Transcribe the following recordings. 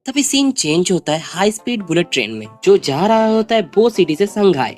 तभी scene change होता है हाई स्पीड बुलेट ट्रेन में, जो जा रहा होता है बो सिटी से संघाई,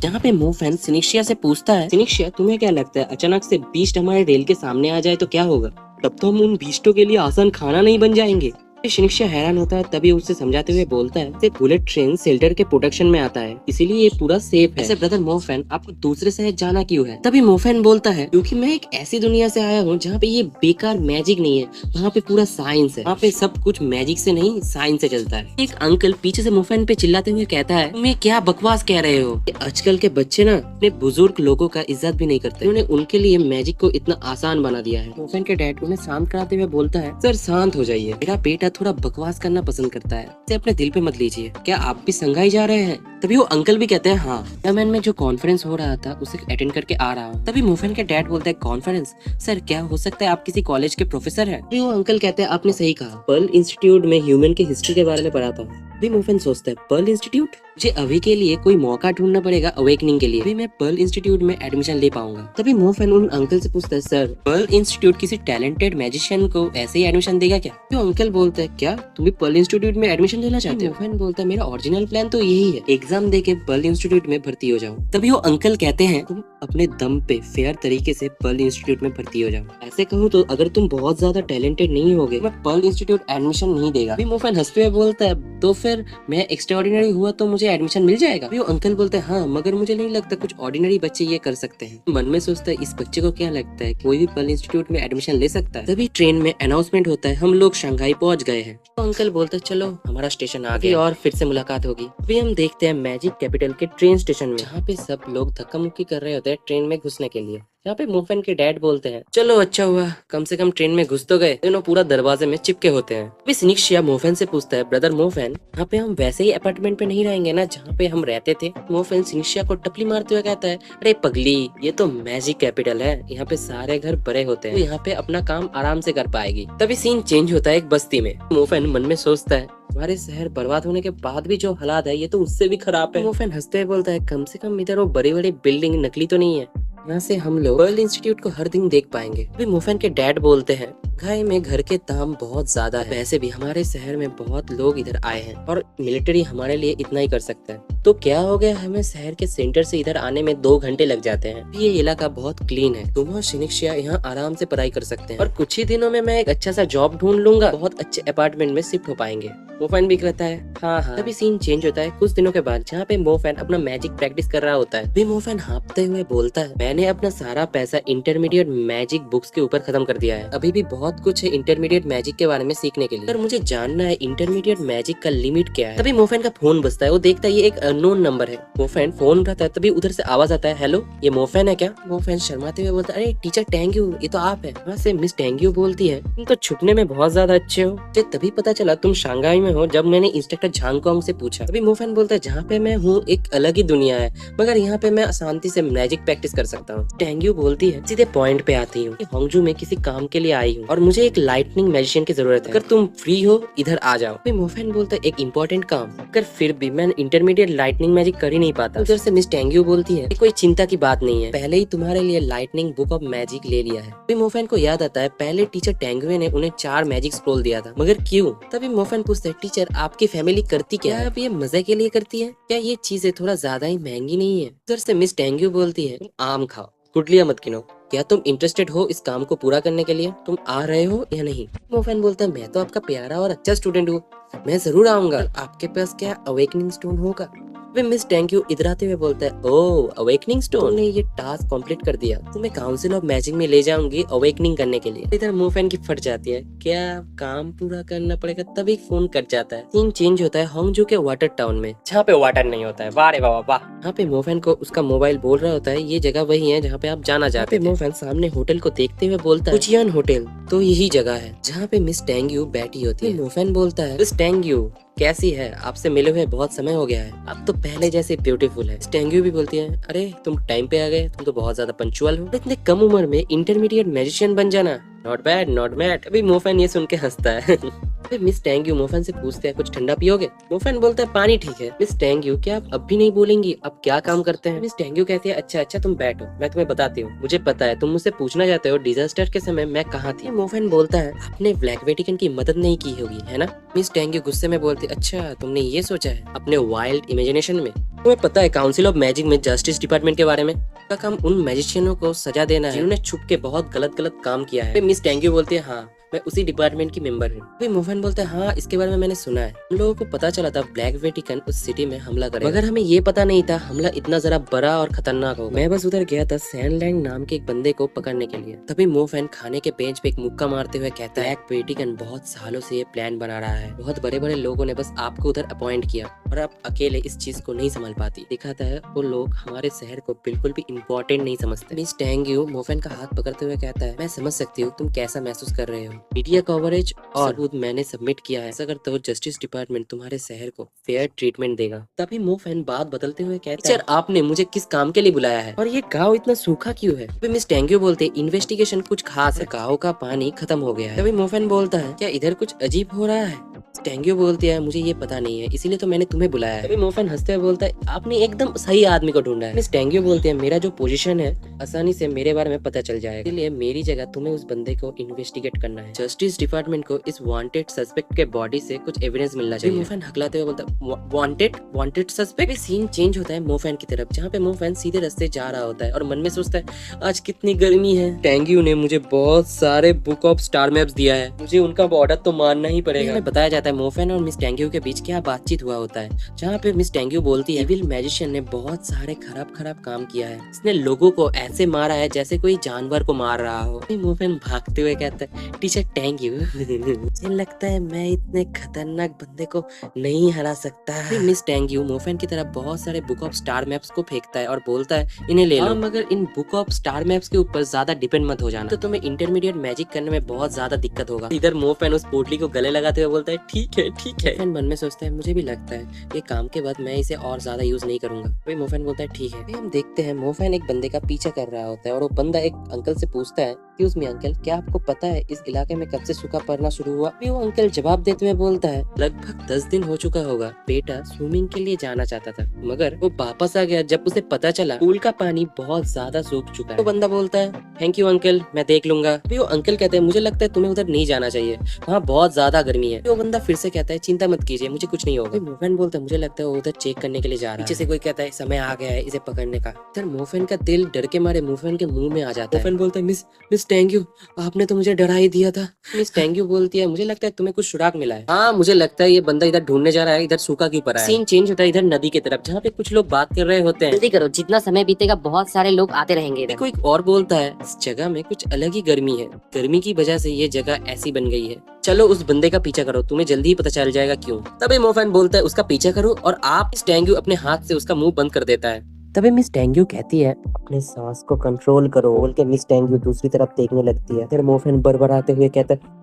जहाँ पे मोफेन सिनिशिया से पूछता है, सिनिशिया तुम्हें क्या लगता है अचानक से बीस्ट हमारे रेल के सामने आ जाए तो क्या होगा? तब तो हम उन बीस्टों के लिए आसान खाना नहीं बन जाएंगे। शिनिशिया हैरान होता है, तभी उससे समझाते हुए बोलता है बुलेट ट्रेन शेल्टर के प्रोटेक्शन में आता है, इसीलिए ये पूरा सेफ है। ऐसे ब्रदर मोफेन आपको दूसरे शहर जाना क्यों है? तभी मोफेन बोलता है क्योंकि मैं एक ऐसी दुनिया से आया हूँ जहाँ पे ये बेकार मैजिक नहीं है, वहाँ पे पूरा साइंस है, वहाँ पे सब कुछ मैजिक से नहीं साइंस से चलता है। एक अंकल पीछे से मोफेन पे चिल्लाते हुए कहता है तुम ये क्या बकवास कह रहे हो? आजकल के बच्चे ना अपने बुजुर्ग लोगों का इज्जत भी नहीं करते, उन्होंने उनके लिए मैजिक को इतना आसान बना दिया है। मोफेन के डैड उन्हें शांत कराते हुए बोलता है सर शांत हो जाइए, मेरा बेटा थोड़ा बकवास करना पसंद करता है, इसे अपने दिल पे मत लीजिए। क्या आप भी संघाई जा रहे हैं? तभी वो अंकल भी कहते हैं हाँ, यमन में जो कॉन्फ्रेंस हो रहा था उसे अटेंड करके आ रहा हूँ। तभी मोफेन के डैड बोलते हैं कॉन्फ्रेंस? सर क्या हो सकता है आप किसी कॉलेज के प्रोफेसर हैं? तभी वो अंकल कहते हैं आपने सही कहा, पर्ल इंस्टीट्यूट में ह्यूमन की हिस्ट्री के बारे में पढ़ाता हूँ। तभी मोफेन सोचता है पर्ल इंस्टीट्यूट, मुझे अभी के लिए कोई मौका ढूंढना पड़ेगा अवेकनिंग के लिए, अभी मैं पर्ल इंस्टीट्यूट में एडमिशन ले पाऊंगा। तभी मोफेन उन अंकल से पूछता है सर पर्ल इंस्टीट्यूट किसी टैलेंटेड मैजिशियन को ऐसे ही एडमिशन देगा क्या? तो अंकल बोलता है क्या तुम भी पर्ल इंस्टीट्यूट में एडमिशन लेना चाहते हो? मोफेन बोलता है मेरा ओरिजिनल प्लान तो यही है, एग्जाम देके पर्ल इंस्टीट्यूट में भर्ती हो जाऊं। तभी वो अंकल कहते हैं तुम अपने दम पे फेयर तरीके से पर्ल इंस्टीट्यूट में भर्ती हो जाओ। ऐसे कहूँ तो अगर तुम बहुत ज्यादा टैलेंटेड नहीं होगे मैं पर्ल इंस्टीट्यूट एडमिशन नहीं देगा। अभी मोफेन हंसते हुए बोलता है तो फिर मैं एक्स्ट्राऑर्डिनरी हुआ तो मुझे एडमिशन मिल जाएगा? अभी वो अंकल बोलते हैं हाँ, मगर मुझे नहीं लगता कुछ ऑर्डिनरी बच्चे ये कर सकते हैं। मन में सोचता है इस बच्चे को क्या लगता है कोई भी पर्ल इंस्टीट्यूट में एडमिशन ले सकता है? तभी ट्रेन में अनाउंसमेंट होता है हम लोग शंघाई पहुंच गए हैं। तो अंकल बोलते हैं चलो हमारा स्टेशन आ गया और फिर से मुलाकात होगी। अभी हम देखते हैं मैजिक कैपिटल के ट्रेन स्टेशन में, जहाँ पे सब लोग धक्का मुक्की कर रहे होते हैं ट्रेन में घुसने के लिए। यहाँ पे मोफेन के डैड बोलते हैं चलो अच्छा हुआ कम से कम ट्रेन में घुस तो गए, दोनों पूरा दरवाजे में चिपके होते हैं। अभी सिनिशिया मोफेन से पूछता है ब्रदर मोफेन यहाँ पे हम वैसे ही अपार्टमेंट पे नहीं रहेंगे ना जहाँ पे हम रहते थे? मोफेन सिनिशिया को टपली मारते हुए कहता है अरे पगली ये तो मैजिक कैपिटल है, यहाँ पे सारे घर बड़े होते हैं, तो यहाँ पे अपना काम आराम से कर पाएगी। तभी सीन चेंज होता है एक बस्ती में। मोफेन मन में सोचता है हमारे शहर बर्बाद होने के बाद भी जो हालात है ये तो उससे भी खराब है। मोफेन हंसते हुए बोलता है कम से कम इधर वो बड़ी बड़ी बिल्डिंग नकली तो नहीं है, यहाँ से हम लोग पर्ल इंस्टीट्यूट को हर दिन देख पाएंगे। अभी मोफेन के डैड बोलते हैं घाई में घर के दाम बहुत ज्यादा है, वैसे भी हमारे शहर में बहुत लोग इधर आए हैं और मिलिट्री हमारे लिए इतना ही कर सकता है, तो क्या हो गया हमें शहर के सेंटर से इधर आने में 2 घंटे लग जाते हैं। ये इलाका बहुत क्लीन है, तुम और सिनिशिया यहाँ आराम से पढ़ाई कर सकते हैं और कुछ ही दिनों में मैं एक अच्छा सा जॉब ढूंढ लूंगा, बहुत अच्छे अपार्टमेंट में शिफ्ट हो पाएंगे। मोफेन भी कहता है हाँ हाँ। तभी सीन चेंज होता है कुछ दिनों के बाद, जहाँ पे मोफेन अपना मैजिक प्रैक्टिस कर रहा होता है। भी मोफेन हाँफते हुए बोलता है मैंने अपना सारा पैसा इंटरमीडिएट मैजिक बुक्स के ऊपर खत्म कर दिया है, अभी भी बहुत कुछ है इंटरमीडिएट मैजिक के बारे में सीखने के लिए, पर मुझे जानना है इंटरमीडिएट मैजिक का लिमिट क्या है। तभी मोफेन का फोन बजता है, वो देखता है ये एक अननोन नंबर है। मोफेन फोन उठाता है, तभी उधर से आवाज आता है हेलो ये मोफेन है क्या? मोफेन शर्माते हुए बोलता है अरे टीचर टेंग्यू ये तो आप है। वहाँ से मिस टेंग्यू बोलती है तुम तो छुपने में बहुत ज्यादा अच्छे हो, मुझे तभी पता चला तुम शंघाई में हो जब मैंने इंस्ट्रक्टर झांगकोंग से पूछा। अभी मोफेन बोलता है जहाँ पे मैं हूँ एक अलग ही दुनिया है, मगर यहाँ पे मैं शांति से मैजिक प्रैक्टिस कर सकता हूँ। टेंग्यू बोलती है सीधे पॉइंट पे आती हूँ, होंगजू में किसी काम के लिए आई हूँ और मुझे एक लाइटनिंग मैजिशियन की जरूरत है, अगर तुम फ्री हो इधर आ जाओ। अभी मोफेन बोलता है एक इम्पोर्टेंट काम, अगर फिर भी मैं इंटरमीडिएट लाइटनिंग मैजिक कर ही नहीं पाता। उधर से मिस टेंग्यू बोलती है कोई चिंता की बात नहीं है, पहले ही तुम्हारे लिए लाइटनिंग बुक ऑफ मैजिक ले लिया है। अभी मोफेन को याद आता है पहले टीचर टेंग्यू ने उन्हें 4 मैजिक स्क्रोल दिया था, मगर क्यों? तभी मोफेन पूछता है टीचर आपकी फैमिली करती क्या है? अब ये मजे के लिए करती है क्या? ये चीजें थोड़ा ज्यादा ही महंगी नहीं है? उधर से मिस टेंग्यू बोलती है तुम आम खाओ गुटलियां मत गिनो, क्या तुम इंटरेस्टेड हो इस काम को पूरा करने के लिए? तुम आ रहे हो या नहीं? मोफेन बोलता है मैं तो आपका प्यारा और अच्छा स्टूडेंट हूँ, मैं जरूर आऊंगा। आपके पास क्या अवेकनिंग स्टोन होगा? वे मिस टेंग्यू इधर आते हुए बोलता है ओह अवेकनिंग स्टोन, तुमने ये टास्क कंप्लीट कर दिया, तुम्हें काउंसिल ऑफ मैजिक में ले जाऊंगी अवेकनिंग करने के लिए। इधर मोफेन की फट जाती है क्या काम पूरा करना पड़ेगा, तभी फोन कट जाता है। सीन चेंज होता है होंगजू के वाटर टाउन में, जहाँ पे वाटर नहीं होता है। वाह रे वाह वाह। यहाँ पे मोफेन को उसका मोबाइल बोल रहा होता है ये जगह वही है जहाँ पे आप जाना चाहते हैं। मोफेन सामने होटल को देखते हुए बोलता है फुजियान होटल, तो यही जगह है जहाँ पे मिस टेंग्यू बैठी होती है। मोफेन बोलता है मिस टेंग्यू कैसी है, आपसे मिले हुए बहुत समय हो गया है, अब तो पहले जैसे ब्यूटीफुल है। टेंग्यू भी बोलती है अरे तुम टाइम पे आ गए, तुम तो बहुत ज्यादा पंचुअल हो, इतने कम उम्र में इंटरमीडिएट मैजिशियन बन जाना नॉट बैड। अभी मोफेन ये सुन के हंसता है। अभी मिस टेंग्यू मोफेन से पूछते हैं कुछ ठंडा पियोगे? मोफेन बोलता है पानी ठीक है। मिस टेंग्यू क्या आप अब भी नहीं बोलेंगी? अब क्या काम करते हैं? मिस टेंग्यू कहती है अच्छा अच्छा तुम बैठो, मैं तुम्हें बताती हूँ। मुझे पता है तुम मुझसे पूछना चाहते हो डिजास्टर के समय मैं कहाँ थी। मोफेन बोलता है आपने ब्लैक वेटिकन की मदद नहीं की होगी है ना? मिस टेंग्यू गुस्से में बोलती अच्छा तुमने ये सोचा है अपने वाइल्ड इमेजिनेशन में? तुम्हें पता है काउंसिल ऑफ मैजिक में जस्टिस डिपार्टमेंट के बारे में का काम उन मैजिशियनों को सजा देना है जिन्होंने छुप के बहुत गलत काम किया है। मिस टेंग्यू बोलती है हाँ मैं उसी डिपार्टमेंट की मेंबर हूँ। फिर मोफेन बोलता है हाँ इसके बारे में मैंने सुना है। हम लोगों को पता चला था ब्लैक वेटिकन उस सिटी में हमला करेगा, मगर हमें ये पता नहीं था हमला इतना जरा बड़ा और खतरनाक होगा। मैं बस उधर गया था सैंडलैंड नाम के एक बंदे को पकड़ने के लिए। तभी मोफेन खाने के बेंच पे एक मुक्का मारते हुए कहता है ब्लैक वेटिकन बहुत सालों से ये प्लान बना रहा है, बहुत बड़े बड़े लोगों ने बस आपको उधर अपॉइंट किया और आप अकेले इस चीज को नहीं संभाल पाती। दिखाता है वो लोग हमारे शहर को बिल्कुल भी इम्पोर्टेंट नहीं समझते। मिस टेंग्यू मोफेन का हाथ पकड़ते हुए कहता है मैं समझ सकती हूँ तुम कैसा महसूस कर रहे हो। मीडिया कवरेज और सबूत मैंने सबमिट किया है, ऐसा करते हो जस्टिस डिपार्टमेंट तुम्हारे शहर को फेयर ट्रीटमेंट देगा। तभी मोफेन बात बदलते हुए कहता है सर आपने मुझे किस काम के लिए बुलाया है और ये गाँव इतना सूखा क्यों है? तभी मिस टेंग्यू बोलते इन्वेस्टिगेशन कुछ खास है, गाँव का पानी खत्म हो गया है। तभी मोफेन बोलता है क्या इधर कुछ अजीब हो रहा है? टेंग्यू बोलती है मुझे ये पता नहीं है इसीलिए तो मैंने तुम्हें बुलाया है। तभी मोफेन हंसते हुए बोलता है आपने एकदम सही आदमी को ढूंढा है। मिस टेंग्यू बोलती है मेरा जो पोजीशन है आसानी से मेरे बारे में पता चल जाएगा, इसलिए मेरी जगह तुम्हें उस बंदे को इन्वेस्टिगेट करना है। जस्टिस डिपार्टमेंट को इस वांटेड सस्पेक्ट के बॉडी से कुछ एविडेंस मिलना चाहिए। मोफेन हकलाते हुए बोलता है वांटेड सस्पेक्ट। सीन चेंज होता है मोफेन की तरफ जहाँ पे मोफेन सीधे रास्ते जा रहा होता है और मन में सोचता है आज कितनी गर्मी है, टेंग्यू ने मुझे बहुत सारे बुक ऑफ स्टार मैप्स दिया है, मुझे उनका ऑर्डर तो मानना ही पड़ेगा। बताया जाता है मोफेन और मिस टेंग्यू के बीच क्या बातचीत हुआ होता है, जहाँ पे मिस टेंग्यू बोलती है इविल मैजिशियन ने बहुत सारे खराब काम किया है, इसने लोगों को ऐसे मारा है जैसे कोई जानवर को मार रहा हो। मोफेन भागते हुए कहता है टीचर टेंग्यू मुझे लगता है मैं इतने खतरनाक बंदे को नहीं हरा सकता। मिस टेंग्यू मोफेन की तरफ बहुत सारे बुक ऑफ स्टार मैप्स को फेंकता है और बोलता है इन्हें ले लो, मगर in book of star maps के ऊपर ज्यादा डिपेंड मत हो जाना, तो तुम्हें इंटरमीडिएट मैजिक करने में बहुत ज्यादा दिक्कत होगा। इधर मोफेन उस पोटली को गले लगाते हुए बोलता है ठीक है। मोफेन मन में सोचता है मुझे भी लगता है ये काम के बाद मैं इसे और ज्यादा यूज नहीं करूंगा। वही मोफेन बोलता है ठीक है। हम देखते हैं मोफेन एक बंदे का पीछा कर रहा होता है और वो बंदा एक अंकल से पूछता है एक्सक्यूज मी अंकल क्या आपको पता है इस इलाके में कब से सूखा पड़ना शुरू हुआ? भी वो अंकल जवाब देते हुए बोलता है लगभग 10 दिन हो चुका होगा, बेटा स्विमिंग के लिए जाना चाहता था मगर वो वापस आ गया जब उसे पता चला पूल का पानी बहुत ज्यादा सूख चुका है। तो बंदा बोलता है थैंक यू अंकल मैं देख लूंगा। भी वो अंकल कहते हैं मुझे लगता है तुम्हें उधर नहीं जाना चाहिए, वहाँ बहुत ज्यादा गर्मी है। वो बंदा फिर से कहता है चिंता मत कीजिए मुझे कुछ नहीं होगा। मोफेन बोलता है मुझे लगता है वो उधर चेक करने के लिए जा रहा है। पीछे से कोई कहता है समय आ गया है इसे पकड़ने का। फिर मोफेन का दिल डर के मारे मोफेन के मुंह में आ जाता है। मोफेन बोलता है मिस टेंग्यू आपने तो मुझे डरा ही दिया था। मिस टेंग्यू बोलती है मुझे लगता है तुम्हें कुछ सुराग मिला है। हाँ मुझे लगता है ये बंदा इधर ढूंढने जा रहा है, इधर सूखा क्यों पड़ा है। सीन चेंज होता है इधर नदी की तरफ जहाँ पे कुछ लोग बात कर रहे होते हैं। जल्दी करो जितना समय बीतेगा बहुत सारे लोग आते रहेंगे इधर। कोई और बोलता है इस जगह में कुछ अलग ही गर्मी है, गर्मी की वजह से ये जगह ऐसी बन गई है, चलो उस बंदे का पीछा करो तुम्हें जल्दी ही पता चल जाएगा क्यों। तभी मोफेन बोलता है उसका पीछा करो और आप मिस टेंग्यू अपने हाथ से उसका मुंह बंद कर देता है। तभी मिस टेंग्यू कहती है अपने सांस को कंट्रोल करो बोल के मिस टेंग्यू दूसरी तरफ देखने लगती है। फिर मोफेन बड़बड़ाते हुए कहता है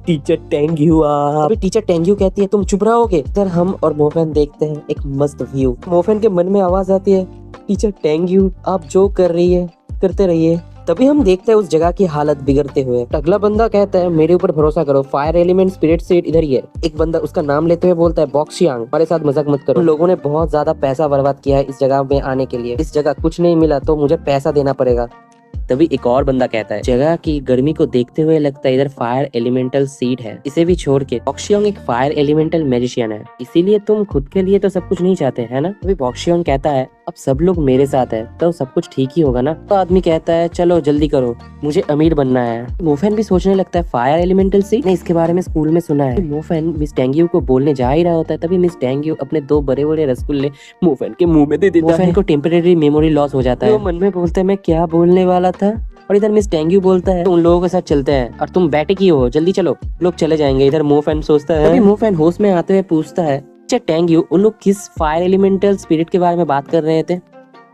टीचर टेंग्यू आप। अभी टीचर टेंग्यू कहती है तुम चुप रहोगे। फिर हम और मोफेन देखते हैं एक मस्त व्यू। मोफेन के मन में आवाज आती है टीचर टेंग्यू आप जो कर रही है करते रहिए। तभी हम देखते हैं उस जगह की हालत बिगड़ते हुए। अगला बंदा कहता है मेरे ऊपर भरोसा करो फायर एलिमेंट स्पिरिट सीट इधर ही है। एक बंदा उसका नाम लेते हुए बोलता है बॉक्सियांग हमारे साथ मजाक मत करो, लोगों ने बहुत ज्यादा पैसा बर्बाद किया है इस जगह में आने के लिए, इस जगह कुछ नहीं मिला तो मुझे पैसा देना पड़ेगा। तभी एक और बंदा कहता है जगह की गर्मी को देखते हुए लगता है इधर फायर एलिमेंटल सीड है, इसे भी छोड़ के बॉक्सियांग एक फायर एलिमेंटल मैजिशियन है, इसीलिए तुम खुद के लिए तो सब कुछ नहीं चाहते है ना। तभी बॉक्सियांग कहता है अब सब लोग मेरे साथ है तो सब कुछ ठीक ही होगा ना। तो आदमी कहता है चलो जल्दी करो मुझे अमीर बनना है। मोफेन भी सोचने लगता है फायर एलिमेंटल सीड ने इसके बारे में स्कूल में सुना है। मोफेन मिस टेंग्यू को बोलने जा ही रहा होता है तभी मिस टेंग्यू अपने 2 बड़े बड़े रसगुल्ले मोफेन के मुंह में दे देता है। मोफेन को टेम्परेरी मेमोरी लॉस हो जाता है। वो मन में बोलता है मैं क्या बोलने वाला था और इधर मिस टेंग्यू बोलता है उन लोगों के साथ चलते हैं और तुम बैठे की हो जल्दी चलो लोग चले जाएंगे। इधर मोफेन सोचता है तभी मोफेन होश में आते हुए पूछता है टीचर टेंग्यू उन लोग किस फायर एलिमेंटल स्पिरिट के बारे में बात कर रहे थे?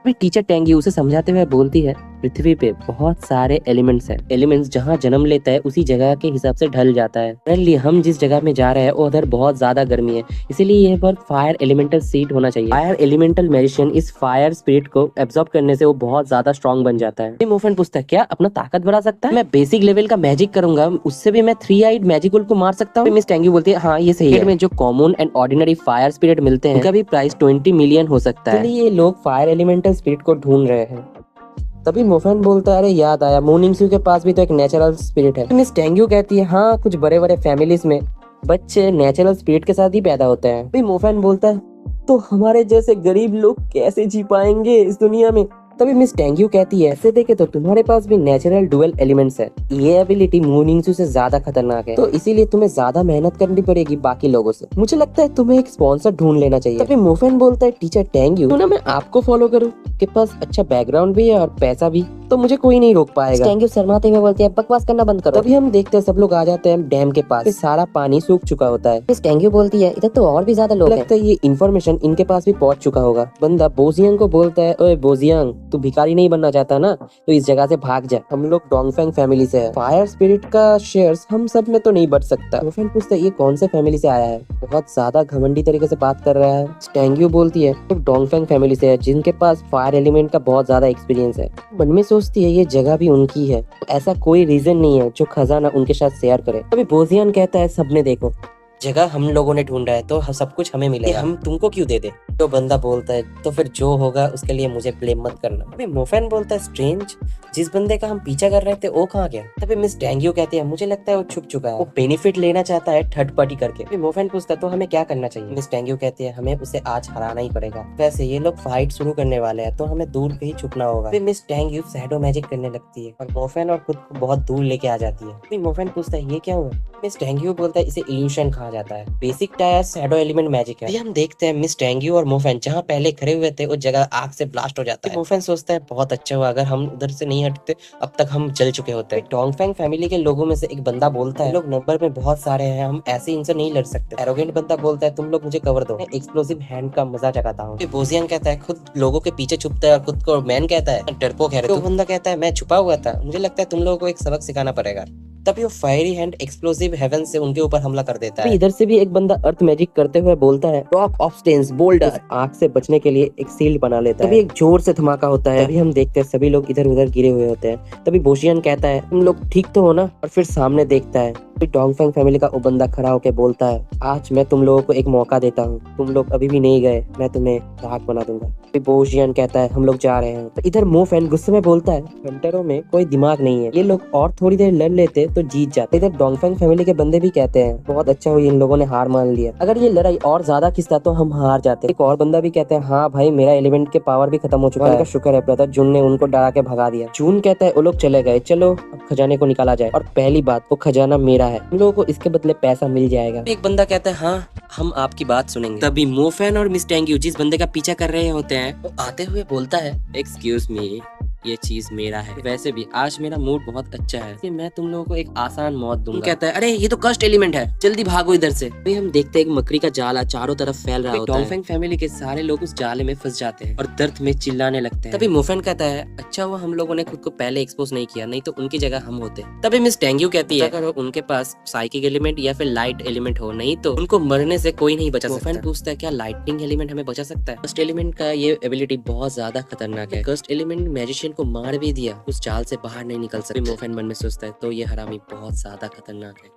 टीचर टेंग्यू उसे समझाते हुए बोलती है पृथ्वी पे बहुत सारे एलिमेंट्स हैं। एलिमेंट्स जहाँ जन्म लेता है उसी जगह के हिसाब से ढल जाता है। Currently हम जिस जगह में जा रहे हैं उधर बहुत ज्यादा गर्मी है, इसीलिए ये पर फायर एलिमेंटल सीट होना चाहिए। फायर एलिमेंटल मैजिशियन इस फायर स्पिरिट को एब्जॉर्ब करने से वो बहुत ज्यादा स्ट्रॉन्ग बन जाता है। मोफेन पूछता है क्या अपना ताकत बढ़ा सकता है? मैं बेसिक लेवल का मैजिक करूंगा, उससे भी मैं 3 आइड मैजिकल को मार सकता हूँ। मिस टेंग्यू बोलती है हाँ ये सही है। में जो common and ordinary fire spirit मिलते हैं उनका भी प्राइस 20 मिलियन हो सकता है। ये लोग फायर एलिमेंटल स्पिरिट को ढूंढ रहे हैं। तभी मोफेन बोलता है अरे याद आया, मोर्निंग स्यू के पास भी तो एक नेचुरल स्पिरिट है। मिस टेंग्यू कहती है हाँ कुछ बड़े बड़े फैमिलीज में बच्चे नेचुरल स्पिरिट के साथ ही पैदा होते हैं। तभी मोफेन बोलता है तो हमारे जैसे गरीब लोग कैसे जी पाएंगे इस दुनिया में? तभी मिस टेंग्यू कहती है ऐसे देखे तो तुम्हारे पास भी नेचुरल डुअल एलिमेंट्स है, ये एबिलिटी मोर्निंग स्यू से ज्यादा खतरनाक है, तो इसीलिए तुम्हें ज्यादा मेहनत करनी पड़ेगी बाकी लोगों से। मुझे लगता है तुम्हें एक स्पॉन्सर ढूंढ लेना चाहिए। तभी मोफेन बोलता है टीचर टेंग्यू तो ना मैं आपको फॉलो करूँ, के पास अच्छा बैकग्राउंड भी है और पैसा भी, तो मुझे कोई नहीं रोक पाएगा। टेंग्यू शर्माते हुए बोलती है बकवास करना बंद करो। तभी हम देखते हैं सब लोग आ जाते हैं डैम के पास, सारा पानी सूख चुका होता है। मिस टेंग्यू बोलती है इधर तो और भी ज्यादा लोग हैं। लगता है ये इन्फॉर्मेशन इनके पास भी पहुंच चुका होगा। बंदा बोजियांग को बोलता है ओए बोजियांग तू भिखारी नहीं बनना चाहता ना, तो इस जगह से भाग जा, हम लोग डोंगफेंग फैमिली से है, फायर स्पिरिट का शेयर्स हम सब में तो नहीं बढ़ सकता। मोफेन पूछता है ये कौन से फैमिली से आया है, बहुत ज्यादा घमंडी तरीके से बात कर रहा है। टेंग्यू बोलती है तो डोंगफेंग फैमिली से है जिनके पास फायर एलिमेंट का बहुत ज्यादा एक्सपीरियंस है। मन में सोचती है ये जगह भी उनकी है, तो ऐसा कोई रीजन नहीं है जो खजाना उनके साथ शेयर करे। अभी बोजियान कहता है सबने देखो जगह हम लोगों ने ढूंढा है तो सब कुछ हमें मिलेगा, हम तुमको क्यों दे दे? तो बंदा बोलता है तो फिर जो होगा उसके लिए मुझे ब्लेम मत करना। अभी मोफेन बोलता है स्ट्रेंज जिस बंदे का हम पीछा कर रहे थे वो कहाँ गया? तभी मिस टेंग्यू कहती है मुझे लगता है वो छुप चुका है, वो बेनिफिट लेना चाहता है थर्ड पार्टी करके। अभी मोफेन पूछता है तो हमें क्या करना चाहिए? मिस टेंग्यू कहती है हमें उसे आज हराना ही पड़ेगा, वैसे ये लोग फाइट शुरू करने वाले हैं तो हमें दूर कहीं छुपना होगा। फिर मिस टेंग्यू शैडो मैजिक करने लगती है और मोफेन और खुद को बहुत दूर लेके आ जाती है। फिर मोफेन पूछता है ये क्या हुआ? मिस टेंग्यू बोलता है इसे इल्यूशन कहा जाता है, basic tyre shadow element magic है। हम देखते हैं मिस टेंग्यू और मोफेन जहाँ पहले खड़े हुए थे उस जगह आग से ब्लास्ट हो जाता है। मोफेन सोचता है बहुत अच्छा हुआ, अगर हम उधर से नहीं हटते अब तक हम जल चुके होते हैं। डोंगफेंग फैमिली के लोगों में से एक बंदा बोलता है लोग नंबर में बहुत सारे हैं, हम ऐसे इनसे नहीं लड़ सकते। एरोगेंट बंदा बोलता है तुम लोग मुझे कवर दो, मैं एक्सप्लोसिव हैंड का मजा चकाता हूँ। बोजियांग कहता है खुद लोगों के पीछे छुपता है और खुद को मैन कहता है डरपोक है। तो बंदा कहता है मैं छुपा हुआ था, मुझे लगता है तुम लोगों को एक सबक सिखाना पड़ेगा। तभी वो फायरी हैंड एक्सप्लोसिव हेवन से उनके ऊपर हमला कर देता है। इधर से भी एक बंदा अर्थ मैजिक करते हुए बोलता है रॉक ऑफ स्टेन्स बोल्डर, आग से बचने के लिए एक शील्ड बना लेता है। तभी एक जोर से धमाका होता है, तभी हम देखते हैं सभी लोग इधर उधर गिरे हुए होते हैं। तभी बोशियन कहता है तुम लोग ठीक तो हो ना, और फिर सामने देखता है डोंगफेंग फैमिली का वो बंदा खड़ा होकर बोलता है आज मैं तुम लोगों को एक मौका देता हूँ, तुम लोग अभी भी नहीं गए, मैं तुम्हें राख बना दूंगा। बोशियन कहता है हम लोग जा रहे हैं। तो इधर मोफेन गुस्से में बोलता है हंटरों में कोई दिमाग नहीं है, ये लोग और थोड़ी देर लड़ लेते तो जीत जाते। इधर डोंगफेंग फैमिली के बंदे भी कहते हैं बहुत अच्छा हुआ इन लोगों ने हार मान लिया, अगर ये लड़ाई और ज्यादा खिंचता तो हम हार जाते। एक और बंदा भी कहता है हाँ भाई मेरा एलिमेंट के पावर भी खत्म हो चुका है, शुक्र है ब्रदर जून ने उनको डरा के भगा दिया। जून कहता है वो लोग चले गए, चलो अब खजाने को निकाला जाए, और पहली बात वो खजाना मेरा है, हम लोगों को इसके बदले पैसा मिल जाएगा। एक बंदा कहता है हाँ हम आपकी बात सुनेंगे। तभी मोफेन और मिस टेंग्यू जिस बंदे का पीछा कर रहे होते हैं वो आते हुए बोलता है एक्सक्यूज मी ये चीज मेरा है, वैसे भी आज मेरा मूड बहुत अच्छा है कि मैं तुम लोगों को एक आसान मौत दूंगा। कहता है अरे ये तो कस्ट एलिमेंट है, जल्दी भागो इधर से। भाई हम देखते हैं एक मकड़ी का जाला चारों तरफ फैल रहा होता है। डोंगफेंग फैमिली के सारे लोग उस जाले में फंस जाते हैं और दर्द में चिल्लाने लगते हैं। तभी मोफेन कहता है अच्छा हुआ हम लोगों ने खुद को पहले एक्सपोज नहीं किया, नहीं तो उनकी जगह हम होते। तभी मिस टेंग्यू कहती है अगर उनके पास साइकिक एलिमेंट या फिर लाइट एलिमेंट हो, नहीं तो उनको मरने से कोई नहीं बचा सकता। मोफेन पूछता है क्या लाइटनिंग एलिमेंट हमें बचा सकता है? कस्ट एलिमेंट का ये एबिलिटी बहुत ज्यादा खतरनाक है, कस्ट एलिमेंट मैजिशियन को मार भी दिया, उस जाल से बाहर नहीं निकल सकते। मोफेन मन में सोचता है तो ये हरामी बहुत ज्यादा खतरनाक है।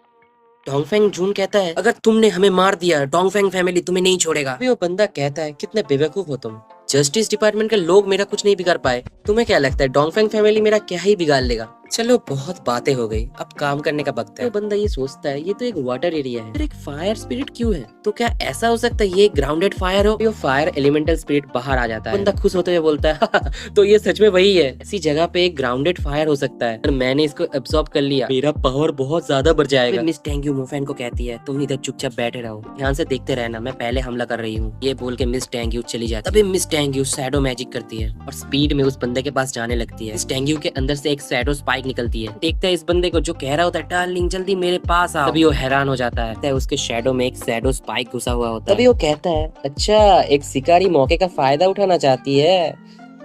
डोंगफेंग जून कहता है अगर तुमने हमें मार दिया डोंगफेंग फैमिली तुम्हें नहीं छोड़ेगा। वो बंदा कहता है कितने बेवकूफ हो तुम, जस्टिस डिपार्टमेंट के लोग मेरा कुछ नहीं बिगाड़ पाए, तुम्हें क्या लगता है डोंगफेंग फैमिली मेरा क्या ही बिगाड़ लेगा? चलो बहुत बातें हो गई, अब काम करने का वक्त है। तो बंदा ये सोचता है ये तो एक वाटर एरिया है, फिर एक फायर स्पिरिट क्यों है? तो क्या ऐसा हो सकता है ये ग्राउंडेड फायर हो? फायर एलिमेंटल स्पिरिट बाहर आ जाता है। बंदा खुश होते हुए बोलता है तो ये सच में वही है, ऐसी जगह पे एक ग्राउंडेड फायर हो सकता है, मैंने इसको एब्सॉर्ब कर लिया, मेरा पावर बहुत ज्यादा बढ़ जाएगा। मिस टेंग्यू मोफेन को कहती है तुम इधर चुपचाप बैठे रहो, ध्यान से देखते रहना, मैं पहले हमला कर रही हूँ। ये बोल के मिस टेंग्यू चली जाती है। तभी मिस टेंग्यू शैडो मैजिक करती है और स्पीड में उस बंदे के पास जाने लगती है। मिस टेंग्यू के अंदर से एक शैडो स्पाइक निकलती है, देखता है इस बंदे को जो कह रहा होता है डार्लिंग जल्दी मेरे पास आओ। तभी वो हैरान हो जाता है, उसके शैडो में एक शैडो स्पाइक घुसा हुआ होता है। तभी वो कहता है अच्छा एक शिकारी मौके का फायदा उठाना चाहती है,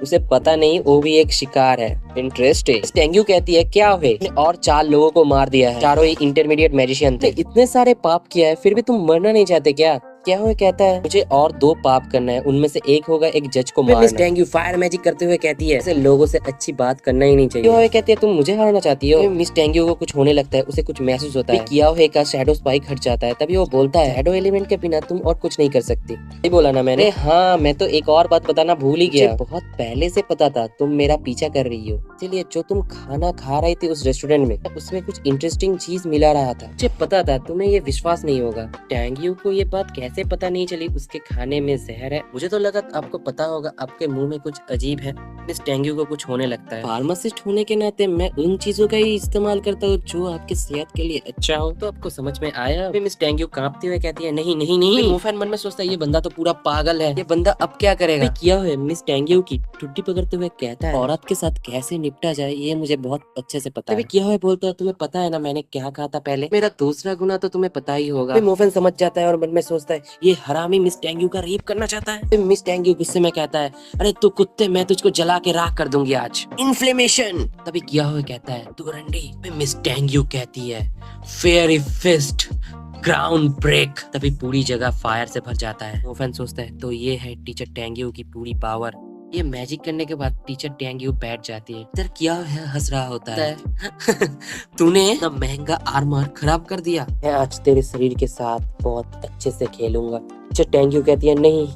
उसे पता नहीं वो भी एक शिकार है। इंटरेस्टिंग। टेंग्यू कहती है क्या हुए और 4 लोगों को मार दिया है, चारों ही इंटरमीडिएट मैजिशियन थे। इतने सारे पाप किया है फिर भी तुम मरना नहीं चाहते क्या? क्या हुआ कहता है मुझे और 2 पाप करना है, उनमें से एक होगा एक जज को मारना। मिस टेंग्यू फायर मैजिक करते हुए कहती है ऐसे लोगों से अच्छी बात करना ही नहीं चाहिए। हुए कहती है तुम मुझे हराना चाहती हो। मिस टेंग्यू को कुछ होने लगता है, उसे कुछ महसूस होता है। किया हुए का शैडो स्पाइक हट जाता है। तभी वो बोलता है शैडो एलिमेंट के बिना तुम और कुछ नहीं कर सकती। ये बोला ना मैंने। हाँ मैं तो एक और बात बताना भूल ही गया। बहुत पहले से पता था तुम मेरा पीछा कर रही हो, इसलिए जो तुम खाना खा रही थी उस रेस्टोरेंट में, उसमें कुछ इंटरेस्टिंग चीज मिला रहा था। मुझे पता था तुम्हें ये विश्वास नहीं होगा। टेंग्यू को ये बात कैसे पता नहीं चली उसके खाने में जहर है? मुझे तो लगा आपको पता होगा, आपके मुंह में कुछ अजीब है। मिस टेंग्यू को कुछ होने लगता है। फार्मासिस्ट होने के नाते मैं उन चीजों का ही इस्तेमाल करता हूँ जो आपकी सेहत के लिए अच्छा हो। तो आपको समझ में आया? मिस टेंग्यू कांपते हुए कहती है नहीं नहीं नहीं। मोफैन मन में सोचता है ये बंदा तो पूरा पागल है, ये बंदा अब क्या करेगा? किया हुआ मिस टेंग्यू की टुट्टी पकड़ते हुए कहता है औरत के साथ कैसे निपटा जाए ये मुझे बहुत अच्छे से पता है। किया हुआ बोलता है तुम्हें पता है ना मैंने क्या कहा था पहले, मेरा दूसरा गुना तो तुम्हें पता ही होगा। मोफैन समझ जाता है और मन में सोचता है ये हरामी मिस टेंग्यू का रेप करना चाहता है। मिस टेंग्यू गुस्से में कहता है अरे तू कुत्ते मैं तुझको जला के राख कर दूंगी आज, इन्फ्लेमेशन। तभी किया हुआ कहता है तू रंडी। मिस टेंग्यू कहती है फेयरी फिस्ट ग्राउंड ब्रेक। तभी पूरी जगह फायर से भर जाता है। मोफैन सोचता है तो ये है टीचर टेंग्यू की पूरी पावर। ये मैजिक करने के बाद टीचर टेंग्यू बैठ जाती है। इधर क्या है हंस रहा होता है तूने इतना महंगा आर्मर खराब कर दिया, मैं आज तेरे शरीर के साथ बहुत अच्छे से खेलूंगा। टीचर टेंग्यू कहती है नहीं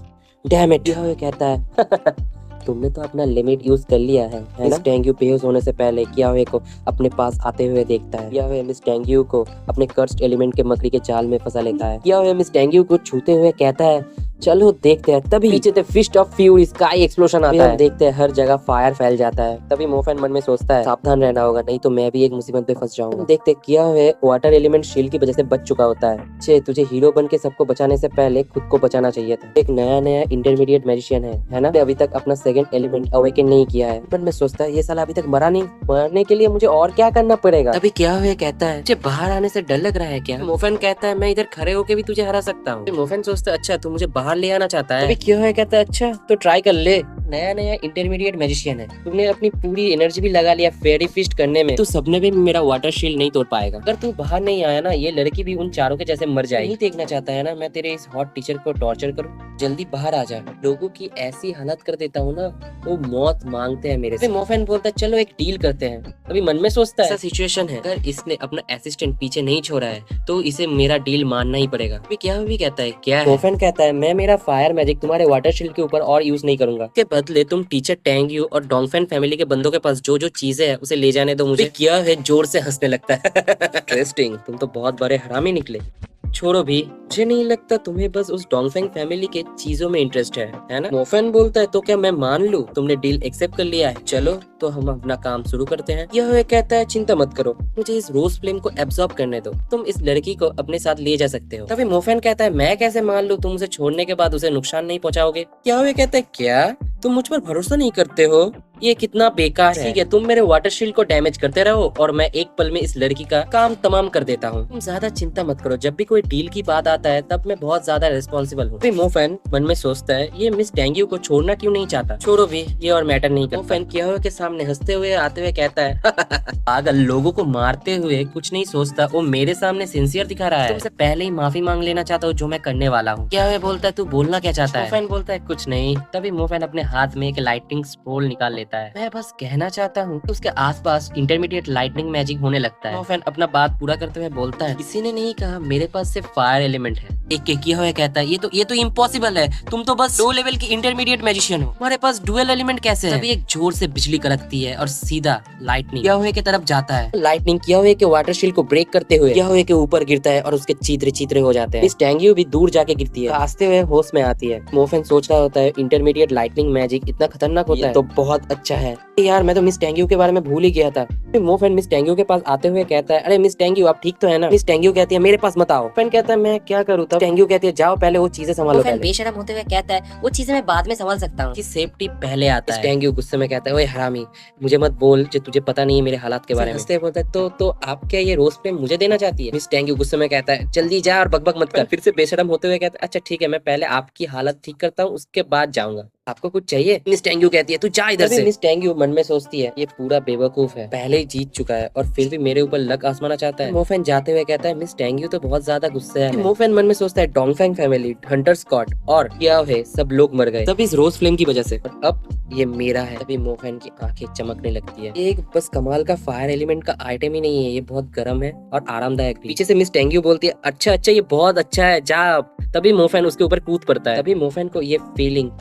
डैम इट। कहता है तुमने तो अपना लिमिट यूज कर लिया है ना? मिस टेंग्यू बेहोश होने से पहले किया हुए को अपने पास आते हुए देखता है। किया हुए मिस टेंग्यू को अपने कर्स्ड एलिमेंट के मकड़ी के जाल में फंसा लेता है। किया हुए मिस टेंग्यू को छूते हुए कहता है चलो देखते हैं। तभी पीछे से fist of fury sky explosion आता है। देखते हैं हर जगह फायर फैल जाता है। तभी मोफैन मन में सोचता है सावधान रहना होगा नहीं तो मैं भी एक मुसीबत में फंस जाऊंगा। देखते किया हुए वाटर एलिमेंट शील्ड की वजह से बच चुका होता है। तुझे हीरो बन के सबको बचाने से पहले खुद को बचाना चाहिए था। एक नया इंटरमीडिएट मैजिशियन है ना? अभी तक अपना सेकंड एलिमेंट अवेकन नहीं किया है। मन में सोचता है ये साला अभी तक मरा नहीं, मरने के लिए मुझे और क्या करना पड़ेगा? तभी क्या हुए कहता है मुझे बाहर आने से डर लग रहा है क्या? मोफैन कहता है मैं इधर खड़े होके भी तुझे हरा सकता हूँ। मोफैन सोचता है अच्छा तू मुझे बाहर ले आना चाहता है? क्यों है कहता है अच्छा तो ट्राई कर ले, नया इंटरमीडिएट मैजिशियन है, तुमने अपनी पूरी एनर्जी भी लगा लिया फेरी फिस्ट करने में, तो सबने भी मेरा वाटर शील्ड नहीं तोड़ पाएगा। अगर तू बाहर नहीं आया ना ये लड़की भी उन चारों के जैसे मर जाएगी। नहीं देखना चाहता है ना मैं तेरे इस हॉट टीचर को टॉर्चर करूं? जल्दी बाहर आ जा, लोगों की ऐसी हालत कर देता हूँ ना वो मौत मांगते हैं मेरे से। मोफैन बोलता है चलो एक डील करते हैं। अभी मन में सोचता है ऐसा सिचुएशन है अगर इसने अपना असिस्टेंट पीछे नहीं छोड़ा है तो इसे मेरा डील मानना ही पड़ेगा। अभी क्या भी कहता है क्या? मोफैन कहता है मैं मेरा फायर मैजिक तुम्हारे वाटर शील्ड के ऊपर और यूज नहीं करूंगा, के बदले तुम टीचर टेंग्यू और डोंगफेन फैमिली के बंदों के पास जो जो चीजें हैं उसे ले जाने दो मुझे। किया है जोर से हंसने लगता है इंटरेस्टिंग, तुम तो बहुत बड़े हरामी निकले। छोड़ो भी, मुझे नहीं लगता तुम्हें बस उस डोंगफेंग फैमिली के चीजों में इंटरेस्ट है ना? मोफैन बोलता है तो क्या मैं मान लूं तुमने डील एक्सेप्ट कर लिया है? चलो तो हम अपना काम शुरू करते हैं। यह कहता है चिंता मत करो, मुझे इस रोज फ्लेम को एब्जॉर्ब करने दो, तुम इस लड़की को अपने साथ ले जा सकते हो। तभी मोफैन कहता है मैं कैसे मान लूं तुम उसे छोड़ने के बाद उसे नुकसान नहीं पहुंचाओगे? क्या कहता है क्या तुम मुझ पर भरोसा नहीं करते हो? ये कितना बेकार है। ठीक है तुम मेरे वाटर शील्ड को डैमेज करते रहो और मैं एक पल में इस लड़की का काम तमाम कर देता हूँ। तुम ज्यादा चिंता मत करो, जब भी कोई डील की बात आता है तब मैं बहुत ज्यादा रिस्पॉन्सिबल हूँ। मोफैन मन में सोचता है ये मिस टेंग्यू को छोड़ना क्यों नहीं चाहता। छोड़ो भी, ये और मैटर नहीं करता। मोफैन किया हुए के सामने हंसते हुए आते हुए कहता है पागल, लोगों को मारते हुए कुछ नहीं सोचता, वो मेरे सामने सिंसियर दिखा रहा है। तुमसे पहले ही माफी मांग लेना चाहता हूँ जो मैं करने वाला हूँ। क्या हुआ बोलता है तू बोलना क्या चाहता है? मोफैन बोलता है कुछ नहीं। तभी मोफैन अपने हाथ में एक लाइटिंग स्पोल निकाल लेता है। मैं बस कहना चाहता हूँ उसके आसपास इंटरमीडिएट लाइटनिंग मैजिक होने लगता है। मोफैन अपना बात पूरा करते हुए बोलता है किसी ने नहीं कहा मेरे पास सिर्फ फायर एलिमेंट है। एक किया हुआ कहता है ये तो इम्पॉसिबल है, तुम तो बस लो लेवल की इंटरमीडिएट मैजिशियन हो, तुम्हारे पास डुअल एलिमेंट कैसे है? तभी एक जोर से बिजली कड़कती है और सीधा लाइटनिंग किया हुए की तरफ जाता है। लाइटनिंग किया हुए के वाटर शील्ड को ब्रेक करते हुए किया हुए के ऊपर गिरता है और उसके चीतरे हो जाते हैं। इस टेंग्यू भी दूर जाके गिरती है, खांसते हुए होश में आती है। मोफैन सोच रहा होता है इंटरमीडिएट लाइटनिंग मैजिक इतना खतरनाक होता है तो बहुत अच्छा है यार, मैं तो मिस टेंग्यू के बारे में भूल ही गया था। मोफैन मिस टेंग्यू के पास आते हुए कहता है अरे मिस टेंग्यू आप ठीक तो है ना? मिस टेंग्यू कहती है मेरे पास मत आओ। मोफैन कहता है मैं क्या करूँ? तब टेंग्यू कहती है जाओ पहले वो चीजें संभालो। मोफैन बेशरम होते हुए कहता है वो चीजें मैं बाद में संभाल सकता हूँ, सेफ्टी पहले आता है। टेंग्यू गुस्से में कहता है ओए हरामी, मुझे मत बोल जो तुझे पता नहीं है मेरे हालात के बारे में। बोलता है तो आप क्या ये रोज फ्लेम मुझे देना चाहती है? मिस टेंग्यू गुस्से में कहता है जल्दी जा और बकबक मत कर। फिर से बेशरम होते हुए कहता है अच्छा ठीक है मैं पहले आपकी हालत ठीक करता हूँ उसके बाद जाऊंगा। आपको कुछ चाहिए? मिस टेंग्यू कहती है तू जा इधर से। मिस टेंग्यू मन में सोचती है ये पूरा बेवकूफ है, पहले ही जीत चुका है और फिर भी मेरे ऊपर लक आजमाना चाहता है। मोफेन जाते हुए कहता है मिस टेंग्यू तो बहुत ज्यादा गुस्से है। मोफेन मन में सोचता है डोंगफेंग फैमिली, हंटर स्कॉट और क्या है सब लोग मर गए, तभी इस रोज फ्लेम की वजह से, और अब ये मेरा है। तभी मोफेन की आंखें चमकने लगती है। ये एक बस कमाल का फायर एलिमेंट का आइटम ही नहीं है, ये बहुत गर्म है और आरामदायक भी। पीछे से मिस टेंग्यू बोलती है अच्छा अच्छा ये बहुत अच्छा है जा। तभी मोफेन उसके ऊपर कूद पड़ता है। तभी मोफेन को ये फीलिंग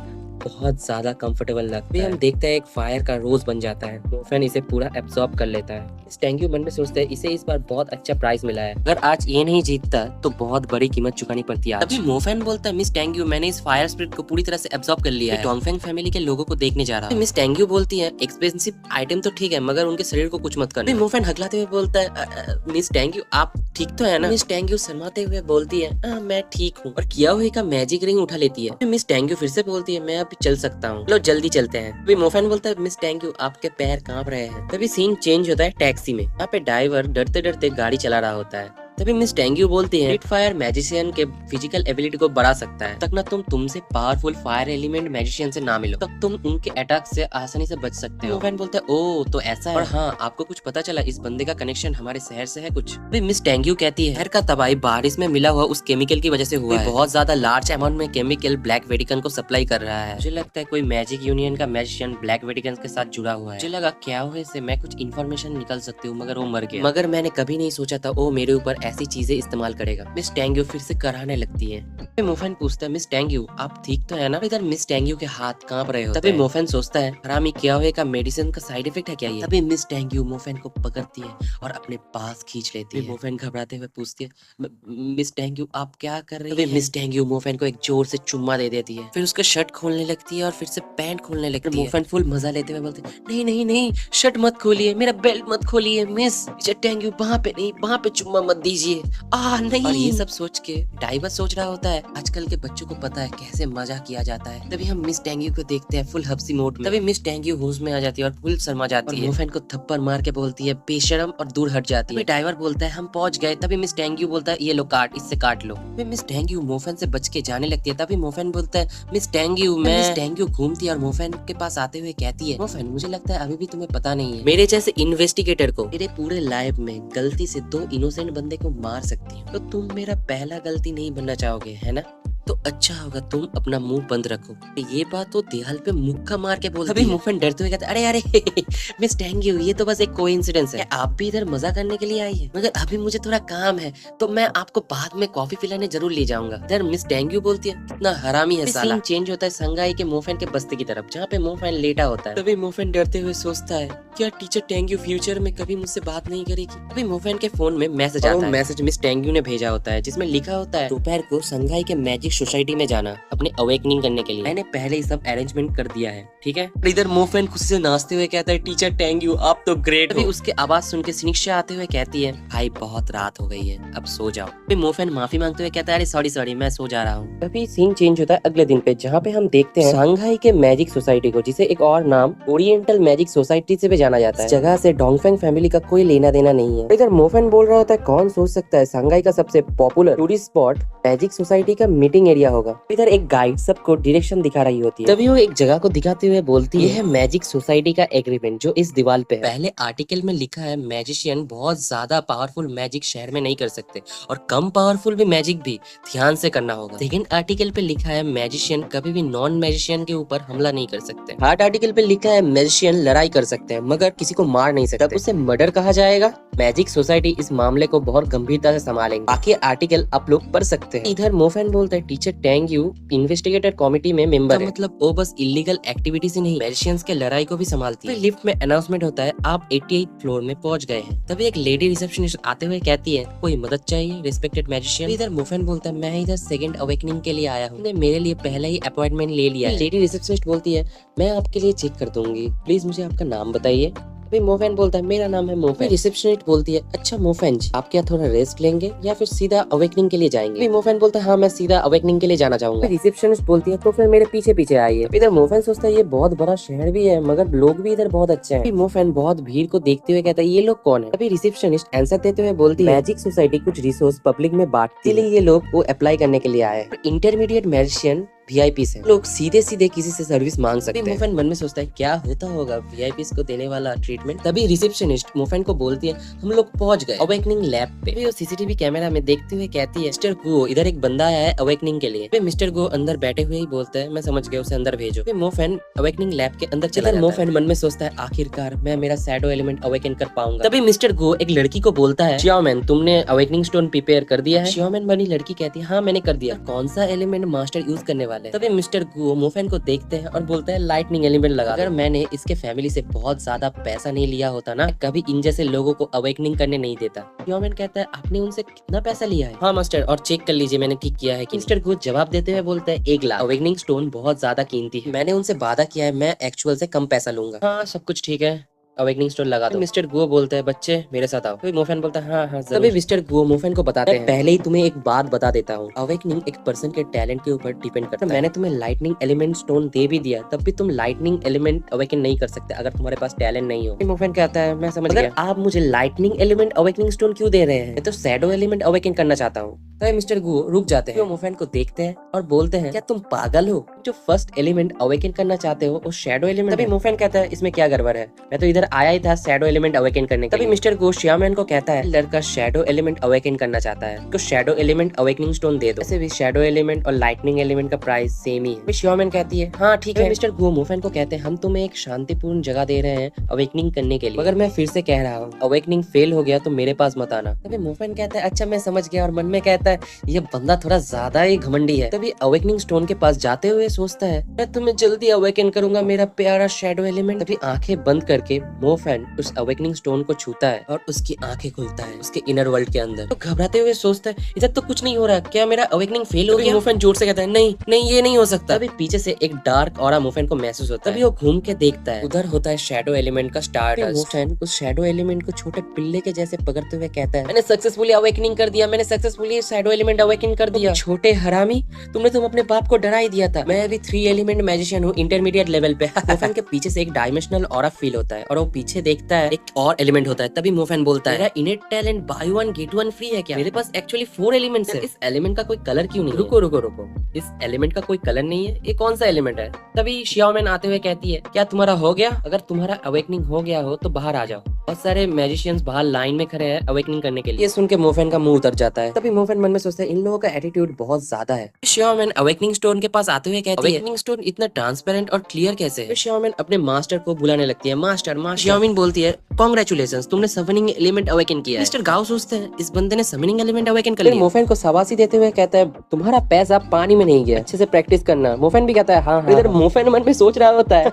बहुत ज्यादा कंफर्टेबल लगता है। हम देखते हैं एक फायर का रोज बन जाता है। मोफेन इसे पूरा एब्सॉर्ब कर लेता है। मिस टेंग्यू मन में सोचते हैं इसे इस बार बहुत अच्छा प्राइज मिला है, अगर आज ये नहीं जीतता तो बहुत बड़ी कीमत चुकानी पड़ती है। तभी मोफेन बोलता है मिस टेंग्यू मैंने इस फायर स्पिरिट को पूरी तरह से एब्सॉर्ब कर लिया है, डोंगफेंग फैमिली के लोगों को देखने जा रहा है। मिस टेंग्यू बोलती है एक्सपेंसिव आइटम तो ठीक है मगर उनके शरीर को कुछ मत करना। मोफेन हकलाते हुए बोलता है मिस टेंग्यू आप ठीक तो है ना? मिस टेंग्यू शर्माते हुए बोलती है मैं ठीक हूँ, और किया हुए का मैजिक रिंग उठा लेती है। मिस टेंग्यू फिर से बोलती है मैं अभी चल सकता हूँ, लो जल्दी चलते हैं। तभी मोफेन बोलता है मिस टेंग्यू आपके पैर कांप रहे हैं। तभी सीन चेंज होता है टैक्सी में, यहाँ पे ड्राइवर डरते डरते गाड़ी चला रहा होता है। तभी मिस टेंग्यू बोलती है फायर मैजिशियन के फिजिकल एबिलिटी को बढ़ा सकता है, तक ना तुमसे पावरफुल फायर एलिमेंट मैजिशियन से ना मिलो तब तुम उनके अटैक से आसानी से बच सकते हो। मोफेन बोलता है ओ तो ऐसा है, और हाँ आपको कुछ पता चला इस बंदे का कनेक्शन हमारे शहर से है कुछ। तभी मिस टेंग्यू कहती है शहर का तबाही बारिश में मिला हुआ उस केमिकल की वजह से हुआ है, बहुत ज्यादा लार्ज अमाउंट में केमिकल ब्लैक वेटिकन को सप्लाई कर रहा है। मुझे लगता है कोई मैजिक यूनियन का मैजिशियन ब्लैक वेटिकन के साथ जुड़ा हुआ है। मुझे लगा क्या हुए से मैं कुछ इन्फॉर्मेशन निकल सकती हूँ मगर वो मर गया, मगर मैंने कभी नहीं सोचा था वो मेरे ऊपर ऐसी चीजें इस्तेमाल करेगा। मिस टेंग्यू फिर से कराने लगती है। मोफेन पूछता है मिस टेंग्यू आप ठीक तो है ना? इधर मिस टेंग्यू के हाथ कांप रहे होते हैं। तभी मोफेन सोचता है हरामी किया हुए का मेडिसिन का साइड इफेक्ट है क्या ये? तभी मिस टेंग्यू मोफेन को पकड़ती है और अपने पास खींच लेती है। मोफेन घबराते हुए पूछती है मिस टेंग्यू आप क्या कर रही है? मिस टेंग्यू मोफेन को एक जोर से चुम्मा दे देती है, फिर उसका शर्ट खोलने लगती है और फिर से पैंट खोलने लगती है। मोफेन फुल मजा लेते हुए बोलते नहीं नहीं नहीं शर्ट मत खोलिए, मेरा बेल्ट मत खोलिए मिस टेंग्यू, वहाँ पे नहीं, वहाँ पे चुम्मा मत दीजिए नहीं। और ये सब सोच के ड्राइवर सोच रहा होता है आजकल के बच्चों को पता है कैसे मजा किया जाता है। तभी हम मिस टेंग्यू को देखते हैं फुल हब्सी मोड में। तभी मिस टेंग्यू होश में आ जाती है और फुल शर्मा जाती है। मोफेन को थप्पड़ मार के बोलती है बेशरम और दूर हट जाती है। ड्राइवर बोलता है हम पहुंच गए। तभी मिस टेंग्यू बोलता है ये लो काट, इससे काट लो। मिस टेंग्यू मोफेन से बच के जाने लगती है। तभी मोफेन बोलता है मिस टेंग्यू मैं। मिस टेंग्यू घूमती है और मोफेन के पास आते हुए कहती है मोफेन मुझे लगता है अभी भी तुम्हें पता नहीं है, मेरे जैसे इन्वेस्टिगेटर को मेरे पूरे लाइफ में गलती से 2 इनोसेंट बंदे को मार सकती हूँ, तो तुम मेरा पहला गलती नहीं बनना चाहोगे है ना? तो अच्छा होगा तुम अपना मुंह बंद रखो। ये बात तो दीवाल पे मुक्का मार के बोलती है। मोफेन डरते हुए कहता है अरे अरे मिस टेंग्यू ये तो बस एक कोइंसिडेंस है, आप भी इधर मजा करने के लिए आई है, मगर अभी मुझे थोड़ा काम है तो मैं आपको बाद में कॉफी पिलाने जरूर ले जाऊंगा। इधर मिस टेंग्यू बोलती है कितना हरामी है साला। सीन चेंज होता है संगाई के मोफेन के बस्ती की तरफ जहाँ पे मोफेन लेटा होता है। तभी मोफेन डरते हुए सोचता है क्या टीचर टेंग्यू फ्यूचर में कभी मुझसे बात नहीं करेगी? तभी मोफेन के फोन में मैसेज आता है। मैसेज मिस टेंग्यू ने भेजा होता है जिसमें लिखा होता है दोपहर को संगाई के मैजिक सोसाइटी में जाना अपने अवेकनिंग करने के लिए, मैंने पहले ही सब अरेंजमेंट कर दिया है ठीक है। इधर मोफेन खुशी से नाचते हुए कहता है टीचर टेंग्यू आप तो ग्रेट हो। उसके आवाज सुन के सिनिक्षा आते हुए कहती है भाई बहुत रात हो गई है अब सो जाओ। फिर मोफेन माफी मांगते हुए कहता है अरे सॉरी मैं सो जा रहा हूँ। तभी सीन चेंज होता है अगले दिन पे जहाँ पे हम देखते हैं शंघाई के मैजिक सोसाइटी को, जिसे एक और नाम ओरिएंटल मैजिक सोसाइटी से भी जाना जाता है। जगह से डोंगफेंग फैमिली का कोई लेना देना नहीं है। इधर मोफेन बोल रहा होता है कौन सोच सकता है शंघाई का सबसे popular tourist spot magic society का मीटिंग एरिया होगा। इधर एक गाइड सबको डायरेक्शन दिखा रही होती है। तभी वो एक जगह को दिखाते हुए बोलती है मैजिक सोसाइटी का एग्रीमेंट जो इस दीवार पे है। पहले आर्टिकल में लिखा है मैजिशियन बहुत ज्यादा पावरफुल मैजिक शहर में नहीं कर सकते और कम पावरफुल भी मैजिक भी ध्यान से करना होगा। सेकंड आर्टिकल पे लिखा है मैजिशियन कभी भी नॉन मैजिशियन के ऊपर हमला नहीं कर सकते। थर्ड आर्टिकल पे लिखा है मैजिशियन लड़ाई कर सकते हैं मगर किसी को मार नहीं सकते, तब उसे मर्डर कहा जाएगा। मैजिक सोसाइटी इस मामले को बहुत गंभीरता से संभालेंगे। बाकी आर्टिकल आप लोग पढ़ सकते हैं। इधर मोफेन बोलता है टीचर टेंग्यू इन्वेस्टिगेटर कमिटी में मेंबर है, मतलब वो बस इलीगल एक्टिविटी से नहीं मैजिशियंस के लड़ाई को भी संभालती है। लिफ्ट में अनाउंसमेंट होता है आप 88 फ्लोर में पहुंच गए हैं। तभी एक लेडी रिसेप्शनिस्ट आते हुए कहती है कोई मदद चाहिए रिस्पेक्टेड मैजिशियन। इधर मोफेन बोलता है मैं इधर सेकंड अवेकनिंग के लिए आया हूँ, मेरे लिए पहले ही अपॉइंटमेंट ले लिया है। लेडी रिसेप्शनिस्ट बोलती है मैं आपके लिए चेक कर दूंगी, प्लीज मुझे आपका नाम बताइए। मोफेन बोलता है मेरा नाम है मोफेन। रिसेप्शनिस्ट बोलती है अच्छा मोफेन जी आप क्या थोड़ा रेस्ट लेंगे या फिर सीधा अवेकनिंग के लिए जाएंगे? मोफेन बोलता है हाँ मैं सीधा अवेकनिंग के लिए जाना चाहूंगा। रिसेप्शनिस्ट बोलती है तो फिर मेरे पीछे पीछे आइए। इधर मोफेन सोचता है ये बहुत बड़ा शहर भी है मगर लोग भी इधर बहुत अच्छे हैं। मोफेन बहुत भीड़ को देखते हुए कहता है ये लोग कौन है? अभी रिसेप्शनिस्ट आंसर देते हुए बोलती है मैजिक सोसाइटी कुछ रिसोर्स पब्लिक में बांटती है, ये लोग वो अप्लाई करने के लिए आए। इंटरमीडिएट मैजिशियन वीआईपी से लोग सीधे सीधे किसी से सर्विस मांग सकते हैं। मोफेन मन में सोचता है क्या होता होगा वीआईपी को देने वाला ट्रीटमेंट। तभी रिसेप्शनिस्ट मोफेन को बोलती है हम लोग पहुंच गए अवेकनिंग लैब पे। वो सीसीटीवी कैमरा में देखते हुए कहती है मिस्टर गो इधर एक बंदा आया है अवेकनिंग के लिए। मिस्टर गो अंदर बैठे हुए ही बोलता है मैं समझ गया उसे अंदर भेजो। मोफेन अवेकनिंग लैब के अंदर चला जाता है। मोफेन मन में सोचता है आखिरकार मैं मेरा शैडो एलिमेंट अवेकन कर पाऊंगा। तभी मिस्टर गो एक लड़की को बोलता है श्योमैन तुमने अवेकनिंग स्टोन प्रिपेयर कर दिया है। श्योमैन बनी लड़की कहती है हाँ मैंने कर दिया। कौन सा एलिमेंट मास्टर यूज करने वाले हैं? तभी मिस्टर गो मोफेन को देखते हैं और बोलते हैं लाइटनिंग एलिमेंट लगा। अगर मैंने इसके फैमिली से बहुत ज्यादा पैसा नहीं लिया होता ना कभी इन जैसे लोगों को अवेकनिंग करने नहीं देता। श्योमैन कहता है आपने उनसे कितना पैसा लिया है? हाँ मास्टर और चेक कर लीजिए मैंने ठीक किया है। मिस्टर गो जवाब देते हुए बोलता है 1 लाख। अवेकनिंग स्टोन बहुत ज्यादा कीमती है, मैंने उनसे वादा किया है मैं एक्चुअल से कम पैसा लूंगा। हाँ सब कुछ ठीक है अवेकनिंग स्टोन लगा दो। मिस्टर गो बोलता है बच्चे मेरे साथ आओ। तो मोफेन बोलता है हाँ हाँ जरूर। तभी मिस्टर गो मोफेन को बताते हैं पहले ही तुम्हें एक बात बता देता हूँ अवेकनिंग एक पर्सन के टैलेंट के ऊपर डिपेंड करता है। मैंने तुम्हें लाइटनिंग एलिमेंट स्टोन दे भी दिया तब भी तुम लाइटनिंग एलिमेंट अवेकन नहीं कर सकते अगर तुम्हारे पास टैलेंट नहीं हो। मोफेन कहता है मैं समझ गया आप मुझे लाइटनिंग एलिमेंट अवेकनिंग स्टोन क्यों दे रहे हैं? मैं तो शैडो एलिमेंट अवेकन करना चाहता हूँ। तभी मिस्टर गो रुक जाते हैं मोफेन को देखते हैं और बोलते हैं क्या तुम पागल हो? जो फर्स्ट एलिमेंट अवेकन करना चाहते हो वो शैडो एलिमेंट। तभी मोफेन कहता है इसमें क्या गड़बड़ है, मैं तो इधर आया ही था शैडो एलिमेंट अवेकन करने के लिए। तभी मिस्टर गो श्यामैन को कहता है लड़का शैडो एलिमेंट अवेकन करना चाहता है तो शैडो एलिमेंट अवेकनिंग स्टोन दे दो। ऐसे भी शैडो एलिमेंट और लाइटनिंग एलिमेंट का प्राइस सेम ही है। श्यामैन कहती है हाँ ठीक है। मिस्टर गो मोफेन को कहते हैं हम तुम्हें एक शांतिपूर्ण जगह दे रहे हैं अवेकनिंग करने के लिए, मगर मैं फिर से कह रहा हूँ अवेकनिंग फेल हो गया तो मेरे पास मत आना। तभी मोफेन कहता है अच्छा मैं समझ गया और मन में कहता है ये बंदा थोड़ा ज्यादा ही घमंडी है। तभी अवेकनिंग स्टोन के पास जाते हुए सोचता है मैं तुम्हें जल्दी अवेकन करूंगा मेरा प्यारा शैडो एलिमेंट। तभी आंखें बंद करके मोफेन उस अवेकनिंग स्टोन को छूता है और उसकी आंखें खुलता है उसके इनर वर्ल्ड के अंदर। तो घबराते हुए सोचता है इधर तो कुछ नहीं हो रहा, क्या मेरा अवेकनिंग फेल हो गया? मोफेन जोर से कहता है नहीं नहीं ये नहीं हो सकता। तभी पीछे से एक डार्क ऑरा मोफेन को महसूस होता है। तभी वो घूम के देखता है उधर होता है शैडो एलिमेंट का स्टार। मोफेन उस शैडो एलिमेंट को छोटे पिल्ले के जैसे पकड़ते हुए कहता है मैंने सक्सेसफुली अवेकनिंग कर दिया, मैंने सक्सेसफुली शैडो एलिमेंट अवेकन कर दिया। छोटे हरामी तुम अपने बाप को डरा ही दिया था, मैं अभी 3 एलिमेंट मैजिशियन हूँ इंटरमीडिएट लेवल पे। मोफेन के पीछे से एक डायमेंशनल ऑरा फील होता है और वो पीछे देखता है एक और एलिमेंट होता है। तभी मोफेन बोलता है मेरा innate talent buy 1 get 1 free है क्या? मेरे पास एक्चुअली 4 एलिमेंट्स है, इस एलिमेंट का कोई कलर क्यों नहीं? रुको रुको रुको, इस एलिमेंट का कोई कलर नहीं है, ये कौन सा एलिमेंट है? तभी श्याओमैन आते हुए कहती है क्या तुम्हारा हो गया? अगर तुम्हारा अवेकनिंग हो गया हो तो बाहर आ जाओ। बहुत सारे मैजिशियंस बाहर लाइन में खड़े हैं अवेकनिंग करने के लिए। ये सुन के मोफेन का मुंह उतर जाता है। तभी मोफेन मन में सोचता है इन लोगों का एटीट्यूड बहुत ज्यादा है। श्याओमैन अवेकनिंग स्टोन के पास आते हुए कहती है अवेकनिंग स्टोन इतना ट्रांसपेरेंट और क्लियर कैसे है? श्याओमैन अपने मास्टर को बुलाने लगती है मास्टर मास्टर। श्याओमैन बोलती है कांग्रेचुलेशंस तुमने समनिंग एलिमेंट अवेकन किया है। मिस्टर गाओ सोचते हैं इस बंदे ने समनिंग एलिमेंट अवेकन कर लिया। मोफेन को शाबाशी देते हुए कहता है तुम्हारा पैसा पानी में नहीं गया, अच्छे से प्रैक्टिस करना। मोफेन भी कहता है हाँ हाँ। इधर मोफेन मन में सोच रहा होता है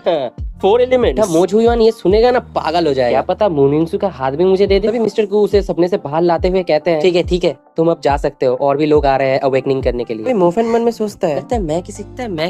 4 एलिमेंट। मोजुयान ये सुनेगा ना पागल हो जाएगा, क्या पता मुनिंसु का हाथ भी मुझे दे दे। तभी मिस्टर गू उसे सपने से बाहर लाते हुए कहते हैं ठीक है तुम अब जा सकते हो, और भी लोग आ रहे हैं अवेकनिंग करने के लिए। मोफेन मन में सोचता है मैं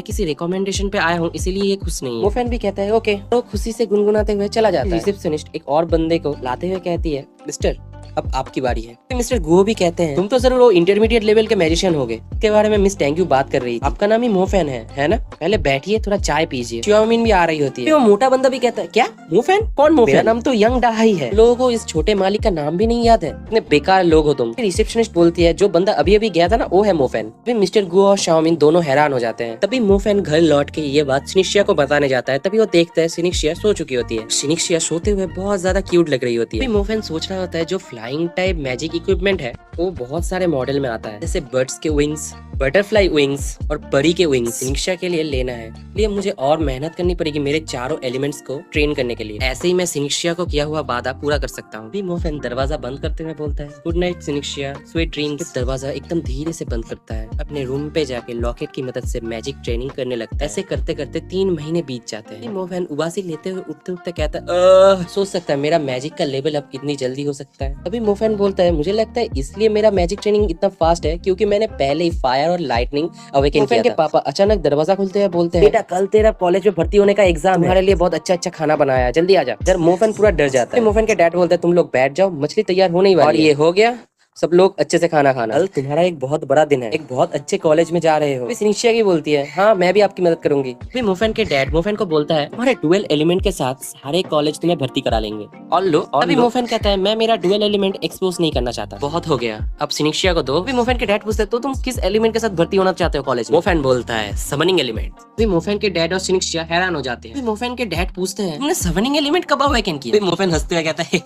किसी रिकमेंडेशन पे आया हूँ इसीलिए ये खुश नहीं है। मोफेन भी कहता है ओके, तो खुशी से गुनगुनाते हुए चला जाता है। रिसेप्शनिस्ट एक और बंदे को लाते हुए कहती है मिस्टर अब आपकी बारी है। तो मिस्टर गो भी कहते हैं तुम तो जरूर वो इंटरमीडिएट लेवल के मैजिशियन होगे। इसके बारे में मिस टेंग्यू बात कर रही थी। आपका नाम ही मोफेन है ना? पहले बैठिए थोड़ा चाय पीजिए। श्याओमिन भी आ रही होती है। वो मोटा बंदा भी कहता है क्या मोफेन? कौन मोफेन? मेरा नाम तो यंग डाहाई है। लोगों को इस छोटे मालिक का नाम भी नहीं याद है, इतने बेकार लोग हो तुम। रिसेप्शनिस्ट बोलती है जो बंदा अभी अभी गया था ना वो है मोफेन। मिस्टर गो और श्याओमिन दोनों हैरान हो जाते हैं। तभी मोफेन घर लौट के ये बात सिनिशिया को बताने जाता है। तभी वो देखता है सिनिशिया सो चुकी होती है। सिनिशिया सोते हुए बहुत ज्यादा क्यूट लग रही होती है। मोफेन सोच रहा होता है जो फ्लाइंग टाइप मैजिक इक्विपमेंट है वो बहुत सारे मॉडल में आता है, जैसे बर्ड्स के विंग्स, बटरफ्लाई विंग्स और परी के विंग्स। सिनिशिया के लिए लेना है, इसलिए मुझे और मेहनत करनी पड़ेगी मेरे चारों एलिमेंट्स को ट्रेन करने के लिए। ऐसे ही मैं सिनिशिया को किया हुआ वादा पूरा कर सकता हूँ। भी मोफेन दरवाजा बंद करते हुए बोलता है गुड नाइट सिनिशिया, स्वीट ड्रीम्स। दरवाजा एकदम धीरे से बंद करता है, अपने रूम पे जाके लॉकेट की मदद से मैजिक ट्रेनिंग करने लगता है। ऐसे करते करते 3 महीने बीत जाते हैं। मोफेन उबासी लेते हुए उठते उठते कहता है सोच सकता है मेरा मैजिक का लेवल अब इतनी जल्दी हो सकता है। अभी मोफेन बोलता है मुझे लगता है इसलिए मेरा मैजिक ट्रेनिंग इतना फास्ट है क्योंकि मैंने पहले ही फायर और लाइटनिंग अवेकन किया था। के पापा अचानक दरवाजा खुलते हैं, बोलते हैं बेटा कल तेरा कॉलेज में भर्ती होने का एग्जाम है, तुम्हारे लिए बहुत अच्छा खाना बनाया है, जल्दी आ जा। इधर मोफेन पूरा डर जाता है। मोफेन के डैड बोलते हैं तुम लोग बैठ जाओ, मछली तैयार होने ही वाली है। और ये हो गया सब लोग अच्छे से खाना खाना। कल तुम्हारा एक बहुत बड़ा दिन है, एक बहुत अच्छे कॉलेज में जा रहे हो। सिनिशिया की बोलती है हाँ मैं भी आपकी मदद करूंगी। फिर मोफेन के डैड मोफेन को बोलता है तुम्हारे डुअल एलिमेंट के साथ सारे कॉलेज तुम्हें भर्ती करा लेंगे। और लो अभी मोफेन कहता है मैं मेरा डुअल एलिमेंट एक्सपोज नहीं करना चाहता, बहुत हो गया, अब सिनिशिया को दो। फिर मोफेन के डैड पूछते तो तुम किस एलिमेंट के साथ भर्ती होना चाहते हो कॉलेज में? मोफेन बोलता है समनिंग एलिमेंट। फिर मोफेन के डैड और सिनिशिया हैरान हो जाते हैं। फिर मोफेन के डैड पूछते हैं तुमने समनिंग एलिमेंट कब अवेकन किया? फिर मोफेन हंसते हुए कहता है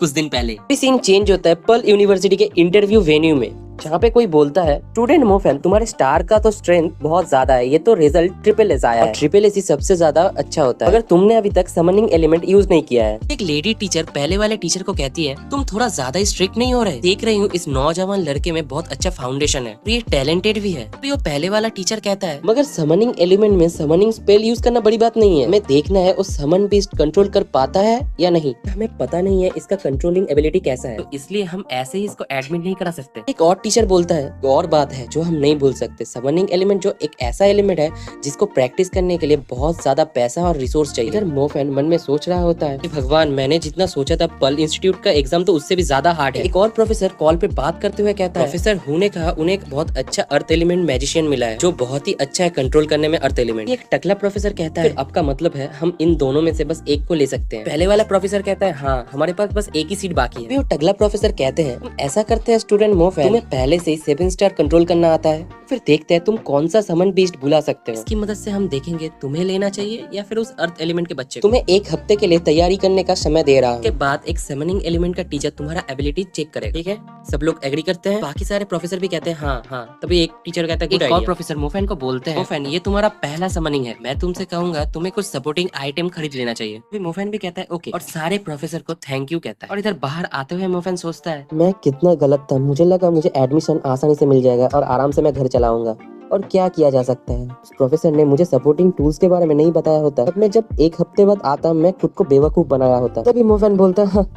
कुछ दिन पहले। फिर सीन चेंज होता है पर्ल यूनिवर्सिटी के इंटरव्यू वेन्यू में, जहाँ पे कोई बोलता है स्टूडेंट मोफेन तुम्हारे स्टार का तो स्ट्रेंथ बहुत ज्यादा है, ये तो रिजल्ट ट्रिपल एस आया है। ट्रिपल एस ही सबसे ज्यादा अच्छा होता है अगर तुमने अभी तक समनिंग एलिमेंट यूज नहीं किया है। एक लेडी टीचर पहले वाले टीचर को कहती है तुम थोड़ा ज्यादा स्ट्रिक्ट नहीं हो रहे, देख रही हूँ इस नौजवान लड़के में बहुत अच्छा फाउंडेशन है, ये टैलेंटेड भी है। तो पहले वाला टीचर कहता है मगर समनिंग एलिमेंट में समनिंग स्पेल यूज करना बड़ी बात नहीं है, हमें देखना है उस समन बीस्ट कंट्रोल कर पाता है या नहीं, हमें पता नहीं है इसका कंट्रोलिंग एबिलिटी कैसा है, तो इसलिए हम ऐसे ही इसको एडमिट नहीं करा सकते। एक और टीचर बोलता है और बात है जो हम नहीं भूल सकते, समनिंग एलिमेंट जो एक ऐसा एलिमेंट है जिसको प्रैक्टिस करने के लिए बहुत ज्यादा पैसा और रिसोर्स चाहिए। इधर मोफेन मन में सोच रहा होता है कि भगवान मैंने जितना सोचा था पर्ल इंस्टीट्यूट का एग्जाम तो उससे भी ज्यादा हार्ड है। एक और प्रोफेसर कॉल पे बात करते हुए कहता है प्रोफेसर हु ने कहा उन्हें एक बहुत अच्छा अर्थ एलिमेंट मैजिशियन मिला है जो बहुत ही अच्छा है कंट्रोल करने में अर्थ एलिमेंट। एक टकला प्रोफेसर कहता है आपका मतलब है हम इन दोनों में से बस एक को ले सकते हैं। पहले वाला प्रोफेसर कहता है हाँ हमारे पास बस एक ही सीट बाकी है। वो टकला प्रोफेसर कहते हैं हम ऐसा करते हैं स्टूडेंट मोफेन तुम्हें पहले से ही 7 स्टार कंट्रोल करना आता है, फिर देखते हैं तुम कौन सा समन बीस्ट बुला सकते हो। इसकी मदद से हम देखेंगे तुम्हें लेना चाहिए या फिर उस अर्थ एलिमेंट के बच्चे को। तुम्हें 1 हफ्ते के लिए तैयारी करने का समय दे रहा हूँ। के बाद एक समनिंग एलिमेंट का टीचर तुम्हारा एबिलिटी चेक करेगा, ठीक है? सब लोग एग्री करते हैं, बाकी सारे प्रोफेसर भी कहते हैं हाँ हाँ। तभी एक टीचर कहता है एक और प्रोफेसर मोफेन को बोलते हैं मोफेन ये तुम्हारा पहला समनिंग है, मैं तुमसे कहूंगा तुम्हें कुछ सपोर्टिंग आइटम खरीद लेना चाहिए। फिर मोफेन भी कहता है ओके और सारे प्रोफेसर को थैंक यू कहता है। और इधर बाहर आते हुए मोफेन सोचता है मैं कितना गलत था, मुझे लगा मुझे एडमिशन आसानी से मिल जाएगा और आराम से मैं घर चलाऊंगा और क्या किया जा सकता है। उस प्रोफेसर ने मुझे सपोर्टिंग टूल्स के बारे में नहीं बताया होता, तब मैं जब 1 हफ्ते बाद आता मैं खुद को बेवकूफ बनाया होता। तभी मोफेन बोलता हाँ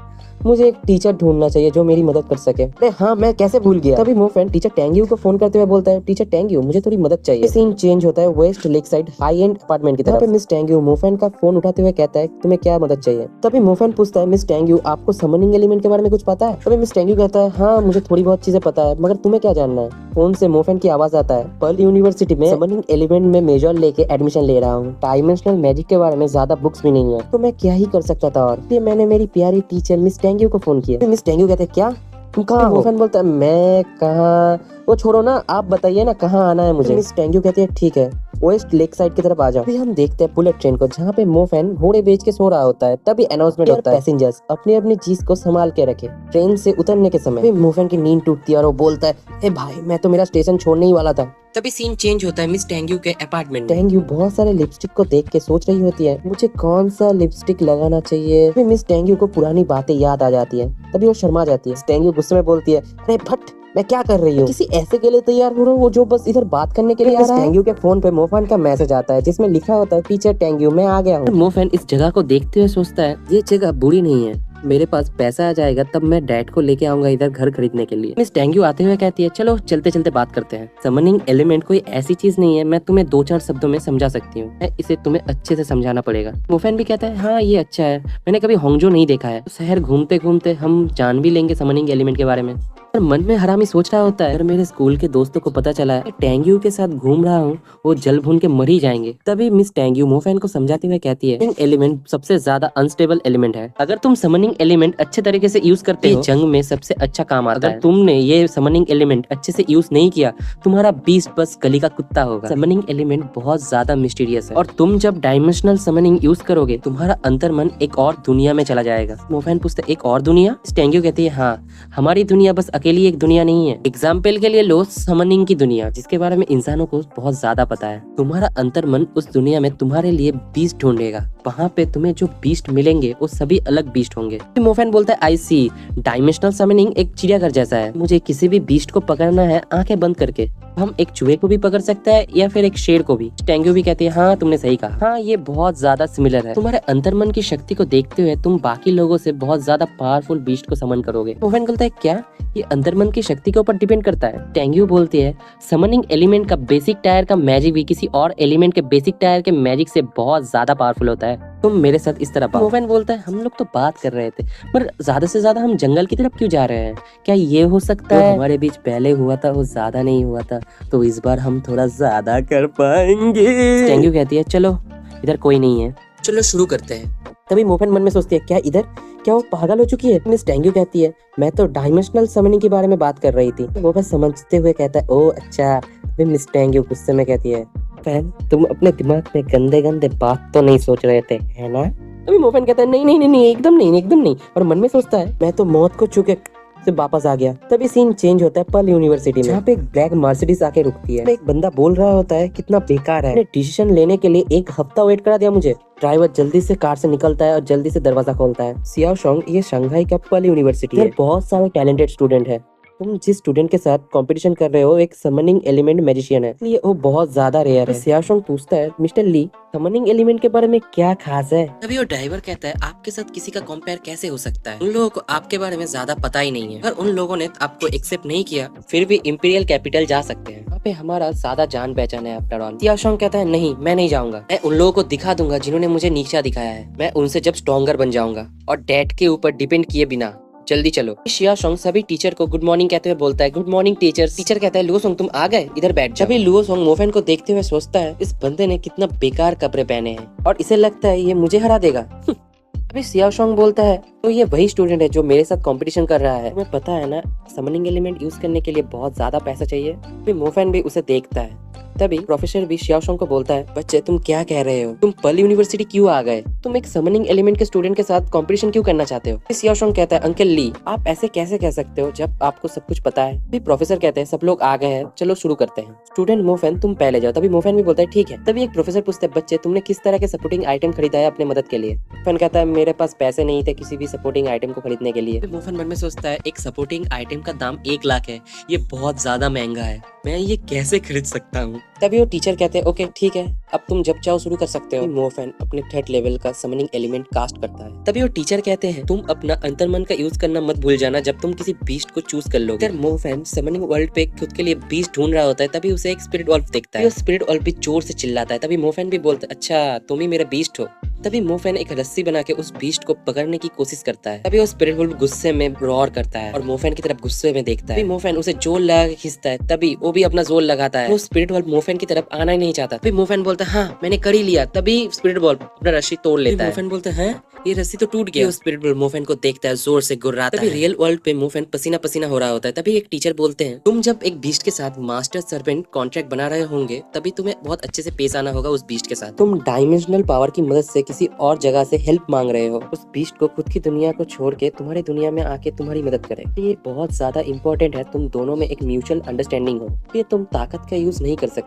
मुझे एक टीचर ढूंढना चाहिए जो मेरी मदद कर सके। अरे हाँ मैं कैसे भूल गया। तभी मोफेन टीचर टेंग्यू को फोन करते हुए बोलता है टीचर टेंग्यू मुझे थोड़ी मदद चाहिए। सीन चेंज होता है West Lake side high and apartment की तरफ। मिस टेंग्यू मोफेन का फोन उठाते हुए कहता है तुम्हें क्या मदद चाहिए। तभी मोफेन पूछता है मिस टेंग्यू आपको समनिंग एलिमेंट के बारे में कुछ पता है? तभी मिस टेंग्यू कहता है हाँ मुझे थोड़ी बहुत चीजें पता है मगर तुम्हें क्या जानना है। फोन से मोफेन की आवाज आता है पर्ल यूनिवर्सिटी में समनिंग एलिमेंट में मेजर लेके एडमिशन ले रहा हूँ, डायमेंशनल मैजिक के बारे में ज्यादा बुक्स भी नहीं है तो मैं क्या ही कर सकता था। और फिर मैंने मेरी प्यारी टीचर मिस टेंग्यू को फोन किया। मिस टेंग्यू कहते हैं क्या तुम कहाँ हो? मोफेन बोलता है मैं कहाँ, वो छोड़ो ना आप बताइए ना कहाँ आना है मुझे। मिस टेंग्यू कहती है ठीक है वेस्ट लेक साइड की तरफ आ जाओ। फिर हम देखते हैं बुलेट ट्रेन को जहाँ पे मोफेन घोड़े बेच के सो रहा होता है। तभी अनाउंसमेंट होता है पैसेंजर्स अपनी अपनी चीज को संभाल के रखे ट्रेन से उतरने के समय। फिर मोफेन की नींद टूटती है और वो बोलता है हे भाई मैं तो मेरा स्टेशन छोड़ने ही वाला था। तभी सीन चेंज होता है मिस टेंग्यू के अपार्टमेंट। टेंग्यू बहुत सारे लिपस्टिक को देख के सोच रही होती है मुझे कौन सा लिपस्टिक लगाना चाहिए। फिर मिस टेंग्यू को पुरानी बातें याद आ जाती है, तभी वो शर्मा जाती है। टेंग्यू गुस्से में बोलती है अरे भट मैं क्या कर रही हूँ, किसी ऐसे के लिए तैयार हो रहा हूँ वो जो बस इधर बात करने के लिए आ रहा है। टेंग्यू के फोन पे मोफेन का मैसेज आता है जिसमें लिखा होता है टीचर टेंग्यू मैं आ गया हूँ। मोफेन इस जगह को देखते हुए सोचता है ये जगह बुरी नहीं है, मेरे पास पैसा आ जाएगा तब मैं डैड को लेके आऊंगा इधर घर खरीदने के लिए। मिस टेंग्यू आते हुए कहती है चलो चलते चलते बात करते हैं। समनिंग एलिमेंट कोई ऐसी चीज नहीं है मैं तुम्हें 2-4 शब्दों में समझा सकती हूँ, इसे तुम्हें अच्छे से समझाना पड़ेगा। मोफेन भी कहता है हाँ ये अच्छा है, मैंने कभी होंगजो नहीं देखा है, शहर घूमते घूमते हम जान भी लेंगे समनिंग एलिमेंट के बारे में। और मन में हरामी सोच रहा होता है अगर मेरे स्कूल के दोस्तों को पता चला है टेंग्यू के साथ घूम रहा हूँ वो जल भून के मर ही जाएंगे। तभी मिस टेंग्यू मोफेन को समझाते हुए कहती है एलिमेंट सबसे ज्यादा अनस्टेबल एलिमेंट है, अगर तुम समनिंग एलिमेंट अच्छे तरीके से यूज करते हो जंग में सबसे अच्छा काम आता है। अगर तुमने ये समनिंग एलिमेंट अच्छे से यूज नहीं किया तुम्हारा बीस्ट बस गली का कुत्ता होगा। समनिंग एलिमेंट बहुत ज्यादा मिस्टीरियस है और तुम जब डायमेंशनल समनिंग यूज करोगे तुम्हारा अंतर्मन एक और दुनिया में चला जाएगा। मोफेन पूछता है एक और दुनिया? टेंग्यू कहती है हाँ हमारी दुनिया बस अकेली एक दुनिया नहीं है, एग्जाम्पल के लिए लो समनिंग की दुनिया जिसके बारे में इंसानों को बहुत ज्यादा पता है। तुम्हारा अंतर्मन उस दुनिया में तुम्हारे लिए बीस्ट ढूंढेगा, वहाँ पे तुम्हें जो बीस्ट मिलेंगे वो सभी अलग बीस्ट होंगे। मोफेन बोलता है आई सी डायमेंशनल समनिंग एक चिड़ियाघर जैसा है, मुझे किसी भी बीस्ट को पकड़ना है आंखें बंद करके, हम एक चूहे को भी पकड़ सकता है या फिर एक शेर को भी। टेंग्यू भी कहती है हाँ तुमने सही कहा, हाँ ये बहुत ज्यादा सिमिलर है। तुम्हारे अंतर्मन की शक्ति को देखते हुए तुम बाकी लोगों से बहुत ज्यादा पावरफुल बीस्ट को समन करोगे। मोफेन बोलता है क्या ये अंतर्मन की शक्ति के ऊपर डिपेंड करता है? टेंग्यू बोलती है समनिंग एलिमेंट का बेसिक टायर का मैजिक भी किसी और एलिमेंट के बेसिक टायर के मैजिक से बहुत ज्यादा पावरफुल होता है। तुम मेरे साथ इस तरफ आओ। मोफेन बोलता है हम लोग तो बात कर रहे थे, पर ज्यादा से ज्यादा हम जंगल की तरफ क्यों जा रहे हैं? क्या ये हो सकता है हमारे बीच पहले हुआ था वो ज्यादा नहीं हुआ था, तो इस बार हम थोड़ा ज्यादा कर पाएंगे। स्टेंग्यू कहती है चलो इधर कोई नहीं है, चलो शुरू करते हैं। तभी मोफेन मन में सोचती है क्या इधर, क्या वो पागल हो चुकी है? मिस टेंग्यू कहती है मैं तो डायमेंशनल समनिंग के बारे में बात कर रही थी। वो बस समझते हुए कहता है ओ अच्छा। फिर मिस टेंग्यू गुस्से में कहती है फैन तुम अपने दिमाग में गंदे गंदे बात तो नहीं सोच रहे थे है ना? अभी मोफेन कहता है नहीं नहीं नहीं नहीं एकदम नहीं एकदम नहीं, और मन में सोचता है मैं तो मौत को छू के से वापस आ गया। तभी सीन चेंज होता है पर्ल यूनिवर्सिटी में, जहाँ पे एक ब्लैक मर्सिडीज आके रुकती है। एक बंदा बोल रहा होता है कितना बेकार है, डिसीजन लेने के लिए 1 हफ्ता वेट करा दिया मुझे। ड्राइवर जल्दी से कार से निकलता है और जल्दी से दरवाजा खोलता है। सियाओ शोंग ये शंघाई का पर्ल यूनिवर्सिटी है, बहुत सारे टैलेंटेड स्टूडेंट है। तुम जिस स्टूडेंट के साथ कंपटीशन कर रहे हो एक समनिंग एलिमेंट मैजिशियन है, इसलिए वो बहुत ज्यादा रेयर है। सियाओ शोंग पूछता है मिस्टर ली समनिंग एलिमेंट के बारे में क्या खास है? तभी वो ड्राइवर कहता है आपके साथ किसी का कंपेयर कैसे हो सकता है, उन लोगों को आपके बारे में ज्यादा पता ही नहीं है, पर उन लोगों ने आपको एक्सेप्ट नहीं किया फिर भी इंपीरियल कैपिटल जा सकते हैं, वहाँ पे हमारा ज्यादा जान पहचान है आफ्टर ऑल। सियाओ शोंग कहता है नहीं मैं नहीं जाऊंगा, मैं उन लोगों को दिखा दूंगा जिन्होंने मुझे नीचा दिखाया है, मैं उनसे जब स्ट्रॉन्गर बन जाऊंगा और डैड के ऊपर डिपेंड किए बिना। जल्दी चलो। सियाओ शोंग सभी टीचर को गुड मॉर्निंग कहते हुए बोलता है गुड मॉर्निंग टीचर। टीचर कहता है लुओ सोंग तुम आ गए, इधर बैठ जाओ। लुओ सोंग मोफेन को देखते हुए सोचता है इस बंदे ने कितना बेकार कपड़े पहने हैं और इसे लगता है ये मुझे हरा देगा। अभी सियाओ शोंग बोलता है तो ये वही स्टूडेंट है जो मेरे साथ कंपटीशन कर रहा है, तुम्हें पता है ना समनिंग एलिमेंट यूज करने के लिए बहुत ज्यादा पैसा चाहिए। फिर मोफेन भी उसे देखता है। तभी प्रोफेसर भी सियाओ शोंग को बोलता है बच्चे तुम क्या कह रहे हो, तुम पर्ल यूनिवर्सिटी क्यों आ गए, तुम एक समनिंग एलिमेंट के स्टूडेंट के साथ कंपटीशन क्यों करना चाहते हो? सियाओ शोंग कहता है अंकल ली आप ऐसे कैसे कह सकते हो जब आपको सब कुछ पता है। फिर प्रोफेसर कहते हैं सब लोग आ गए हैं चलो शुरू करते हैं। स्टूडेंट मोफेन तुम पहले जाओ। तभी मोफेन भी बोलता है ठीक है। तभी एक प्रोफेसर पूछते हैं बच्चे तुमने किस तरह के सपोर्टिंग आइटम खरीदा है अपने मदद के लिए? मोफेन कहता है मेरे पास पैसे नहीं थे किसी भी सपोर्टिंग आइटम को खरीदने के लिए। मोफेन मन में सोचता है एक सपोर्टिंग आइटम का दाम 1 लाख है, ये बहुत ज्यादा महंगा है, मैं ये कैसे खरीद सकता हूँ? तभी वो टीचर कहते हैं ओके ठीक है अब तुम जब चाहो शुरू कर सकते हो। मोफेन अपने 3rd लेवल का समनिंग एलिमेंट कास्ट करता है। तभी वो टीचर कहते हैं तुम अपना अंतर्मन का यूज करना मत भूल जाना जब तुम किसी बीस्ट को चूज कर लोगे। मोफेन समनिंग वर्ल्ड पे खुद के लिए बीस्ट ढूंढ रहा होता है, तभी उसे एक स्पिरिट वॉल्फ दिखता है। स्पिरिट वॉल्फ भी जोर से चिल्लाता है। तभी मोफेन भी बोलता है अच्छा तुम ही मेरा बीस्ट हो। तभी मोफेन एक रस्सी बना के उस बीस्ट को पकड़ने की कोशिश करता है। तभी वो स्पिरिट वॉल्फ गुस्से में रोर करता है और मोफेन की तरफ गुस्से में देखता है। मोफेन उसे जोर लगा के खींचता है, तभी वो भी अपना जोर लगाता है। वो स्पिरिट वॉल्फ मोफेन की तरफ आना ही नहीं चाहता। फिर मोफेन बोलता है हाँ मैंने कर ही लिया। तभी स्पिरिट वॉल्फ अपना रस्सी तोड़ लेता है। मोफेन बोलता है ये रस्सी तो टूट गया। स्पिरिट वॉल्फ मोफेन को देखता है जोर से गुर्राता है। रियल वर्ल्ड पे मोफेन पसीना पसीना हो रहा होता है। तभी एक टीचर बोलते हैं तुम जब एक बीस्ट के साथ मास्टर सर्वेंट कॉन्ट्रैक्ट बना रहे होंगे तभी तुम्हें बहुत अच्छे से पेश आना होगा उस बीस्ट के साथ। तुम डायमेंशनल पावर की मदद से किसी और जगह से हेल्प मांग रहे हो, उस बीस्ट को खुद की दुनिया को छोड़ के तुम्हारी दुनिया में आके तुम्हारी मदद करे। ये बहुत ज्यादा इंपॉर्टेंट है तुम दोनों में एक म्यूचुअल अंडरस्टैंडिंग हो। ये तुम ताकत का यूज नहीं कर सकते।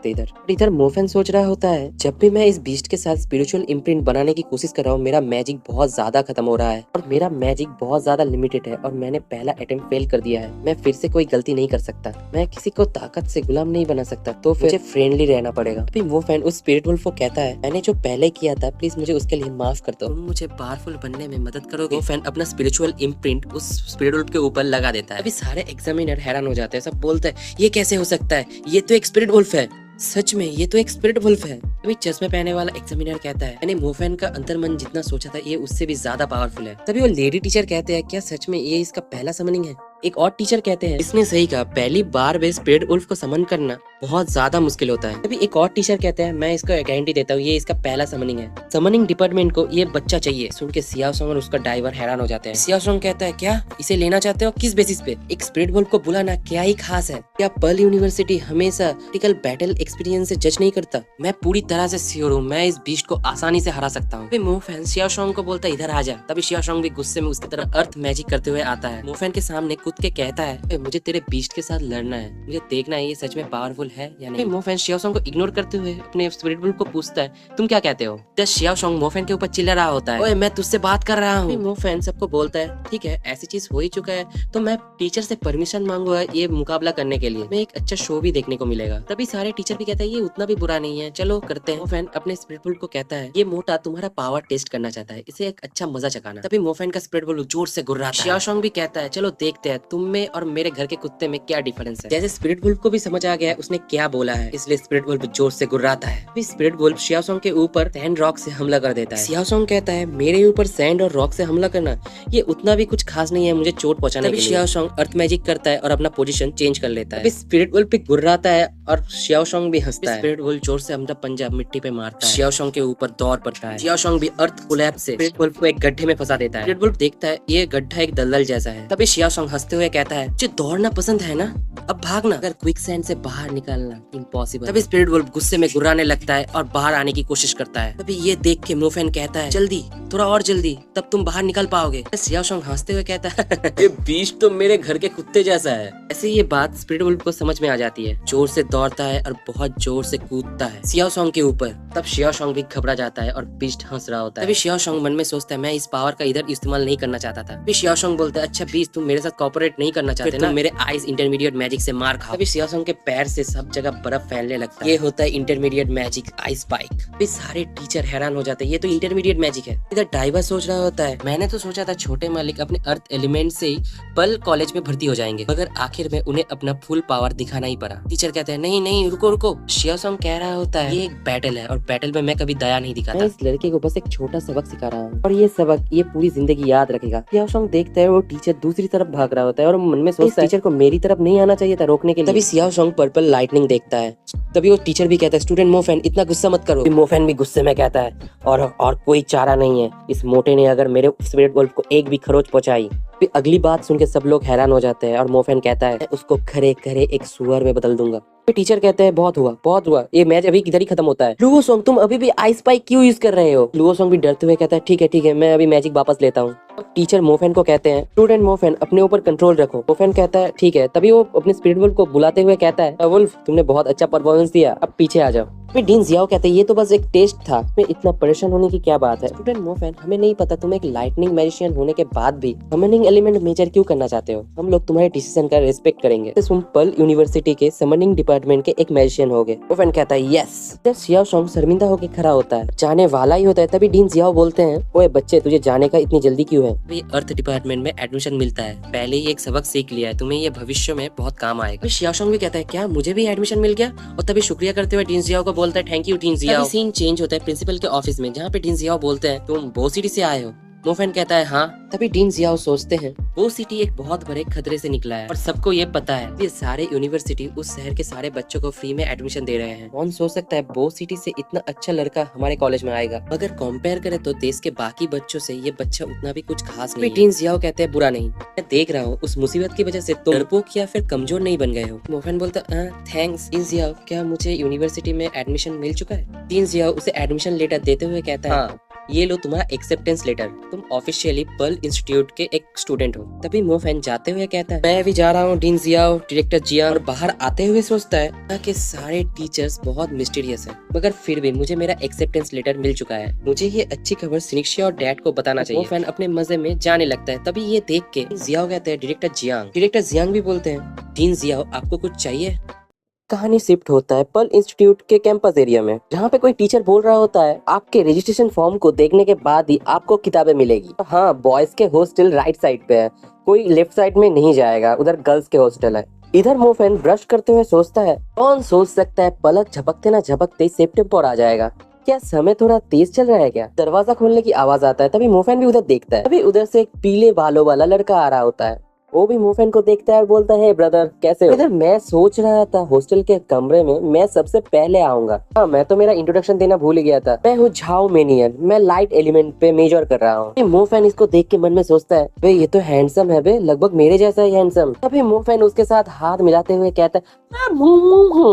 इधर मोफेन सोच रहा होता है जब भी मैं इस बीस्ट के साथ स्पिरिचुअल इम्प्रिंट बनाने की कोशिश कर रहा हूँ मेरा मैजिक बहुत ज्यादा खत्म हो रहा है और मेरा मैजिक बहुत ज्यादा लिमिटेड है और मैंने पहला अटेम्प्ट फेल कर दिया है। मैं फिर से कोई गलती नहीं कर सकता, मैं किसी को ताकत से गुलाम नहीं बना सकता, तो फिर मुझे फ्रेंडली रहना पड़ेगा। फिर मोफेन उस स्पिरिट वॉल्फ को कहता है मैंने जो पहले किया था प्लीज मुझे उसके लिए माफ कर दो, मुझे पावरफुल बनने में मदद करोगे? मोफेन अपना स्पिरिचुअल इम्प्रिंट उस स्पिरिट वॉल्फ के ऊपर लगा देता है। अभी सारे एग्जामिनर हैरान हो जाते हैं, सब बोलते हैं ये कैसे हो सकता है, ये तो एक स्पिरिट वॉल्फ है, सच में ये तो एक स्पिरिट वॉल्फ है। अभी चश्मे पहने वाला एग्जामिनर कहता है मैंने मोफेन का अंतर्मन जितना सोचा था ये उससे भी ज्यादा पावरफुल है। तभी वो लेडी टीचर कहते हैं क्या सच में ये इसका पहला समनिंग है? एक और टीचर कहते हैं इसने सही कहा, पहली बार में स्पिरिट वॉल्फ को समन करना बहुत ज्यादा मुश्किल होता है। तभी एक और टीचर कहते हैं मैं इसको गारंटी देता हूँ ये इसका पहला समनिंग है, समनिंग डिपार्टमेंट को ये बच्चा चाहिए। सुन के सियाओ सोंग और उसका ड्राइवर हैरान हो जाते हैं। सियाओ सोंग कहता है क्या इसे लेना चाहते हो, किस बेसिस पे? एक स्पिरिट वॉल्फ को बुलाना क्या ही खास है? क्या पर्ल यूनिवर्सिटी हमेशा प्रैक्टिकल बैटल एक्सपीरियंस से जज नहीं करता? मैं पूरी तरह से श्योर हूँ मैं इस बीस्ट को आसानी से हरा सकता हूँ। मोफेन सियाओ सोंग को बोलता है इधर आ जा। तभी सियाओ सोंग भी गुस्से में उसकी तरफ अर्थ मैजिक करते हुए आता है। मोफेन के सामने कूद के कहता है मुझे तेरे बीस्ट के साथ लड़ना है, मुझे देखना है ये सच में पावरफुल है या नहीं। मोफेन सियाओ सोंग को इग्नोर करते हुए अपने स्पिरिट वॉल्फ को पूछता है तुम क्या कहते हो? सियाओ सोंग मोफेन के ऊपर चिल्ला रहा होता है ओए मैं तुझसे बात कर रहा हूँ। मोफेन सबको बोलता है ठीक है ऐसी चीज हो ही चुका है तो मैं टीचर से परमिशन मांगूंगा ये मुकाबला करने के लिए, मैं एक अच्छा शो भी देखने को मिलेगा। तभी सारे टीचर भी कहते हैं ये उतना भी बुरा नहीं है चलो करते हैं। मोफेन अपने स्पिरिट वॉल्फ को कहता है ये मोटा तुम्हारा पावर टेस्ट करना चाहता है, इसे एक अच्छा मजा चकाना। तभी मोफेन का स्पिरिट वॉल्फ जोर से गुर्राता है। सियाओ सोंग भी कहता है चलो देखते हैं तुम में और मेरे घर के कुत्ते में क्या डिफरेंस है। जैसे स्पिरिट वॉल्फ को भी समझ आ गया है उसने ने क्या बोला है, इसलिए स्पिरिट वुल्फ जोर से गुर्राता है। अभी स्पिरिट वुल्फ शियाओसोंग के ऊपर सैंड रॉक से हमला कर देता है। शियाओसोंग कहता है मेरे ऊपर सैंड और रॉक से हमला करना ये उतना भी कुछ खास नहीं है मुझे चोट पहुंचाने के लिए। शियाओसोंग अर्थ मैजिक करता है और अपना पोजीशन चेंज कर लेता है। अभी स्पिरिट वुल्फ भी गुर्राता है और शियाओसोंग भी हंसता है। स्पिरिट वुल्फ जोर से अपना पंजा मिट्टी पे मारता है। शियाओसोंग के ऊपर दौड़ पड़ता है। शियाओसोंग भी अर्थ कोलैप्स से स्पिरिट वुल्फ को एक गड्ढे में फंसा देता है। स्पिरिट वुल्फ देखता है ये गड्ढा एक दलदल जैसा है। तभी शियाओसोंग हंसते हुए कहता है तुझे दौड़ना पसंद है ना, अब भागना, अगर क्विकसैंड से बाहर निकलना इम्पॉसिबल। तभी स्पिरिट वुल्फ गुस्से में गुर्राने लगता है और बाहर आने की कोशिश करता है। तभी ये देख के मोफेन कहता है जल्दी, थोड़ा और जल्दी, तब तुम बाहर निकल पाओगे। शियाओसोंग हंसते हुए कहता है ये बीस्ट तो मेरे घर के कुत्ते जैसा है। ऐसे ये बात स्पिरिट वुल्फ को समझ में आ जाती है। जोर से दौड़ता है और बहुत जोर से कूदता है शियाओसोंग के ऊपर। तब शियाओसोंग भी घबरा जाता है और बीस्ट हंस रहा होता है। तभी शियाओसोंग मन में सोचता है मैं इस पावर का इधर इस्तेमाल नहीं करना चाहता था। फिर शियाओसोंग बोलता है अच्छा बीस्ट तुम मेरे साथ कोऑपरेट नहीं करना चाहते ना, मेरे आइस इंटरमीडिएट मैजिक से मार खाओ। तभी शियाओसोंग के पैर से सब जगह बर्फ फैलने लगता है। ये होता है इंटरमीडिएट मैजिक आइस स्पाइक। फिर सारे टीचर हैरान हो जाते हैं ये तो इंटरमीडिएट मैजिक है। इधर डाइवर सोच रहा होता है मैंने तो सोचा था छोटे मालिक अपने अर्थ एलिमेंट से ही पल कॉलेज में भर्ती हो जाएंगे, मगर आखिर में उन्हें अपना फुल पावर दिखाना ही पड़ा। टीचर कहते हैं नहीं नहीं रुको रुको। शियाओसोंग कह रहा होता है ये एक बैटल है और बैटल में मैं कभी दया नहीं दिखाता। मैं इस लड़के को बस एक छोटा सबक सिखा रहा हूँ और ये सबक ये पूरी जिंदगी याद रखेगा। शियाओसोंग देखता है वो टीचर दूसरी तरफ भाग रहा होता है और मन में सोचता है टीचर को मेरी तरफ नहीं आना चाहिए था रोकने के लिए। तभी शियाओसोंग पर्पल लाइटनिंग देखता है। तभी वो टीचर भी कहता है स्टूडेंट मोफेन इतना गुस्सा मत करो। मोफेन भी गुस्से में कहता है और कोई चारा नहीं है, इस मोटे ने अगर मेरे स्पिरिट वुल्फ को एक भी खरोच पहुंचाई। फिर अगली बात सुन के सब लोग हैरान हो जाते हैं और मोफेन कहता है उसको खरे खरे एक सुअर में बदल दूंगा। फिर टीचर कहते हैं बहुत हुआ, ये मैच अभी किधर ही खत्म होता है। लुओसोंग तुम अभी भी आइस स्पाइक क्यों यूज कर रहे हो? लुओसोंग भी डरते हुए कहता है ठीक है मैं अभी मैजिक वापस लेता हूँ। टीचर मोफेन को कहते हैं स्टूडेंट मोफेन अपने ऊपर कंट्रोल रखो। मोफेन कहता है ठीक है। तभी वो अपने स्पिरिट वुल्फ को बुलाते हुए कहता है वुल्फ तुमने बहुत अच्छा परफॉर्मेंस दिया, अब पीछे आ जाओ। फिर डीन जियाओ कहते हैं ये तो बस एक टेस्ट था, में इतना परेशान होने की क्या बात है। स्टूडेंट मोफेन हमें नहीं पता तुम एक लाइटनिंग मैजिशियन होने के बाद भी समनिंग एलिमेंट मेजर क्यों करना चाहते हो। हम लोग तुम्हारे डिसीजन का रिस्पेक्ट करेंगे। तुम पर्ल यूनिवर्सिटी के समनिंग डिपार्टमेंट के एक मैजिशियन हो गए। मोफेन कहता है यस। जब शियाओसोंग शर्मिंदा होकर खड़ा होता है, जाने वाला ही होता है, तभी डीन जियाओ बोलते हैं ओए बच्चे तुझे जाने का इतनी जल्दी क्यों है? अर्थ डिपार्टमेंट में एडमिशन मिलता है, पहले ही एक सबक सीख लिया है, तुम्हें ये भविष्य में बहुत काम आएगा। शियाओसोंग भी कहता है क्या मुझे भी एडमिशन मिल गया? और तभी शुक्रिया करते हुए डीन जियाओ को बोलता है थैंक यू डीन जियाओ। सीन चेंज होता है प्रिंसिपल के ऑफिस में, जहाँ पे डीन जियाओ बोलते हैं तुम बो सिटी से आए हो। मोफेन कहता है हाँ। तभी डीन जियाओ सोचते हैं वो सिटी एक बहुत बड़े खतरे से निकला है और सबको ये पता है। ये सारे यूनिवर्सिटी उस शहर के सारे बच्चों को फ्री में एडमिशन दे रहे हैं। कौन सोच सकता है बो सिटी से इतना अच्छा लड़का हमारे कॉलेज में आएगा। अगर कंपेयर करें तो देश के बाकी बच्चों से ये बच्चा उतना भी कुछ खास नहीं है। डीन जियाओ कहते हैं बुरा नहीं, मैं देख रहा हूँ उस मुसीबत की वजह से तुम डरपोक या फिर कमजोर नहीं बन गए हो। मोफेन बोलता थैंक्स डीन जियाओ, क्या मुझे यूनिवर्सिटी में एडमिशन मिल चुका है? डीन जियाओ उसे एडमिशन लेटर देते हुए कहता है हाँ ये लो तुम्हारा एक्सेप्टेंस लेटर, तुम ऑफिशियली पर्ल इंस्टीट्यूट के एक स्टूडेंट हो। तभी मोफेन जाते हुए कहता है मैं भी जा रहा हूँ डीन जियाओ डायरेक्टर जियांग। और बाहर आते हुए सोचता है कि सारे टीचर्स बहुत मिस्टीरियस है, मगर फिर भी मुझे मेरा एक्सेप्टेंस लेटर मिल चुका है, मुझे ये अच्छी खबर सिनिक्शिया और डैड को बताना चाहिए। मोफेन अपने मजे में जाने लगता है। तभी ये देख के जियाओ कहते हैं डायरेक्टर जियांग भी बोलते हैं डीन जियाओ आपको कुछ चाहिए? कहानी शिफ्ट होता है पर्ल इंस्टीट्यूट के कैंपस एरिया में, जहाँ पे कोई टीचर बोल रहा होता है आपके रजिस्ट्रेशन फॉर्म को देखने के बाद ही आपको किताबें मिलेगी। हाँ बॉयज के हॉस्टल राइट साइड पे है, कोई लेफ्ट साइड में नहीं जाएगा, उधर गर्ल्स के हॉस्टल है। इधर मोफेन ब्रश करते हुए सोचता है कौन सोच सकता है पलक झपकते ना झपकते सितंबर आ जाएगा, क्या समय थोड़ा तेज चल रहा है क्या? दरवाजा खोलने की आवाज आता है। तभी मोफेन भी उधर देखता है। तभी उधर से एक पीले बालों वाला लड़का आ रहा होता है, वो भी मोफेन को देखता है और बोलता है ब्रदर कैसे हो? इधर मैं सोच रहा था हॉस्टल के कमरे में मैं सबसे पहले आऊंगा। हाँ मैं तो मेरा इंट्रोडक्शन देना भूल गया था, मैं हूँ झाओ मेनियन, मैं लाइट एलिमेंट पे मेजर कर रहा हूँ। मोफेन इसको देख के मन में सोचता है बे ये तो हैंडसम है बे, लगभग मेरे जैसा ही हैंडसम। तभी मोफेन उसके साथ हाथ मिलाते हुए कहता है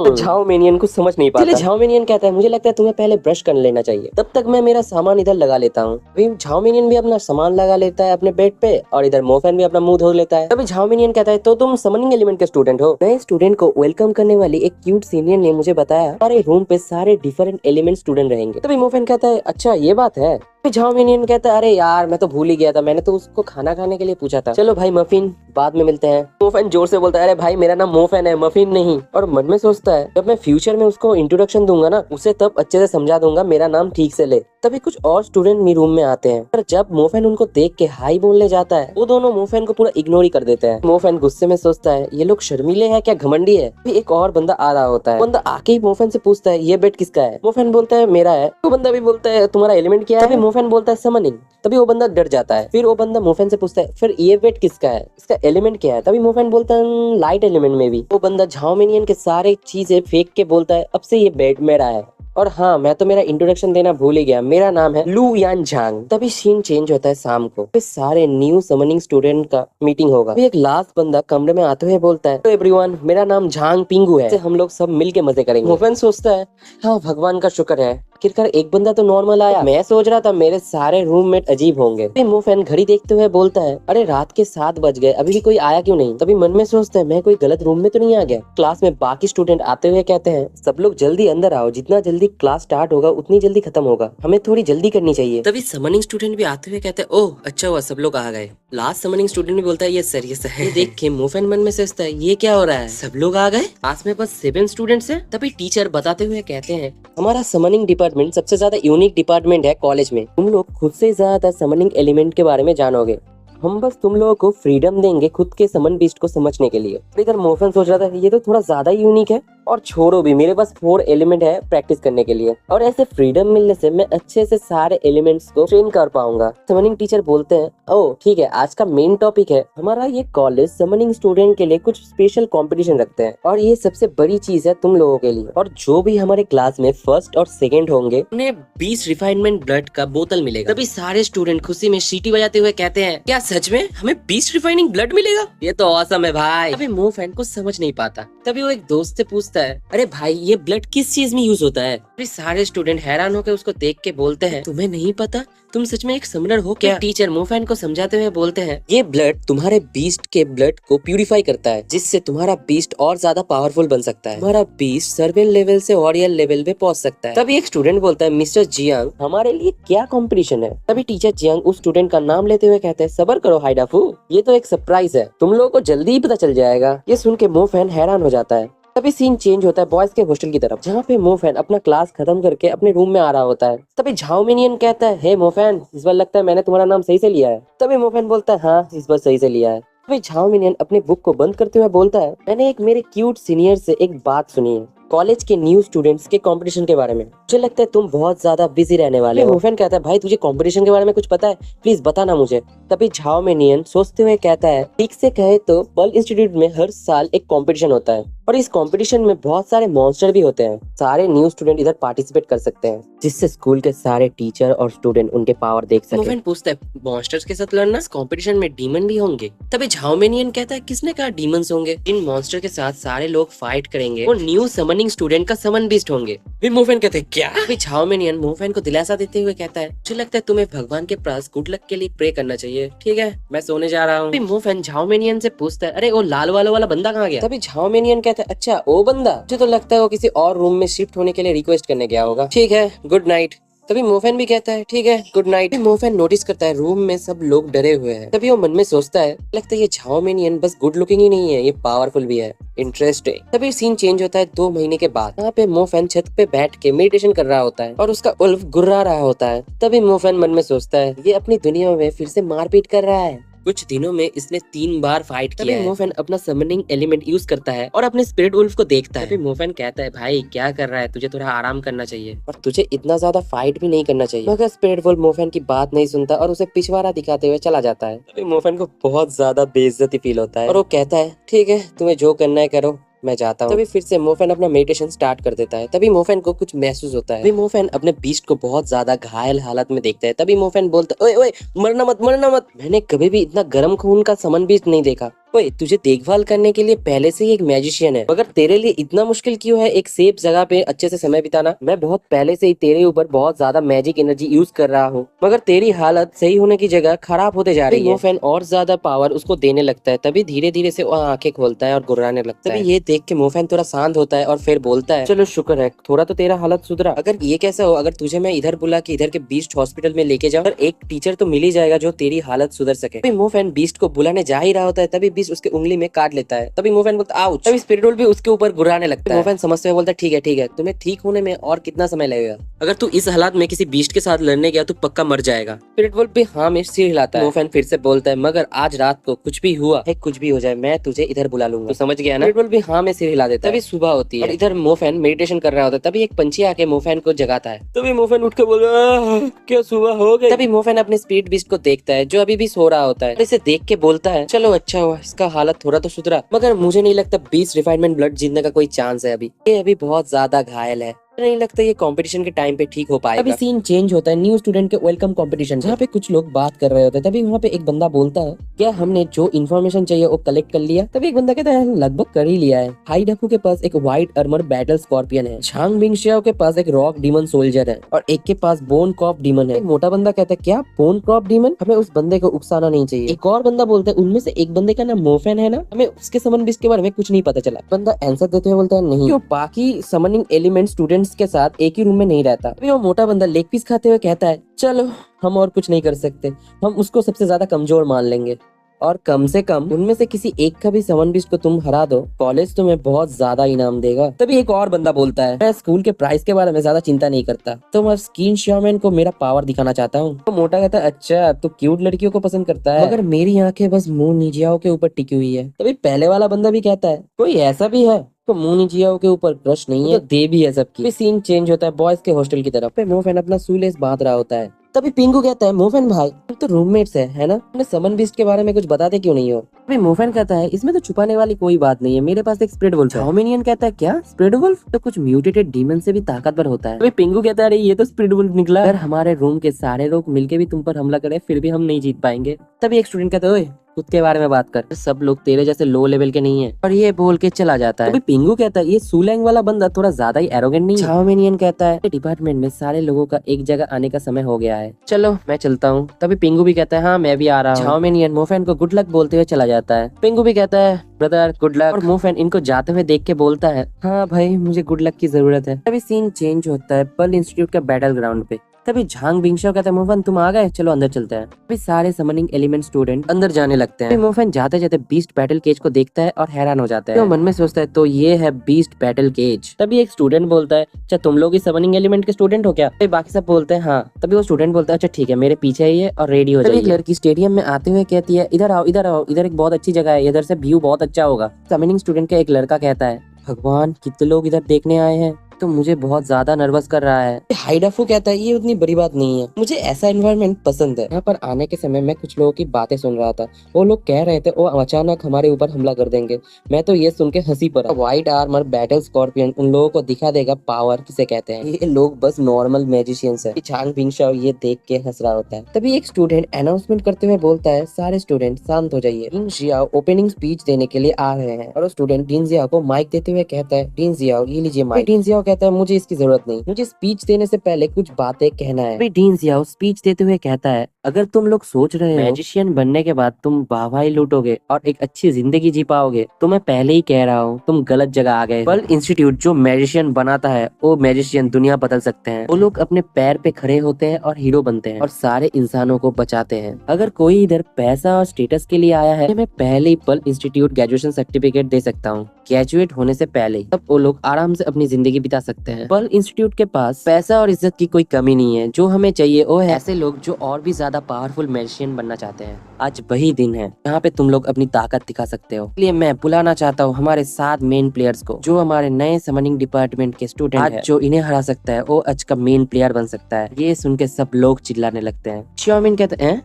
झाओ मेनियन कुछ समझ नहीं पाता। झाओ मेनियन कहता है मुझे लगता है तुम्हें पहले ब्रश कर लेना चाहिए, तब तक मैं मेरा सामान इधर लगा लेता हूँ। झाओ मेनियन भी अपना सामान लगा लेता है अपने बेड पे और इधर मोफेन भी अपना मुंह धो लेता है। तभी झाओ मेनियन कहता है तो तुम समनिंग एलिमेंट के स्टूडेंट हो? नए स्टूडेंट को वेलकम करने वाली एक क्यूट सीनियर ने मुझे बताया हमारे रूम पे सारे डिफरेंट एलिमेंट स्टूडेंट रहेंगे। तभी मोफेन कहता है अच्छा ये बात है। झाओ मेनियन कहता है अरे यार मैं तो भूल ही गया था, मैंने तो उसको खाना खाने के लिए पूछा था, चलो भाई मफिन बाद में मिलते हैं। मोफेन जोर से बोलता है अरे भाई मेरा नाम मोफेन है मफिन नहीं। और मन में सोचता है जब मैं फ्यूचर में उसको इंट्रोडक्शन दूंगा ना उसे तब अच्छे से समझा दूंगा मेरा नाम ठीक से ले। तभी कुछ और स्टूडेंट भी रूम में आते हैं, पर जब मोफेन उनको देख के हाई बोलने जाता है वो दोनों मोफेन को पूरा इग्नोर ही कर देते हैं। मोफेन गुस्से में सोचता है ये लोग शर्मीले हैं क्या, घमंडी है। फिर एक और बंदा आ रहा होता है, बंदा आके ही मोफेन से पूछता है ये बेड किसका है। मोफेन बोलता है मेरा है। वो बंदा भी बोलता है तुम्हारा एलिमेंट क्या है। तभी मोफेन बोलता है समनिंग। तभी वो बंदा डर जाता है। फिर वो बंदा मोफेन से पूछता है फिर ये बेड किसका है, इसका एलिमेंट क्या है। तभी मोफेन बोलता है लाइट एलिमेंट में भी। वो बंदा झाओ मिनियन के सारे चीजें फेंक के बोलता है अब से ये बेड मेरा है। और हाँ, मैं तो मेरा इंट्रोडक्शन देना भूल ही गया, मेरा नाम है लू यान झांग। तभी सीन चेंज होता है शाम को। फिर सारे न्यू समनिंग स्टूडेंट का मीटिंग होगा। फिर एक लास्ट बंदा कमरे में आते हुए बोलता है एवरीवन मेरा नाम झांग पिंगू है, हम लोग सब मिल के मजे करेंगे। मोफेन सोचता है हाँ भगवान का शुक्र है आखिरकार एक बंदा तो नॉर्मल आया, मैं सोच रहा था मेरे सारे रूममेट अजीब होंगे। फिर मोफेन घड़ी देखते हुए बोलता है अरे रात के 7 बज गए अभी भी कोई आया क्यों नहीं। तभी मन में सोचता है मैं कोई गलत रूम में तो नहीं आ गया। क्लास में बाकी स्टूडेंट आते हुए कहते हैं सब लोग जल्दी अंदर आओ, जितना जल्दी क्लास स्टार्ट होगा उतनी जल्दी खत्म होगा, हमें थोड़ी जल्दी करनी चाहिए। तभी समनिंग स्टूडेंट भी आते हुए कहते हैं ओह अच्छा हुआ सब लोग आ गए। लास्ट समनिंग स्टूडेंट भी बोलता है ये सर ये सर। देख के मोफेन मन में सोचता है ये क्या हो रहा है, सब लोग आ गए, क्लास में बस 7 स्टूडेंट्स हैं। तभी टीचर बताते हुए कहते हैं हमारा समनिंग डिपार्टमेंट सबसे ज्यादा यूनिक डिपार्टमेंट है कॉलेज में, तुम लोग खुद से ज्यादा समनिंग एलिमेंट के बारे में जानोगे, हम बस तुम लोगों को फ्रीडम देंगे खुद के समन बीस्ट को समझने के लिए। इधर मोफेन सोच रहा था ये तो थोड़ा ज्यादा यूनिक है, और छोड़ो भी मेरे पास 4 एलिमेंट है प्रैक्टिस करने के लिए, और ऐसे फ्रीडम मिलने से मैं अच्छे से सारे एलिमेंट्स को ट्रेन कर पाऊंगा। समनिंग टीचर बोलते हैं ओह ठीक है, आज का मेन टॉपिक है हमारा ये कॉलेज समनिंग स्टूडेंट के लिए कुछ स्पेशल कंपटीशन रखते हैं, और ये सबसे बड़ी चीज है तुम लोगों के लिए, और जो भी हमारे क्लास में फर्स्ट और सेकेंड होंगे उन्हें 20 रिफाइनमेंट ब्लड का बोतल मिलेगा। तभी सारे स्टूडेंट खुशी में सीटी बजाते हुए कहते हैं क्या सच में हमें 20 रिफाइनिंग ब्लड मिलेगा, ये तो ऑसम है भाई। अभी मोफेन को समझ नहीं पाता। तभी वो एक दोस्त से पूछता है अरे भाई ये ब्लड किस चीज में यूज होता है। फिर सारे स्टूडेंट हैरान होकर उसको देख के बोलते हैं तुम्हें नहीं पता, तुम सच में एक समनर हो क्या। टीचर मोफेन को समझाते हुए बोलते हैं ये ब्लड तुम्हारे बीस्ट के ब्लड को प्यूरिफाई करता है, जिससे तुम्हारा बीस्ट और ज्यादा पावरफुल बन सकता है, तुम्हारा बीस्ट सर्वेल लेवल से वॉरियर लेवल पे पहुंच सकता है। तभी एक स्टूडेंट बोलता है मिस्टर जियांग हमारे लिए क्या कंपटीशन है। तभी टीचर जियांग उस स्टूडेंट का नाम लेते हुए कहते हैं सबर करो हाइडाफू, ये तो एक सरप्राइज है, तुम लोगों को जल्दी ही पता चल जाएगा। ये सुन के मोफेन हैरान हो जाता है। तभी सीन चेंज होता है बॉयज के हॉस्टल की तरफ, जहाँ पे मोफेन अपना क्लास खत्म करके अपने रूम में आ रहा होता है। तभी झाओ मिनियन कहता है हे मोफेन इस बार लगता है मैंने तुम्हारा नाम सही से लिया है। तभी मोफेन बोलता है हाँ इस बार सही से लिया है। तभी झाओ मिनियन अपने बुक को बंद करते हुए बोलता है मैंने एक मेरे क्यूट सीनियर से एक बात सुनी है कॉलेज के न्यू स्टूडेंट्स के कंपटीशन के बारे में, मुझे लगता है तुम बहुत ज्यादा बिजी रहने वाले हो। मोफेन कहता है भाई तुझे कंपटीशन के बारे में कुछ पता है, प्लीज बताना मुझे। तभी झाओ मिनियन सोचते हुए कहता है ठीक से कहे तो पर्ल इंस्टीट्यूट में हर साल एक कंपटीशन होता है, और इस कंपटीशन में बहुत सारे मॉन्स्टर भी होते हैं। सारे न्यू स्टूडेंट इधर पार्टिसिपेट कर सकते हैं, जिससे स्कूल के सारे टीचर और स्टूडेंट उनके पावर देख सके। मोफेन पूछता है मॉन्स्टर्स के साथ लड़ना, इस कंपटीशन में डीमन भी होंगे। तभी झाओ मिनियन कहता है किसने कहा डीमंस होंगे, इन मॉन्स्टर के साथ सारे लोग फाइट करेंगे और न्यू समनिंग स्टूडेंट का समन बीस्ट होंगे। फिर मोफेन कहते हैं क्या। फिर झाओ मिनियन मोफेन को दिलासा देते हुए कहता है मुझे लगता है तुम्हें भगवान के पास गुड लक के लिए प्रे करना चाहिए, ठीक है मैं सोने जा रहा हूँ। फिर मोफेन झाओ मिनियन से पूछता है अरे वो लाल वाला बंदा कहाँ गया। तभी झाओ मिनियन कहता है अच्छा वो बंदा, मुझे तो लगता है वो किसी और रूम में शिफ्ट होने के लिए रिक्वेस्ट करने गया होगा, ठीक है गुड नाइट। तभी मोफेन भी कहता है ठीक है गुड नाइट। मोफेन नोटिस करता है रूम में सब लोग डरे हुए हैं। तभी वो मन में सोचता है लगता है ये झाओ मिनियन बस गुड लुकिंग ही नहीं है, ये पावरफुल भी है, इंटरेस्टिंग। तभी सीन चेंज होता है 2 महीने के बाद। यहाँ पे मोफेन छत पे बैठ के मेडिटेशन कर रहा होता है और उसका उल्फ गुर्रा रहा होता है। तभी मोफेन मन में सोचता है ये अपनी दुनिया में फिर से मारपीट कर रहा है। कुछ दिनों में इसने 3 बार फाइट किया है। मोफेन अपना समनिंग एलिमेंट यूज करता है और अपने स्पिरिट वुल्फ को देखता है। मोफेन कहता है भाई क्या कर रहा है, तुझे थोड़ा आराम करना चाहिए और तुझे इतना ज्यादा फाइट भी नहीं करना चाहिए। मगर स्पिरिट वुल्फ मोफेन की बात नहीं सुनता और उसे पिछवाड़ा दिखाते हुए चला जाता है। तभी मोफेन को बहुत ज्यादा बेइज्जती फील होता है और वो कहता है ठीक है तुम्हें जो करना है करो, मैं जाता हूँ। तभी फिर से मोफेन अपना मेडिटेशन स्टार्ट कर देता है। तभी मोफेन को कुछ महसूस होता है। तभी मोफेन अपने बीस्ट को बहुत ज्यादा घायल हालत में देखता है। तभी मोफेन बोलता है ओए ओए मरना मत, मैंने कभी भी इतना गर्म खून का समन बीस्ट नहीं देखा। ओए तुझे देखभाल करने के लिए पहले से ही एक मैजिशियन है, मगर तेरे लिए इतना मुश्किल क्यों है एक सेफ जगह पे अच्छे से समय बिताना। मैं बहुत पहले से ही तेरे ऊपर बहुत ज्यादा मैजिक एनर्जी यूज कर रहा हूँ, मगर तेरी हालत सही होने की जगह खराब होते जा रही है। मोफेन और ज्यादा पावर उसको देने लगता है। तभी धीरे धीरे से वो आंखें खोलता है और गुर्राने लगता है। तभी ये देख के मोफेन थोड़ा शांत होता है और फिर बोलता है चलो शुक्र है थोड़ा तो तेरा हालत सुधरा। अगर ये कैसा हो, अगर तुझे मैं इधर बुला के इधर के बीस्ट हॉस्पिटल में लेके जाऊँ, एक टीचर तो मिल ही जाएगा जो तेरी हालत सुधर सके। मोफेन बीस्ट को बुलाने जा ही रहा होता है। तभी बीस्ट बीस्ट उसके उंगली में काट लेता है। तभी मोफैन बोलता आउच। तभी स्पिरिट वुल्फ भी उसके ऊपर गुर्राने लगता है। मोफैन समझते हुए बोलता है ठीक है तुम्हें ठीक होने में और कितना समय लगेगा? अगर तू इस हालात में किसी बीस्ट के साथ लड़ने गया तो पक्का मर जाएगा। स्पिरिट वुल्फ भी हाँ में सिर हिलाता है। मोफैन फिर से बोलता है मगर आज रात को कुछ भी हुआ है, कुछ भी हो जाए, मैं तुझे इधर बुला लूंगा। तो समझ गया ना? स्पिरिट वुल्फ भी हाँ में सिर हिला देता है। तभी सुबह होती है और इधर मोफैन मेडिटेशन कर रहा होता है। तभी एक पंछी आके मोफैन को जगाता है। तभी मोफैन उठ के बोला क्या सुबह हो गई? तभी मोफैन अपने स्पिरिट बीस्ट को देखता है जो अभी भी सो रहा होता है। इसे देख के बोलता है चलो अच्छा हुआ इसका हालत थोड़ा तो सुधरा, मगर मुझे नहीं लगता बीस्ट रिफाइनमेंट ब्लड जीतने का कोई चांस है। अभी ये अभी बहुत ज्यादा घायल है, नहीं लगता ये कंपटीशन के टाइम पे ठीक हो पाएगा। अभी सीन चेंज होता है न्यू स्टूडेंट के वेलकम कंपटीशन, जहाँ पे कुछ लोग बात कर रहे होते हैं। तभी वहाँ पे एक बंदा बोलता है क्या हमने जो इन्फॉर्मेशन चाहिए वो कलेक्ट कर लिया? तभी एक बंदा कहता है लगभग कर ही लिया है। हाई डफू के पास एक व्हाइट आर्मर बैटल स्कॉर्पियन है, झांग बिंगशियाओ के पास एक रॉक डीमन सोल्जर है और एक के पास बोन क्रॉप डीमन है। एक मोटा बंदा कहता है क्या बोन क्रॉप डीमन? हमें उस बंदे को उकसाना नहीं चाहिए। एक और बंदा बोलता है उनमें से एक बंदे का नाम मोफैन है ना, हमें उसके समन बिस्ट के बारे में कुछ नहीं पता चला। बंदा आंसर देते हुए बोलता है नहीं, क्यों बाकी समनिंग एलिमेंट स्टूडेंट्स के साथ एक ही रूम में नहीं रहता। अभी वो मोटा बंदा लेग पीस खाते हुए कहता है चलो हम और कुछ नहीं कर सकते, हम उसको सबसे ज्यादा कमजोर मान लेंगे और कम से कम उनमें से किसी एक का भी समन बिस्ट को तुम हरा दो, कॉलेज तुम्हें बहुत ज्यादा इनाम देगा। तभी एक और बंदा बोलता है मैं स्कूल के प्राइस के बारे में ज्यादा चिंता नहीं करता, तो मैं स्किन श्योमैन को मेरा पावर दिखाना चाहता हूँ। तो मोटा कहता है अच्छा तो क्यूट लड़कियों को पसंद करता है, मगर मेरी आंखें बस मुंह निजियाओ के ऊपर टिकी हुई है। तभी पहले वाला बंदा भी कहता है कोई ऐसा भी है तो मुंह जियाओ के ऊपर क्रश नहीं है, तो दे भी है सबकी। सीन चेंज होता है बॉयज के हॉस्टल की तरफ। मोफैन अपना शूलेस बांध रहा होता है। तभी पिंगू कहता है मोफैन भाई तुम तो रूममेट्स है ना, तुमने समन बीस्ट के बारे में कुछ बताते क्यों नहीं हो? अभी मोफैन कहता है इसमें तो छुपाने वाली कोई बात नहीं है, मेरे पास एक स्प्रिट वुल्फ है। झाओमिनियन कहता है क्या स्प्रिट वुल्फ? तो कुछ म्यूटेटेड डीमन से भी ताकतवर होता है। अभी पिंगू कहता है अरे ये तो स्प्रिट वुल्फ निकला। अगर हमारे रूम के सारे लोग मिलके भी तुम पर हमला करे फिर भी हम नहीं जीत पाएंगे। तभी एक स्टूडेंट कहता है ओए खुद के बारे में बात कर, सब लोग तेरे जैसे लो लेवल के नहीं है, और ये बोल के चला जाता है। तभी पिंगू कहता है ये सुलैंग वाला बंदा थोड़ा ज्यादा ही एरोगेंट नहीं है? झाओमिनियन कहता है डिपार्टमेंट में सारे लोगों का एक जगह आने का समय हो गया है, चलो मैं चलता हूँ। तभी पिंगू भी कहता है हाँ मैं भी आ रहा हूँ। झाओमिनियन मोफैन को गुड लक बोलते हुए चला जाता है। पिंगू भी कहता है ब्रदर गुड लक, और मोफैन इनको जाते हुए देख के बोलता है हाँ भाई मुझे गुड लक की जरूरत है। तभी सीन चेंज होता है पर्ल इंस्टीट्यूट के बैटल ग्राउंड पे। तभी झांग बिंगशियाओ कहता है मोफैन तुम आ गए, चलो अंदर चलते हैं। अभी सारे समनिंग एलिमेंट स्टूडेंट अंदर जाने लगते हैं। मोफैन जाते जाते बीस्ट बैटल केज को देखता है और हैरान हो जाता है। तो मन में सोचता है तो ये है बीस्ट बैटल केज। तभी एक स्टूडेंट बोलता है अच्छा तुम लोग ही समनिंग एलिमेंट के स्टूडेंट हो क्या? तभी बाकी सब बोलते हैं हाँ। तभी वो स्टूडेंट बोलता है अच्छा ठीक है मेरे पीछे ही है और रेडी हो जाइए। एक लड़की स्टेडियम में आते हुए कहती है इधर आओ इधर आओ, इधर एक बहुत अच्छी जगह है, इधर से व्यू बहुत अच्छा होगा। समनिंग स्टूडेंट का एक लड़का कहता है भगवान कितने लोग इधर देखने आए हैं, तो मुझे बहुत ज्यादा नर्वस कर रहा है। हाइडाफू कहता है ये उतनी बड़ी बात नहीं है, मुझे ऐसा एनवायरनमेंट पसंद है। यहाँ पर आने के समय मैं कुछ लोगों की बातें सुन रहा था, वो लोग कह रहे थे वो अचानक हमारे ऊपर हमला कर देंगे। मैं तो ये सुन के हंसी पड़ा। व्हाइट आर्मर बैटल स्कॉर्पियन उन लोगों को दिखा देगा पावर किसे कहते हैं, ये लोग बस नॉर्मल मैजिशियंस है। झांग बिंगशियाओ ये देख के हंस रहा होता है। तभी एक स्टूडेंट अनाउंसमेंट करते हुए बोलता है सारे स्टूडेंट शांत हो जाइए, बिंगशियाओ ओपनिंग स्पीच देने के लिए आ रहे हैं। और वो स्टूडेंट डिनजियाओ को माइक देते हुए कहता है डिनजियाओ ये लीजिए माइक। डिनजियाओ कहता है मुझे इसकी जरूरत नहीं, मुझे स्पीच देने से पहले कुछ बातें कहना है। डिनजियाओ स्पीच देते हुए कहता है अगर तुम लोग सोच रहे हो मैजिशियन बनने के बाद तुम वाहवाही लूटोगे और एक अच्छी जिंदगी जी पाओगे, तो मैं पहले ही कह रहा हूँ तुम गलत जगह आ गए। पर्ल इंस्टीट्यूट जो मैजिशियन बनाता है वो मैजिशियन दुनिया बदल सकते हैं। वो लोग अपने पैर पे खड़े होते हैं और हीरो बनते हैं और सारे इंसानों को बचाते हैं। अगर कोई इधर पैसा और स्टेटस के लिए आया है, मैं पहले ही पर्ल इंस्टीट्यूट ग्रेजुएशन सर्टिफिकेट दे सकता हूँ ग्रेजुएट होने से पहले ही, तब वो लोग आराम से अपनी जिंदगी बिता सकते हैं। पर्ल इंस्टीट्यूट के पास पैसा और इज्जत की कोई कमी नहीं है, जो हमें चाहिए वो है ऐसे लोग जो और भी ज्यादा पावरफुल मैजिशियन बनना चाहते हैं। आज वही दिन है जहाँ पे तुम लोग अपनी ताकत दिखा सकते हो। इसलिए मैं बुलाना चाहता हूँ हमारे 7 मेन प्लेयर्स को, जो हमारे नए समनिंग डिपार्टमेंट के स्टूडेंट हैं। जो इन्हें हरा सकता है वो आज का मेन प्लेयर बन सकता है। ये सुन के सब लोग चिल्लाने लगते हैं। श्योमिन कहते हैं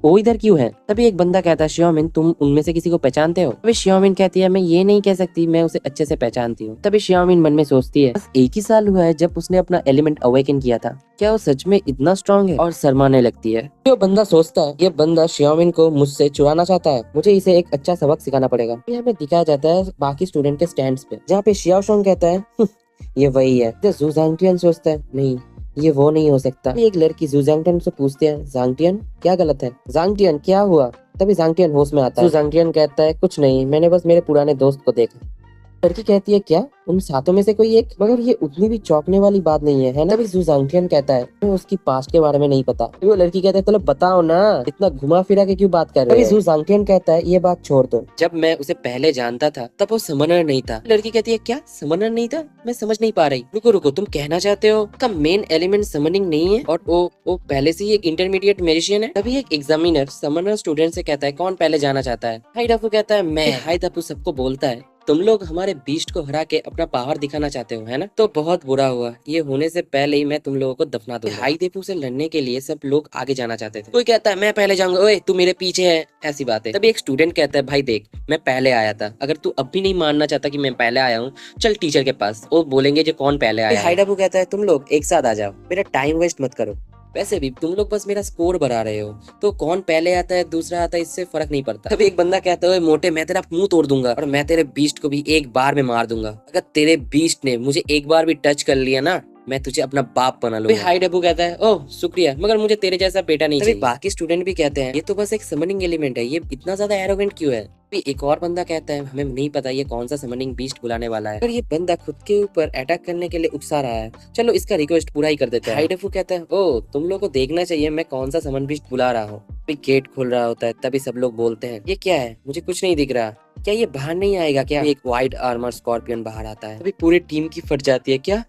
वो इधर क्यों है? तभी एक बंदा कहता है श्योमिन तुम उनमें से किसी को पहचानते हो? तभी श्योमिन कहती है मैं ये नहीं कह सकती, मैं उसे अच्छे से पहचानती हूँ। तभी श्योमिन मन में सोचती है बस एक ही साल हुआ है जब उसने अपना एलिमेंट अवेकन किया था, क्या वो सच में इतना स्ट्रॉन्ग है? और शर्माने लगती है। जो बंदा सोचता है ये बंदा श्योमिन को मुझसे चुराना चाहता है, मुझे इसे एक अच्छा सबक सिखाना पड़ेगा। ये हमें दिखाया जाता है बाकी स्टूडेंट के स्टैंड पे, जहाँ पे शियाओशोंग कहता है ये वही है। जू ज़ांगटियन सोचता है नहीं ये वो नहीं हो सकता। एक लड़की जू ज़ांगटियन से पूछती है ज़ांगटियन क्या गलत है? ज़ांगटियन क्या हुआ? तभी ज़ांगटियन होश में आता है। जू ज़ांगटियन कहता है कुछ नहीं, मैंने बस मेरे पुराने दोस्त को देखा। लड़की कहती है क्या उन सातों में से कोई एक, मगर ये उतनी भी चौंकने वाली बात नहीं है ना। तभी जू जांगटियन कहता है तुम्हें उसकी पास्ट के बारे में नहीं पता। वो लड़की कहता है चलो बताओ ना, इतना घुमा फिरा के क्यों बात कर रहे हो। जू जांगटियन कहता है ये बात छोड़ दो, जब मैं उसे पहले जानता था तब वो समनर नहीं था। लड़की कहती है क्या समनर नहीं था, मैं समझ नहीं पा रही। रुको रुको, तुम कहना चाहते हो का मेन एलिमेंट समनिंग नहीं है और वो पहले से ही एक इंटरमीडिएट मैजिशियन है। तभी एक एग्जामिनर समनर स्टूडेंट से कहता है कौन पहले जाना चाहता है। हाइडाफू कहता है मैं। हाइडाफू सबको बोलता है तुम लोग हमारे बीस्ट को हरा के अपना पावर दिखाना चाहते हो है ना, तो बहुत बुरा हुआ, ये होने से पहले ही मैं तुम लोगों को दफना दूंगा। हाइडेफू से लड़ने के लिए सब लोग आगे जाना चाहते थे। कोई कहता है मैं पहले जाऊंगा, ओए तू मेरे पीछे है, ऐसी बात है। तभी एक स्टूडेंट कहता है भाई देख मैं पहले आया था, अगर तू अब भी नहीं मानना चाहता कि मैं पहले आया हूँ चल टीचर के पास, वो बोलेंगे जो कौन पहले आया। हाइडेफू कहता है तुम लोग एक साथ आ जाओ, मेरा टाइम वेस्ट मत करो, वैसे भी तुम लोग बस मेरा स्कोर बढ़ा रहे हो, तो कौन पहले आता है दूसरा आता है इससे फर्क नहीं पड़ता। तब एक बंदा कहता है मोटे मैं तेरा मुंह तोड़ दूंगा और मैं तेरे बीस्ट को भी एक बार में मार दूंगा, अगर तेरे बीस्ट ने मुझे एक बार भी टच कर लिया ना मैं तुझे अपना बाप बना लूंगा। हाइडेफू कहता है ओह शुक्रिया, मगर मुझे तेरे जैसा बेटा नहीं चाहिए। बाकी स्टूडेंट भी कहते हैं ये तो बस एक समनिंग एलिमेंट है, ये इतना ज्यादा एरोगेंट क्यों है। एक और बंदा कहता है हमें नहीं पता ये कौन सा समनिंग बीस्ट बुलाने वाला है, पर ये बंदा खुद के ऊपर अटैक करने के लिए उकसा रहा है, चलो इसका रिक्वेस्ट पूरा ही कर देते हैं। हाइडेफू कहता है ओ तुम लोग को देखना चाहिए मैं कौन सा समन बीस्ट बुला रहा हूँ। गेट खुल रहा होता है, तभी सब लोग बोलते हैं ये क्या है, मुझे कुछ नहीं दिख रहा, क्या ये बाहर नहीं आएगा क्या। एक व्हाइट आर्मर स्कॉर्पियन बाहर आता है, अभी पूरी टीम की फट जाती है। क्या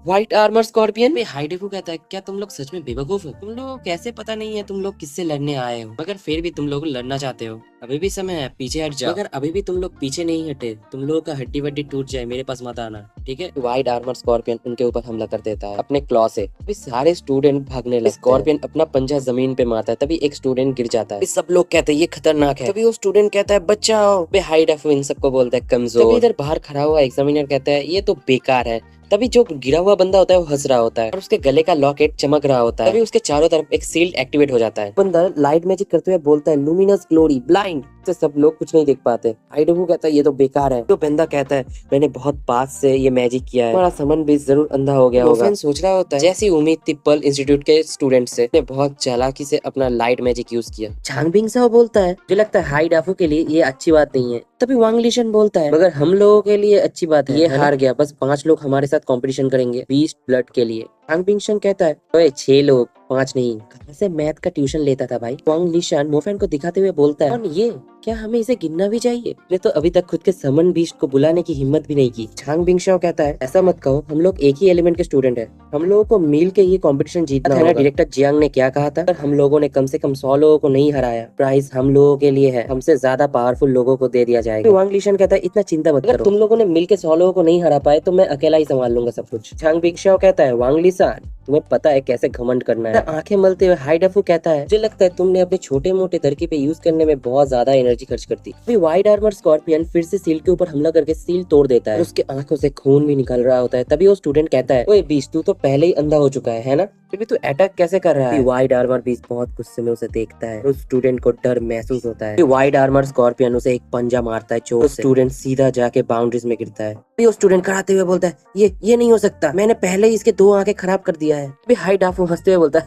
व्हाइट आर्मर स्कॉर्पियन में। हाइडेफू कहता है क्या तुम लोग सच में बेवकूफ हो, तुम लोग कैसे पता नहीं है तुम लोग किससे लड़ने आए हो, मगर फिर भी तुम लोग लड़ना चाहते हो, अभी भी समय है पीछे हट जाओ। मगर अभी भी तुम लोग पीछे नहीं हटे, तुम लोगों का हड्डी वड्डी टूट जाए मेरे पास मत आना, ठीक है। व्हाइट आर्मर स्कॉर्पियन उनके ऊपर हमला कर देता है अपने क्लॉ से, अभी सारे स्टूडेंट भागने लगते हैं। स्कॉर्पियन अपना पंजा जमीन पे मारता है, तभी एक स्टूडेंट गिर जाता है, सब लोग कहते हैं ये खतरनाक है, तभी वो स्टूडेंट कहता है बचाओ। हाइडेफू इन सबको बोलता है कमजोर। तभी इधर बाहर खड़ा हुआ एग्जामिनर कहता है ये तो बेकार है। तभी जो गिरा हुआ बंदा होता है वो हंस रहा होता है और उसके गले का लॉकेट चमक रहा होता है, तभी उसके चारों तरफ एक सील्ड एक्टिवेट हो जाता है। बंदा लाइट मैजिक करते हुए बोलता है लुमिनस ग्लोरी ब्लाइंड, से सब लोग कुछ नहीं देख पाते। हाइडेफू कहता है ये तो बेकार है। तो बंदा कहता है मैंने बहुत पास से ये मैजिक किया है, हमारा समन भी जरूर अंधा हो गया होगा। सोच रहा होता है जैसी उम्मीद थी पर्ल इंस्टीट्यूट के स्टूडेंट से, ने बहुत चालाकी से अपना लाइट मैजिक यूज किया। झांगबिंग से वो बोलता है जो लगता है हाइडेफू के लिए ये अच्छी बात नहीं है। तभी वांग लिशन बोलता है मगर हम लोगों के लिए अच्छी बात है, ये हार गया, बस 5 लोग हमारे साथ कंपटीशन करेंगे बीस्ट ब्लड के लिए। वांग बिंगशन कहता है ओए 6 लोग 5 नहीं, कहाँ से मैथ का ट्यूशन लेता था भाई। वांग लिशन मोफेन को दिखाते हुए बोलता है और ये क्या हमें इसे गिनना भी चाहिए, ने तो अभी तक खुद के समन बीस्ट को बुलाने की हिम्मत भी नहीं की। छांग बिंगशाओ कहता है ऐसा मत कहो, हम लोग एक ही एलिमेंट के स्टूडेंट हैं, हम लोगों को मिल के ये कंपटीशन जीतना होगा। डायरेक्टर जियांग ने क्या कहा था, पर हम लोगों ने कम से कम 100 लोगों को नहीं हराया, प्राइज हम लोगों के लिए है, हमसे ज्यादा पावरफुल लोगों को दे दिया जाएगा। वांग लिशन कहता है इतना चिंता मत करो, तुम लोगों ने मिलकर 100 लोगों को नहीं हरा पाए तो मैं अकेला ही संभाल लूंगा सब कुछ। छांग बिंगशाओ कहता है वांग लिशन तुम्हें पता है कैसे घमंड करना है। आंखें मलते हुए हाइडेफू कहता है मुझे लगता है तुमने अपने छोटे मोटे तरकीब पे यूज करने में बहुत ज्यादा एनर्जी खर्च करती। अभी व्हाइट आर्मर स्कॉर्पियन फिर से सील के ऊपर हमला करके सील तोड़ देता है, उसके आंखों से खून भी निकल रहा होता है। तभी वो स्टूडेंट कहता है ओए बीस्ट तू तो पहले ही अंधा हो चुका है ना, फिर भी तू अटैक कैसे कर रहा है। व्हाइट आर्मर बीस्ट बहुत गुस्से में उसे देखता है, उस स्टूडेंट को डर महसूस होता है। व्हाइट आर्मर स्कॉर्पियन उसे एक पंजा मारता है जोर से, स्टूडेंट सीधा जाके बाउंड्रीज में गिरता है। वो स्टूडेंट कराते हुए बोलता है ये नहीं हो सकता, मैंने पहले ही इसके 2 आंखें खराब कर दिया है। हाइडेफू हंसते हुए बोलता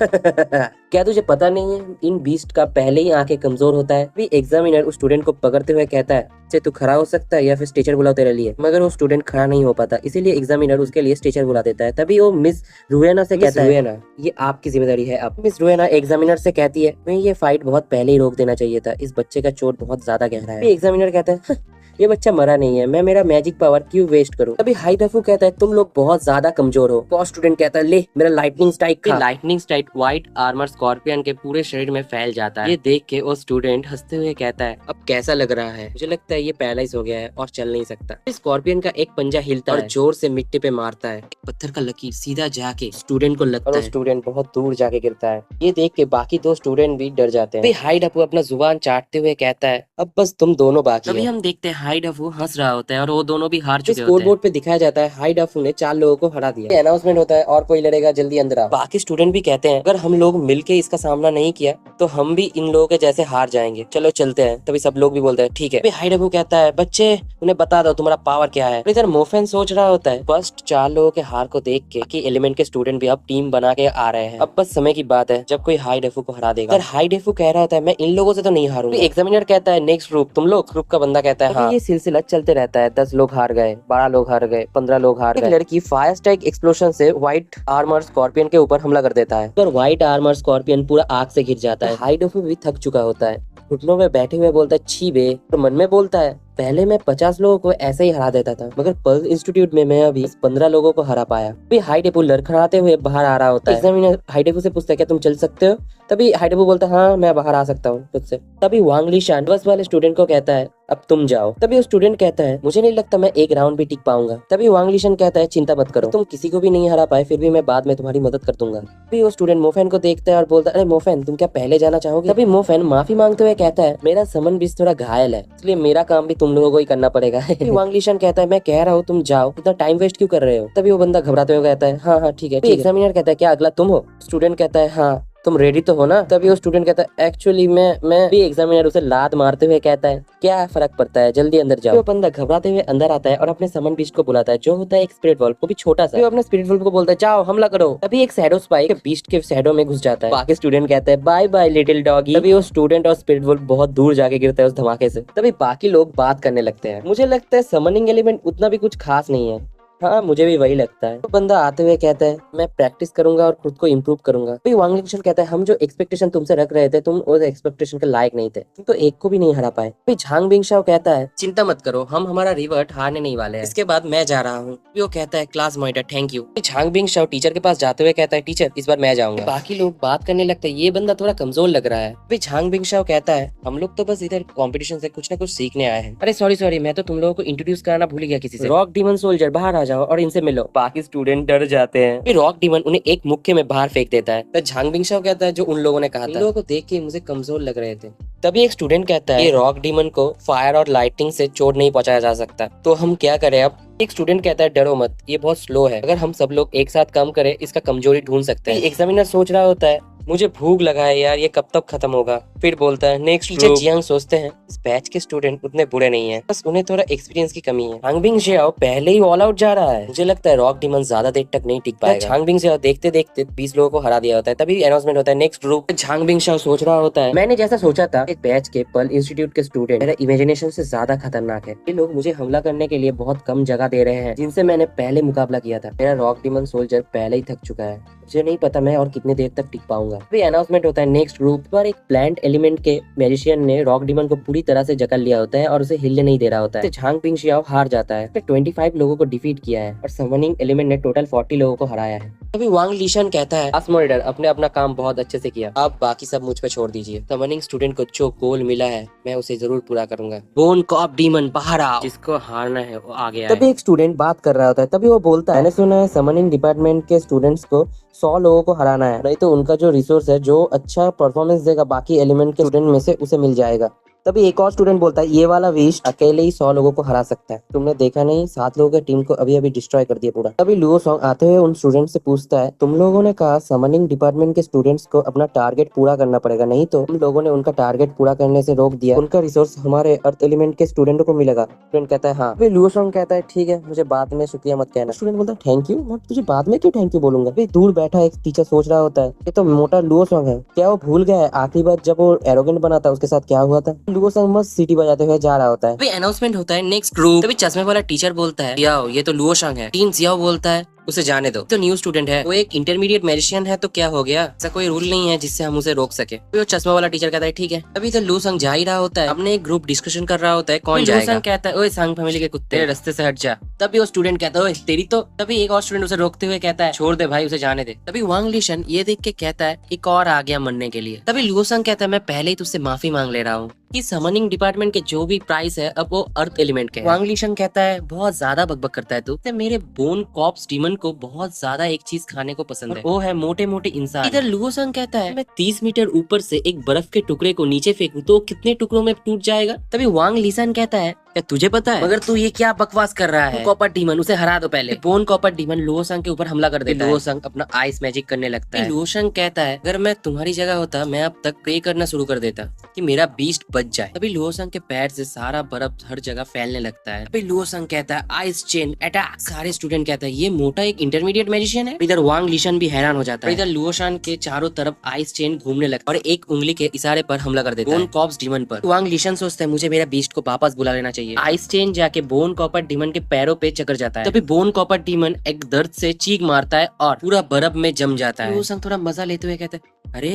है क्या तुझे पता नहीं है इन बीस्ट का पहले ही आंखें कमजोर होता है। भी एग्जामिनर उस स्टूडेंट को पकड़ते हुए कहता है तू खड़ा हो सकता है या फिर टीचर बुलाओ तेरे लिए, मगर वो स्टूडेंट खड़ा नहीं हो पाता, इसीलिए एग्जामिनर उसके लिए टीचर बुला देता है। तभी वो मिस रुएना से कहता है रुएना ये आपकी जिम्मेदारी है। अब मिस रुएना एग्जामिनर से कहती है मैं ये फाइट बहुत पहले ही रोक देना चाहिए था, इस बच्चे का चोट बहुत ज्यादा गहरा है। एग्जामिनर कहता है ये बच्चा मरा नहीं है, मैं मेरा मैजिक पावर क्यों वेस्ट करूं। अभी हाइडेफू कहता है तुम लोग बहुत ज्यादा कमजोर हो। तो स्टूडेंट कहता है ले मेरा लाइटनिंग स्ट्राइक खा। Lightning strike white armour scorpion के पूरे शरीर में फैल जाता है। ये देख के वो स्टूडेंट हंसते हुए कहता है अब कैसा लग रहा है, मुझे लगता है ये पैरालाइज हो गया है और चल नहीं सकता। स्कॉर्पियन का एक पंजा हिलता है और जोर से मिट्टी पे मारता है, पत्थर का लकीर सीधा जाके स्टूडेंट को लगता है, स्टूडेंट बहुत दूर जाके गिरता है। ये देख के बाकी 2 स्टूडेंट भी डर जाते हैं। हाइडेफू अपना जुबान चाटते हुए कहता है अब बस तुम दोनों बाकी। अभी हम देखते हैं हाइडेफू हंस रहा होता है और वो दोनों भी हार चुके होते हैं। स्कोर बोर्ड पे दिखाया जाता है हाइडेफू ने 4 लोगों को हरा दिया। अनाउंसमेंट होता है और कोई लड़ेगा जल्दी अंदर आओ। बाकी स्टूडेंट भी कहते हैं अगर हम लोग मिलके इसका सामना नहीं किया तो हम भी इन लोगों के जैसे हार जाएंगे, चलो चलते हैं। तभी सब लोग भी बोलते हैं ठीक है। हाइडेफू कहता है बच्चे उन्हें बता दो तुम्हारा पावर क्या है। इधर मोफेन सोच रहा होता है फर्स्ट 4 लोगों के हार को देख के कि एलिमेंट के स्टूडेंट भी अब टीम बना के आ रहे हैं, अब बस समय की बात है जब कोई हाइडेफू को हरा देगा। हाइडेफू कह रहा होता है मैं इन लोगों से तो नहीं हारूंगा। एग्जामिनर कहता है नेक्स्ट ग्रुप तुम लोग। ग्रुप का बंदा कहता है हाँ। ये सिलसिला चलते रहता है। 10 लोग हार गए, 12 लोग हार गए, 15 लोग हार गए। एक लड़की फायर स्ट्राइक एक्सप्लोजन से व्हाइट आर्मर स्कॉर्पियन के ऊपर हमला कर देता है, पर व्हाइट आर्मर स्कॉर्पियन पूरा आग से घिर जाता है। हाइडोफू भी थक चुका होता है, घुटनों में बैठे हुए बोलता है छी बे, और मन में बोलता है पहले मैं 50 लोगों को ऐसे ही हरा देता था, मगर पर्ल इंस्टीट्यूट में मैं अभी 15 लोगों को हरा पाया। अभी हाइडेफू लड़खड़ाते हुए बाहर आ रहा होता है। एग्जामिनर हाइडेफू से पूछता है क्या तुम चल सकते हो? तभी हाइडेफू बोलता है हाँ मैं बाहर आ सकता हूँ खुद से। तभी वांग लीशान बस वाले स्टूडेंट को कहता है अब तुम जाओ। तभी वो स्टूडेंट कहता है मुझे नहीं लगता मैं एक राउंड भी टिक पाऊंगा। तभी वांग लीशान कहता है चिंता मत करो, तुम किसी को भी नहीं हरा पाए फिर भी मैं बाद में तुम्हारी मदद कर दूंगा। तभी वो स्टूडेंट मोफेन को देखता है और बोलता है अरे मोफेन तुम क्या पहले जाना चाहोगे? तभी मोफेन माफी मांगते हुए कहता है मेरा समन बीच थोड़ा घायल है, इसलिए मेरा काम भी तुम लोगों को ही करना पड़ेगा। वांग लीशान कहता है मैं कह रहा हूँ तुम जाओ, इतना टाइम वेस्ट क्यों कर रहे हो? तभी वो बंदा घबराते हुए कहता है हाँ हाँ ठीक है। एग्जामिनर कहता है क्या अगला तुम हो? स्टूडेंट कहता है हाँ तुम रेडी तो हो ना? तभी वो स्टूडेंट कहता है एक्चुअली मैं भी। एग्जामिनर उसे लात मारते हुए कहता है क्या फर्क पड़ता है, जल्दी अंदर जाओ। वो बंदा घबराते हुए अंदर आता है और अपने समन बीस्ट को बुलाता है जो होता है एक स्पिरिट वॉल्फ, वो भी छोटा सा। वो अपने स्पिरिट वॉल्फ को बोलता है जाओं हमला करो। तभी एक शैडो स्पाइक बीस्ट के शैडो में घुस जाता है। बाकी स्टूडेंट कहता है बाय बाय लिटिल डॉगी। तभी वो स्टूडेंट और स्पिरिट वॉल्फ बहुत दूर जाके गिरता है उस धमाके से। तभी बाकी लोग बात करने लगते हैं। मुझे लगता है समनिंग एलिमेंट उतना भी कुछ खास नहीं है। हाँ मुझे भी वही लगता है। तो बंदा आते हुए कहता है मैं प्रैक्टिस करूंगा और खुद को इम्प्रूव करूंगा। फिर वांग लीशान कहता है हम जो एक्सपेक्टेशन तुमसे रख रहे थे तुम उस एक्सपेक्टेशन के लायक नहीं थे, तुम तो एक को भी नहीं हरा पाए। फिर झांग बिंगशाओ कहता है चिंता मत करो हम हमारा रिवर्ट हारने नहीं वाले हैं, इसके बाद मैं जा रहा हूँ। वो कहता है class monitor thank you. Zhang Bingshao teacher के पास जाते हुए कहता है टीचर इस बार मैं जाऊंगा। बाकी लोग बात करने लगते हैं ये बंदा थोड़ा कमजोर लग रहा है। फिर झांग बिंगशाओ कहता है हम लोग तो बस इधर कॉम्पिटिशन से कुछ न कुछ सीखने आए हैं। अरे सॉरी मैं तो तुम लोगों को इंट्रोड्यूस कराना भूल गया किसी से। रॉक डीमन सोल्जर बाहर आ जाओ और इनसे मिलो। बाकी स्टूडेंट डर जाते हैं। फिर रॉक डीमन उन्हें एक मुक्के में बाहर फेंक देता है। तो झांग बिंगशाओ कहता है जो उन लोगों ने कहा था, इन लोगों को देख के मुझे कमजोर लग रहे थे। तभी एक स्टूडेंट कहता है ये रॉक डीमन को फायर और लाइटिंग से चोट नहीं पहुंचाया जा सकता, तो हम क्या करें अब? एक स्टूडेंट कहता है डरो मत ये बहुत स्लो है, अगर हम सब लोग एक साथ काम करें इसका कमजोरी ढूंढ सकते हैं। एग्जामिनर सोच रहा होता है मुझे भूख लगा है यार ये कब तक खत्म होगा। फिर बोलता है नेक्स्ट। टीचर जियांग सोचते हैं इस बैच के स्टूडेंट उतने बुरे नहीं हैं, बस उन्हें थोड़ा एक्सपीरियंस की कमी है। झांग बिंगशाओ पहले ही ऑल आउट जा रहा है, मुझे लगता है रॉक डीमन ज्यादा देर तक नहीं टिक पाएगा। झांग बिंगशाओ देखते देखते 20 लोगों को हरा दिया होता है। तभी अनाउंसमेंट होता है नेक्स्ट ग्रुप। झांग बिंगशाओ सोच रहा होता है मैंने जैसा सोचा था इस बैच के पर्ल इंस्टीट्यूट के स्टूडेंट मेरा इमेजिनेशन से ज्यादा खतरनाक है। ये लोग मुझे हमला करने के लिए बहुत कम जगह दे रहे हैं जिनसे मैंने पहले मुकाबला किया था। मेरा रॉक डीमन सोल्जर पहले ही थक चुका है, मुझे नहीं पता मैं और कितने देर तक टिक पाऊंगा। फिर अनाउंसमेंट होता है नेक्स्ट ग्रुप पर एक प्लांट एलिमेंट के मैजिशियन ने रॉक डीमन को पूरी तरह से जकड़ लिया होता है और उसे हिलने नहीं दे रहा होता है। तो झांग बिंगशाओ हार जाता है। फिर 25 लोगों को डिफीट किया है और समनिंग एलिमेंट ने टोटल 40 लोगों को हराया है। तभी वांग लीशान कहता है मॉनिटर आपने अपना काम बहुत अच्छे से किया, आप बाकी सब मुझ पे छोड़ दीजिए। समनिंग स्टूडेंट को जो गोल मिला है मैं उसे जरूर पूरा करूंगा। बोन कॉप डीमन बाहर आओ, जिसको हारना है वो आगे आए। तभी एक स्टूडेंट बात कर रहा होता है। तभी वो बोलता है मैंने सुना है समनिंग डिपार्टमेंट के स्टूडेंट्स को 100 लोगों को हराना है, नहीं तो उनका जो रिसोर्स है जो अच्छा परफॉर्मेंस देगा बाकी एलिमेंट के स्टूडेंट में से उसे मिल जाएगा। तभी एक और स्टूडेंट बोलता है ये वाला वेस्ट अकेले ही 100 लोगों को हरा सकता है, तुमने देखा नहीं 7 लोगों की टीम को अभी अभी डिस्ट्रॉय कर दिया पूरा। तभी लुओ सॉन्ग आते हुए उन स्टूडेंट से पूछता है तुम लोगों ने कहा समनिंग डिपार्टमेंट के स्टूडेंट्स को अपना टारगेट पूरा करना पड़ेगा, नहीं तो हम लोगों ने उनका टारगेट पूरा करने से रोक दिया, उनका रिसोर्स हमारे अर्थ एलिमेंट के स्टूडेंटों को मिलेगा। स्टूडेंट कहता है हाँ। लुओ सॉन्ग कहता है ठीक है मुझे बाद में शुक्रिया मत कहना। स्टूडेंट बोलता है थैंक यू, मैं तुझे बाद में क्यों थैंक यू बोलूंगा। फिर दूर बैठा एक टीचर सोच रहा होता है ये तो मोटा लुओ सॉन्ग है, क्या वो भूल गया है आखिरी बार जब वो एरोगेंट बना था उसके साथ क्या हुआ था। लुओ सॉन्ग मस्त सीटी बजाते हुए जा रहा होता है। अनाउंसमेंट होता है नेक्स्ट ग्रुप। तभी चश्मे वाला टीचर बोलता है याओ ये तो लुओ सॉन्ग है। टीन जियाओ बोलता है उसे जाने दो, तो न्यू स्टूडेंट है, वो एक इंटरमीडिएट मैजिशियन है तो क्या हो गया, ऐसा कोई रूल नहीं है जिससे हम उसे रोक सके। तो चश्मा वाला टीचर कहता है ठीक है। अभी तो लू संग जा ही रहा होता है, अपने एक ग्रुप डिस्कशन कर रहा होता है कौन जाएगा। लू संग कहता है ओए संग फैमिली के कुत्ते रास्ते से हट जा। तभी वो स्टूडेंट कहता है ओए तेरी तो। तभी एक और स्टूडेंट उसे रोकते हुए कहता है छोड़ दे भाई उसे जाने दे। तभी वांग लीशन ये देख के कहता है एक और आ गया मरने के लिए। तभी लू संग कहता है मैं पहले ही तुझसे माफी मांग ले रहा हूँ कि समनिंग डिपार्टमेंट के जो भी प्राइस है अब वो अर्थ एलिमेंट के। वांग लीशन कहता है बहुत ज्यादा बकबक करता है तू, मेरे बोन कॉप्स डीमन को बहुत ज्यादा एक चीज खाने को पसंद है, वो है मोटे मोटे इंसान। इधर लुओ संग कहता है मैं 30 मीटर ऊपर से एक बर्फ के टुकड़े को नीचे फेंकूं तो कितने टुकड़ों में टूट जाएगा। तभी वांग लीसन कहता है क्या तुझे पता है, मगर तू ये क्या बकवास कर रहा है, कॉपर डीमन उसे हरा दो पहले। बोन कॉपर डीमन लुओ संग के ऊपर हमला कर देता है। लुओ संग अपना आइस मैजिक करने लगता है। लुओ संग कहता है अगर मैं तुम्हारी जगह होता मैं अब तक प्रे करना शुरू कर देता कि मेरा बीस्ट बच जाए। तभी लुओ संग के पैर से सारा बर्फ हर जगह फैलने लगता है। तभी लुओ संग कहता है आइस चेन अटैक। सारे स्टूडेंट कहता है ये मोटा एक इंटरमीडिएट मैजिशियन है। इधर वांग लीशन भी हैरान हो जाता है। इधर लुओ शान के चारों तरफ आइस चेन घूमने लगता है और एक उंगली के इसारे पर हमला कर देता है बोन कॉप्स डीमन पर। वांग लीशन सोचता है मुझे मेरा बीस्ट को वापस बुला लेना चाहिए। चाहिए। आइस चेन जाके बोन कॉपर डीमन के पैरों पे चकर जाता है। तभी बोन कॉपर डीमन एक दर्द से चीख मारता है और पूरा बर्फ में जम जाता है। वो थोड़ा मजा लेते हुए कहता है, अरे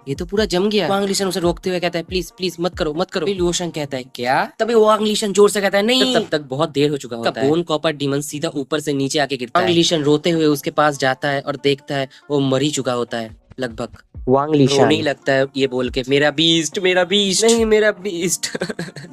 ये तो पूरा जम गया। वांग लीशन उसे रोकते हुए कहता है, प्लीज प्लीज मत करो मत करो। लुओशंग कहता है, क्या? तभी वांग लीशन जोर से कहता है, नहीं। तब तक बहुत देर हो चुका होता है। बोन कॉपर डीमन सीधा ऊपर से नीचे आके गिरता है। वांग लीशन रोते हुए उसके पास जाता है और देखता है वो मर ही चुका होता है लगभग। वांग लीशन रोने लगता है ये बोल के, मेरा बीस्ट नहीं मेरा बीस्ट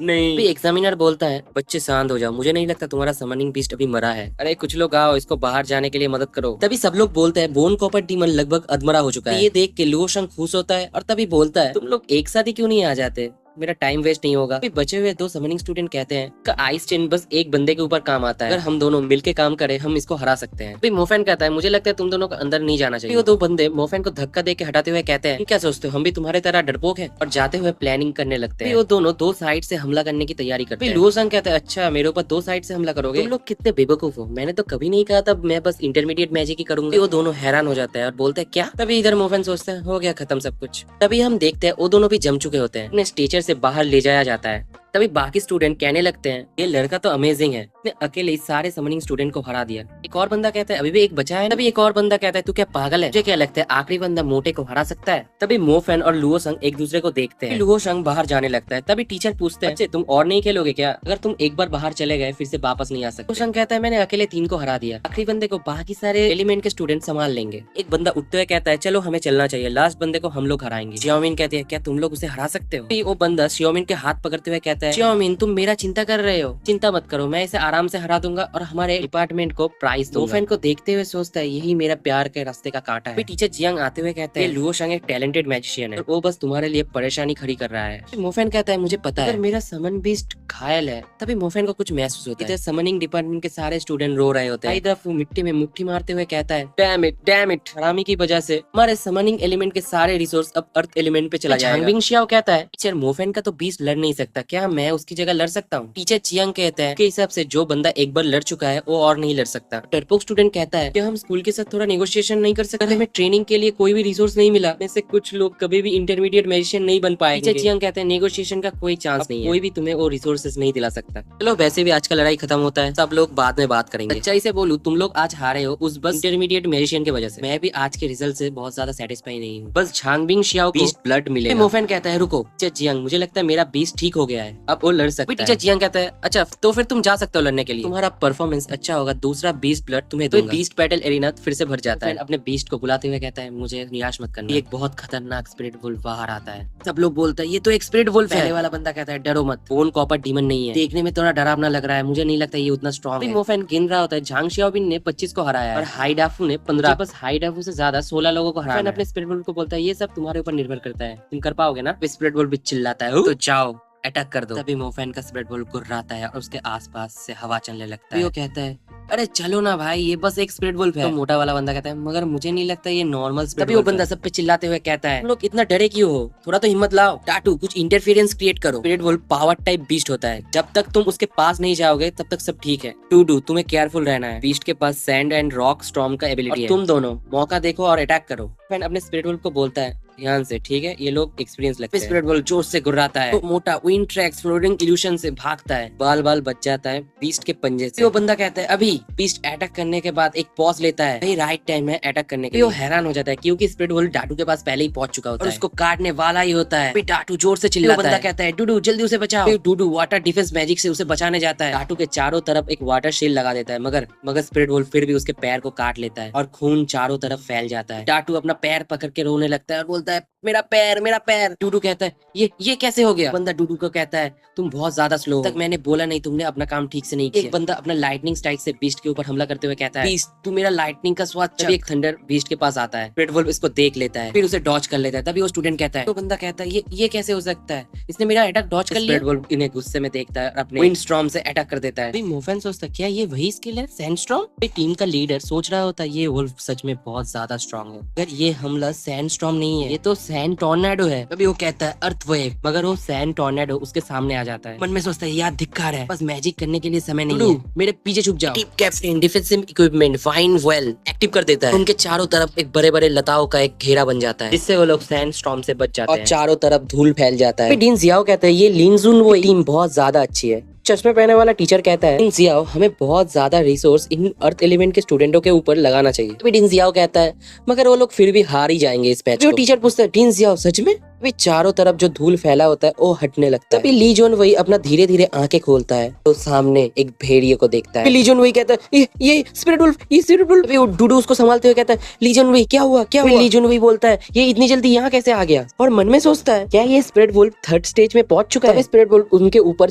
नहीं। भी एग्जामिनर बोलता है, बच्चे शांत हो जाओ, मुझे नहीं लगता तुम्हारा समनिंग बीस्ट अभी मरा है। अरे कुछ लोग आओ, इसको बाहर जाने के लिए मदद करो। तभी सब लोग बोलते हैं बोन कॉपर डीमन लगभग अधमरा हो चुका है। ये देख के लुओशंग खुश होता है और तभी बोलता है, तुम लोग एक साथ ही क्यों नहीं आ जाते, मेरा टाइम वेस्ट नहीं होगा। बचे हुए दो समनिंग स्टूडेंट कहते हैं कि आइस चेन बस एक बंदे के ऊपर काम आता है, अगर हम दोनों मिलके काम करें हम इसको हरा सकते हैं। मोफेन कहता है, मुझे लगता है तुम दोनों को अंदर नहीं जाना चाहिए। वो दो बंदे मोफेन को धक्का दे के हटाते हुए कहते हैं, क्या सोचते हो हम भी तुम्हारे तरह डरपोक हैं, और जाते हुए प्लानिंग करने लगते हैं। वो दोनों दो साइड से हमला करने की तैयारी करते हैं। लुओशंग कहता है, अच्छा मेरे ऊपर दो साइड से हमला करोगे, तुम लोग कितने बेवकूफ हो, मैंने तो कभी नहीं कहा था मैं बस इंटरमीडिएट मैजिक ही करूंगा। वो दोनों हैरान हो जाते हैं और बोलते हैं, क्या? तभी इधर मोफेन सोचता है, हो गया खत्म सब कुछ। तभी हम देखते हैं वो दोनों भी जम चुके होते हैं। अपने टीचर से बाहर ले जाया जाता है। तभी बाकी स्टूडेंट कहने लगते हैं, ये लड़का तो अमेजिंग है, इसने अकेले इस सारे समनिंग स्टूडेंट को हरा दिया। एक और बंदा कहता है, अभी भी एक बचा है। तभी एक और बंदा कहता है, तू क्या पागल है, मुझे क्या लगता है आखिरी बंदा मोटे को हरा सकता है। तभी मोफेन और लुओशंग एक दूसरे को देखते हैं। लुओशंग बाहर जाने लगता है। तभी टीचर पूछते हैं, तुम और नहीं खेलोगे क्या, अगर तुम एक बार बाहर चले गए फिर से वापस नहीं आ सकते। लुओशंग कहता है, मैंने अकेले 3 को हरा दिया, आखिरी बंदे को बाकी सारे एलिमेंट के स्टूडेंट संभाल लेंगे। एक बंदा उठते हुए कहता है, चलो हमें चलना चाहिए, लास्ट बंदे को हम लोग हराएंगे। शियोमिन कहती है, क्या तुम लोग उसे हरा सकते हो? वो बंदा शियोमिन के हाथ पकड़ते हुए कहता है, शियोमिन तुम मेरा चिंता कर रहे हो, चिंता मत करो, मैं इसे आराम से हरा दूंगा और हमारे डिपार्टमेंट को प्राइज दूंगा। मोफेन को देखते हुए सोचता है, यही मेरा प्यार के रास्ते का कांटा है। टीचर जियांग आते हुए कहते हैं, लुओशंग एक टैलेंटेड मैजिशियन है, वो बस तुम्हारे लिए परेशानी खड़ी कर रहा है। मोफेन कहता है, मुझे पता है, मेरा समन बीस्ट घायल है। तभी मोफेन को कुछ महसूस होता है। समनिंग डिपार्टमेंट के सारे स्टूडेंट रो रहे होते हैं। वो मिट्टी में मुट्ठी मारते हुए कहता है, डैम इट हरामी की वजह से हमारे समनिंग एलिमेंट के सारे रिसोर्स अब अर्थ एलिमेंट पे चला जाएगा। झांगबिंग शियाओ कहता है, टीचर मोफेन का तो बीस्ट लड़ नहीं सकता, क्या मैं उसकी जगह लड़ सकता हूँ? टीचर चियांग कहता है, के हिसाब से जो बंदा एक बार लड़ चुका है वो और नहीं लड़ सकता। डरपोक स्टूडेंट कहता है, क्या हम स्कूल के साथ थोड़ा नेगोशिएशन नहीं कर सकते? हमें ट्रेनिंग के लिए कोई भी रिसोर्स नहीं मिला, में से कुछ लोग कभी भी इंटरमीडिएट मैजिशियन नहीं बन पाए। टीचर चियांग कहते हैं, नेगोशिएशन का कोई चांस नहीं है, कोई भी तुम्हें वो रिसोर्सेज नहीं दिला सकता। चलो वैसे भी आज का लड़ाई खत्म होता है, सब लोग बाद में बात करेंगे। अच्छा इसे बोलूं, तुम लोग आज हारे हो उस बस इंटरमीडिएट मैजिशियन की वजह से। मैं भी आज के रिजल्ट से बहुत ज्यादा सेटिस्फाई नहीं हूँ, बस झांगबिंग शियाओ को बीस्ट ब्लड मिलेगा। मोफेन कहता है, रुको टीचर जियांग, मुझे लगता है मेरा बीस्ट ठीक हो गया है, अब वो लड़ सकता है। टीचर जियांग कहता है, अच्छा तो फिर तुम जा सकते हो लड़ने के लिए, तुम्हारा परफॉर्मेंस अच्छा होगा, दूसरा बीस्ट ब्लड तुम्हें दूंगा। बीस्ट बैटल एरिना फिर से भर जाता है। अपने बीस्ट को बुलाते हुए कहता है, मुझे निराश मत करना, एक बहुत खतरनाक स्पिरिट वुल्फ बाहर आता है। सब लोग बोलते हैं, ये तो एक स्पिरिट वुल्फ है। पहले वाला बंदा कहता है, डरो मत, बोन कॉपर डीमन नहीं है, देखने में थोड़ा डरावना लग रहा है, मुझे नहीं लगता ये उतना स्ट्रॉन्ग है। मोफेन गिन रहा होता है, झांग शियाओबिन ने 25 को हराया और हाई डाफू ने 15। बस हाई डाफू से ज्यादा 16 लोगों को हराया। अपने स्पिरिट वुल्फ को बोलता है, ये सब तुम्हारे ऊपर निर्भर करता है, तुम कर पाओगे ना? स्पिरिट वुल्फ भी चिल्लाता है, तो जाओ अटैक कर दो। तभी मोफेन का स्पिरिट वुल्फ गुर्राता है और उसके आसपास से हवा चलने लगता है। वो कहता है, अरे चलो ना भाई, ये बस एक स्पिरिट वुल्फ है। तो मोटा वाला बंदा कहता है, मगर मुझे नहीं लगता ये नॉर्मल स्पिरिट। तभी वो बंदा सब पे चिल्लाते हुए कहता है, तुम लोग इतना डरे क्यों हो, थोड़ा तो हिम्मत लाओ। टाटू कुछ इंटरफेरेंस क्रिएट करो। Spirit wolf power type beast होता है, जब तक तुम उसके पास नहीं जाओगे तब तक सब ठीक है। टूडू तुम्हें केयरफुल रहना है, बीस्ट के पास सैंड एंड रॉक स्टॉर्म का एबिलिटी है, तुम दोनों मौका देखो और अटैक करो। फ्रेंड अपने स्पिरिट वुल्फ को बोलता है, ध्यान से, ठीक है, ये लोग एक्सपीरियंस लगते हैं। स्पिरिट वुल्फ जोर से गुर्राता है, तो मोटा विंड ट्रैक फ्लोटिंग इल्यूशन से भागता है, बाल बच जाता है बीस्ट के पंजे से। वो बंदा कहता है, अभी बीस्ट अटैक करने के बाद एक पॉज लेता है, भाई राइट टाइम है अटैक करने के लिए। वो हैरान हो जाता है क्योंकि स्पिरिट वुल्फ डाटू के पास पहले ही पहुंच चुका होता है और उसको काटने वाला ही होता है। डाटू जोर से चिल्लाता है, बंदा कहता है, डूडू जल्दी उसे बचाओ। डूडू वाटर डिफेंस मैजिक से उसे बचाने जाता है, डाटू के चारों तरफ एक वाटर शील्ड लगा देता है, मगर स्पिरिट वुल्फ फिर भी उसके पैर को काट लेता है और खून चारों तरफ फैल जाता है। डाटू अपना पैर पकड़ के रोने लगता है और बोलता है, मेरा पैर। डूडू कहता है, ये कैसे हो गया? बंदा डूडू को कहता है, तुम बहुत ज्यादा स्लो हो, तक मैंने बोला नहीं, तुमने अपना काम ठीक से नहीं किया। एक बंदा अपना लाइटनिंग स्ट्राइक से बीस्ट के ऊपर हमला करते हुए कहता है, बीस्ट तू मेरा लाइटनिंग का स्वाद। तभी एक थंडर बीस्ट के पास आता है, स्पिरिट वुल्फ इसको देख लेता है, फिर उसे डॉज कर लेता है। तभी वो स्टूडेंट कहता है, तो बंदा कहता है, ये कैसे हो सकता है, इसने मेरा अटैक डॉज कर लिया। स्पिरिट वुल्फ इन्हें गुस्से में देखता है और अपने विंड स्टॉर्म से अटैक कर देता है। मोफेन सोचता है, क्या ये वही स्किल है सैंडस्टॉर्म? टीम का लीडर सोच रहा होता है, ये वुल्फ सच में बहुत ज्यादा स्ट्रॉन्ग है, अगर ये हमला सैंडस्टॉर्म नहीं है, ये तो सैंड टॉर्नेडो है। तभी वो कहता है, अर्थ मगर वो सैंड टॉर्नेडो उसके सामने आ जाता है। मन में सोचता है, यार धिक्कार है, बस मैजिक करने के लिए समय नहीं है, मेरे पीछे छुप जाओ। Captain defensive equipment fine well active कर देता है। उनके चारों तरफ एक बड़े बड़े लताओं का एक घेरा बन जाता है, जिससे वो लोग सैंड स्टॉर्म से बच जाते हैं और चारों तरफ धूल फैल जाता है। डीन जियाओ कहते हैं, ये लिनजुन वो टीम बहुत ज्यादा अच्छी है, चश्मे पहने वाला टीचर कहता है, डिन जियाओ, हमें बहुत ज्यादा रिसोर्स इन अर्थ एलिमेंट के स्टूडेंटों के ऊपर लगाना चाहिए। तभी डिन जियाओ कहता है, मगर वो लोग फिर भी हार ही जाएंगे इस मैच को। टीचर पूछता है, डिन जियाओ सच में? अभी चारों तरफ जो धूल फैला होता है वो हटने लगता है। तभी ली जोन वही अपना धीरे धीरे आंखें खोलता है तो सामने एक भेड़िए को देखता है। ली जोन वही कहता है, ये स्पिरिट वुल्फ, ये स्पिरिट वुल्फ। अभी वो डूडू उसको संभालते हुए कहता है, ली जोन वही क्या हुआ क्या हुआ? ली जोन वही बोलता है, ये इतनी जल्दी यहाँ कैसे आ गया? और मन में सोचता है, क्या ये स्पिरिट वुल्फ थर्ड स्टेज में पहुंच चुका है? स्पिरिट वुल्फ उनके ऊपर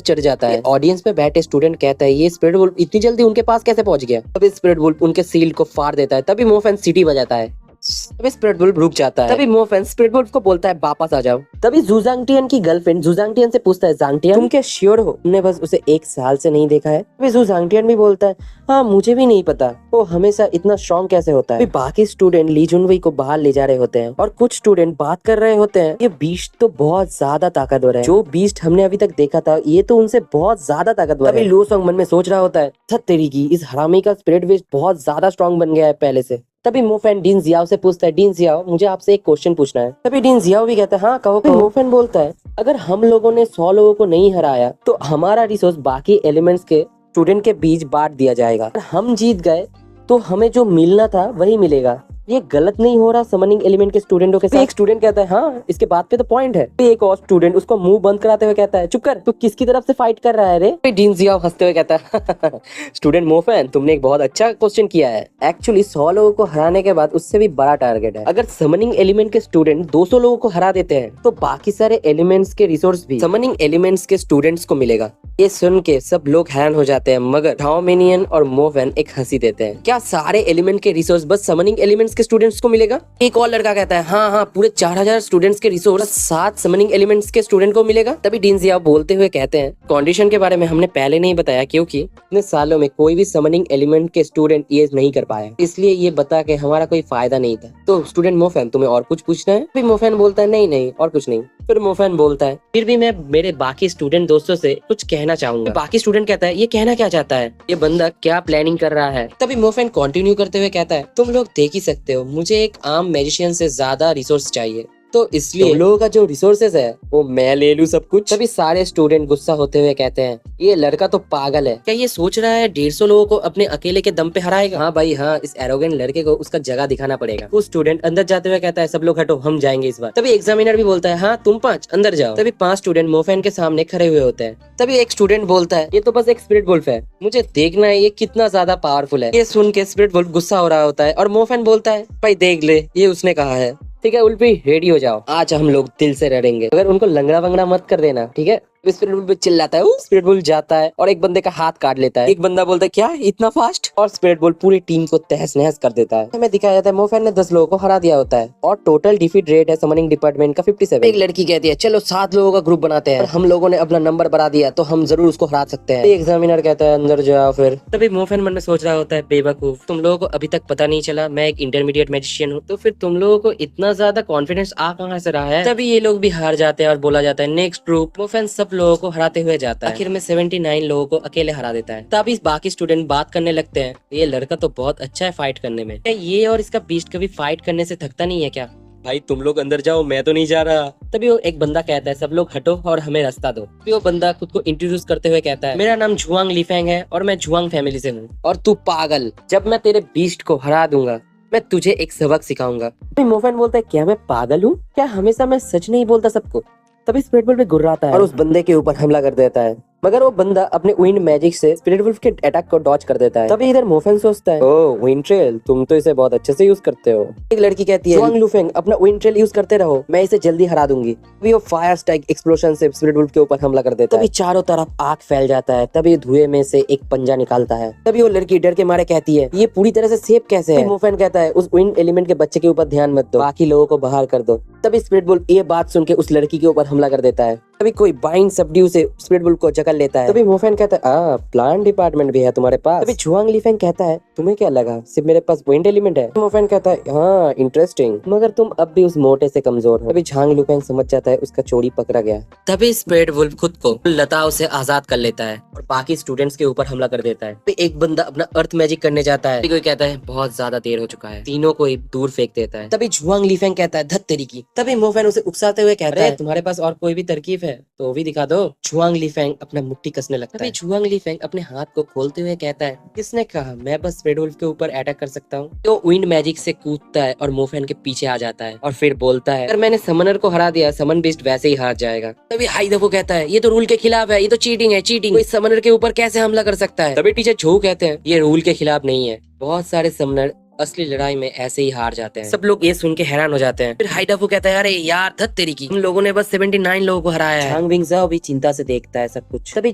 चढ़ जाता है। ऑडियंस में बैठे स्टूडेंट कहता है, ये स्पिरिट वुल्फ इतनी जल्दी उनके पास कैसे पहुंच गया? तभी स्पिरिट वुल्फ उनके सील्ड को फाड़ देता है। तभी मोफेन सिटी बजाता है। तभी स्पिरिट वुल्फ रुक जाता है। तभी मोफेन स्पिरिट वुल्फ को बोलता है, वापस आ जाओ। तभी जुजांगटियन की गर्लफ्रेंड जुजांगटियन से पूछता है, जांगटियन तुम क्या श्योर हो? तुमने बस उसे 1 साल से नहीं देखा है? तभी जुजांगटियन भी बोलता है, हाँ मुझे भी नहीं पता वो हमेशा इतना स्ट्रॉन्ग कैसे होता है। बाकी स्टूडेंट ली जुनवई को बाहर ले जा रहे होते हैं और कुछ स्टूडेंट बात कर रहे होते हैं, ये बीस्ट तो बहुत ज्यादा ताकतवर है। जो बीस्ट हमने अभी तक देखा था ये तो उनसे बहुत ज्यादा ताकतवर है। लू सोंग मन में सोच रहा होता है, थत तेरी की, इस हरामी का स्पिरिट वेस्ट बहुत ज्यादा स्ट्रॉन्ग बन गया है पहले से। तभी मोफेन डिन जियाओ से पूछता है, डिन जियाओ मुझे आपसे एक क्वेश्चन पूछना है। तभी डिन जियाओ भी कहता है, हाँ कहो कहो। मोफेन बोलता है, अगर हम लोगों ने 100 लोगों को नहीं हराया तो हमारा रिसोर्स बाकी एलिमेंट्स के स्टूडेंट के बीच बांट दिया जाएगा। अगर हम जीत गए तो हमें जो मिलना था वही मिलेगा। ये गलत नहीं हो रहा समनिंग एलिमेंट के स्टूडेंटों के साथ? एक स्टूडेंट कहता है, हाँ इसके बात पे तो पॉइंट है। एक और स्टूडेंट उसको मुंह बंद कराते हुए कहता है, चुप कर, तू किसकी तरफ से फाइट कर रहा है रे? डिन जियाओ हंसते हुए कहता है, स्टूडेंट मोफेन तुमने एक बहुत अच्छा क्वेश्चन किया है। एक्चुअली 100 लोगों को हराने के बाद उससे भी बड़ा टारगेट है। अगर समनिंग एलिमेंट के स्टूडेंट 200 लोगों को हरा देते हैं तो बाकी सारे एलिमेंट्स के रिसोर्स भी समनिंग एलिमेंट्स के स्टूडेंट्स को मिलेगा। ये सुन के सब लोग हैरान हो जाते हैं, मगर थाओमेनियन और मोफेन एक हंसी देते हैं। क्या सारे एलिमेंट के रिसोर्स बस समनिंग एलिमेंट्स के स्टूडेंट्स को मिलेगा? एक और लड़का कहता है, हाँ हाँ पूरे 4000 स्टूडेंट्स के रिसोर्स 7 समनिंग एलिमेंट्स के स्टूडेंट को मिलेगा। तभी डिन जियाओ बोलते हुए कहते हैं, कंडीशन के बारे में हमने पहले नहीं बताया क्योंकि इतने सालों में कोई भी समनिंग एलिमेंट के स्टूडेंट ये नहीं कर पाया, इसलिए ये बता के हमारा कोई फायदा नहीं था। तो स्टूडेंट मोफेन तुम्हें और कुछ पूछना है? फिर मोफेन बोलता है, नहीं नहीं और कुछ नहीं। फिर मोफेन बोलता है, फिर भी मैं मेरे बाकी स्टूडेंट दोस्तों से कुछ कहना चाहूंगा। बाकी स्टूडेंट कहता है, ये कहना क्या चाहता है? ये बंदा क्या प्लानिंग कर रहा है? तभी मोफेन कंटिन्यू करते हुए कहता है, तुम लोग देख ही सकते हो मुझे एक आम मैजिशियन से ज्यादा रिसोर्स चाहिए, तो इसलिए तुम लोगों का जो रिसोर्सेज है वो मैं ले लूं सब कुछ। तभी सारे स्टूडेंट गुस्सा होते हुए कहते हैं, ये लड़का तो पागल है, क्या ये सोच रहा है 150 लोगों को अपने अकेले के दम पे हराएगा? हाँ भाई हाँ, इस एरोगेंट लड़के को उसका जगह दिखाना पड़ेगा। वो स्टूडेंट अंदर जाते हुए कहता है, सब लोग हटो, हम जाएंगे इस बार। तभी एग्जामिनर भी बोलता है, हाँ तुम 5 अंदर जाओ। तभी 5 स्टूडेंट मोफेन के सामने खड़े हुए होते हैं। तभी एक स्टूडेंट बोलता है, ये तो बस एक स्पिरिट वुल्फ है, मुझे देखना है ये कितना ज्यादा पावरफुल है। ये सुन के स्पिरिट वुल्फ गुस्सा हो रहा होता है और मोफेन बोलता है, भाई देख ले ये उसने कहा है, ठीक है उल्फी रेडी हो जाओ, आज हम लोग दिल से लड़ेंगे, अगर उनको लंगड़ा वंगड़ा मत कर देना, ठीक है? स्पिरिट वुल्फ चिल्लाता है, स्पिरिट वुल्फ जाता है और एक बंदे का हाथ काट लेता है। एक बंदा बोलता है, क्या इतना फास्ट? और स्पिरिट वुल्फ पूरी टीम को तहस नहस कर देता है। हमें दिखाया जाता है मोफेन ने 10 लोगों को हरा दिया होता है और टोटल डिफीट रेट है समनिंग डिपार्टमेंट का 57। एक लड़की कहती है, चलो 7 लोगों का ग्रुप बनाते हैं, हम लोगों ने अपना नंबर बढ़ा दिया तो हम जरूर उसको हरा सकते हैं। एग्जामिनर कहता है, अंदर जाओ। फिर तभी मोफेन मन में सोच रहा होता है, बेवकूफ, तुम लोगों को अभी तक पता नहीं चला मैं एक इंटरमीडिएट मैजिशियन हूँ, तो फिर तुम लोगों को इतना ज्यादा कॉन्फिडेंस आ कहाँ से रहा है? तभी ये लोग भी हार जाते हैं और बोला जाता है, नेक्स्ट ग्रुप। मोफेन सब लोगों को हराते हुए जाता है, आखिर में 79 लोगों को अकेले हरा देता है। तभी बाकी स्टूडेंट बात करने लगते हैं, ये लड़का तो बहुत अच्छा है फाइट करने में, क्या ये और इसका बीस्ट कभी फाइट करने से थकता नहीं है क्या? भाई तुम लोग अंदर जाओ, मैं तो नहीं जा रहा। तभी वो एक बंदा कहता है, सब लोग हटो और हमें रास्ता दो। तभी वो बंदा खुद को इंट्रोड्यूस करते हुए कहता है, मेरा नाम जुआंग लिफेंग है और मैं जुआंग फैमिली से हूँ। और तू पागल, जब मैं तेरे बीस्ट को हरा दूंगा मैं तुझे एक सबक सिखाऊंगा। मोफेन बोलता है, क्या मैं पागल हूँ? क्या हमेशा मैं सच नहीं बोलता सबको? तभी स्पिरिट वुल्फ गुर्राता है और उस बंदे के ऊपर हमला कर देता है, मगर वो बंदा अपने विंड मैजिक से स्पिरिट वुल्फ के अटैक को डॉज कर देता है। तभी इधर मोफेन सोचता है, ओह विंड ट्रेल, तुम तो इसे बहुत अच्छे से यूज करते हो। एक लड़की कहती है, जुआंग लुफेंग अपना विंड ट्रेल यूज करते रहो, मैं इसे जल्दी हरा दूंगी। तभी वो फायर स्ट्राइक एक्सप्लोजन से स्पिरिट वुल्फ के ऊपर हमला कर देता है। तभी चारों तरफ आग फैल जाता है। तभी धुएं में से एक पंजा निकालता है। तभी वो लड़की डर के मारे कहती है, ये पूरी तरह से सेफ कैसे है? मोफेन कहता है, उस विंड एलिमेंट के बच्चे के ऊपर ध्यान मत दो, बाकी लोगों को बाहर कर दो। तभी स्पिरिट वुल्फ ये बात सुन के उस लड़की के ऊपर हमला कर देता है। तभी कोई बाइंड सबड्यू से स्पिरिट वुल्फ को जकड़ लेता है। तभी मोफेन कहता है, प्लांट डिपार्टमेंट भी है तुम्हारे पास? तभी जुआंग लिफेंग कहता है, तुम्हें क्या लगा सिर्फ मेरे पास विंड एलिमेंट है? मोफेन कहता है, हाँ इंटरेस्टिंग, मगर तुम अब भी उस मोटे से कमजोर हो। तभी झांग लुफेंग समझ जाता है उसका चोरी पकड़ा गया। तभी स्पिरिट वुल्फ खुद को लताओं से आजाद कर लेता है और बाकी स्टूडेंट्स के ऊपर हमला कर देता है। एक बंदा अपना अर्थ मैजिक करने जाता है, कोई कहता है बहुत ज्यादा देर हो चुका है, तीनों को दूर फेंक देता है। तभी जुआंग लिफेंग कहता है, धत तेरी की, तभी मोफैन उसे उकसाते हुए कहता है तुम्हारे पास और कोई भी तरकीब है तो वो भी दिखा दो। छुआंग लीफेंग अपना मुट्ठी कसने लगता है। तभी छुआंग लीफेंग अपने हाथ को खोलते हुए कहता है किसने कहा मैं बस रेड वुल्फ के ऊपर अटैक कर सकता हूँ। तो विंड मैजिक से कूदता है और मोफैन के पीछे आ जाता है और फिर बोलता है अगर मैंने समनर को हरा दिया समन बीस्ट वैसे ही हार जाएगा। तभी हाइदफो कहता है ये तो रूल के खिलाफ है, ये तो चीटिंग है, चीटिंग, कोई समनर के ऊपर कैसे हमला कर सकता है। तभी टीचर झो कहते हैं ये रूल के खिलाफ नहीं है, बहुत सारे समनर असली लड़ाई में ऐसे ही हार जाते हैं। सब लोग ये सुन के हैरान हो जाते हैं। फिर हाइडाफू कहता है अरे यार धत तेरी की, हम लोगों ने बस 79 लोगों को हराया है। झांग विंगजाओ भी चिंता से देखता है सब कुछ। तभी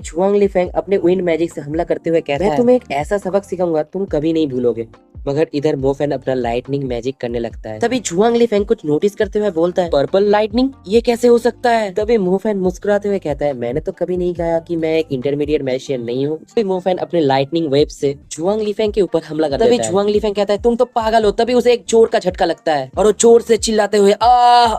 झुआंग लीफेंग अपने विंड मैजिक से हमला करते हुए कहता है मैं तुम्हें एक ऐसा सबक सिखाऊंगा तुम कभी नहीं भूलोगे। मगर इधर मोफैन अपना लाइटनिंग मैजिक करने लगता है। तभी झुआंग लीफेंग कुछ नोटिस करते हुए बोलता है पर्पल लाइटनिंग ये कैसे हो सकता है। तभी मोफैन मुस्कुराते हुए कहता है मैंने तो कभी नहीं कहा कि मैं एक इंटरमीडिएट मैजिशियन नहीं हूँ। तभी मोफैन अपने लाइटनिंग वेब से झुआंग लीफेंग के ऊपर हमला करता है। तभी झुआंग लीफेंग कहता है तुम तो पागल हो। तभी उसे एक जोर का झटका लगता है और वो जोर से चिल्लाते हुए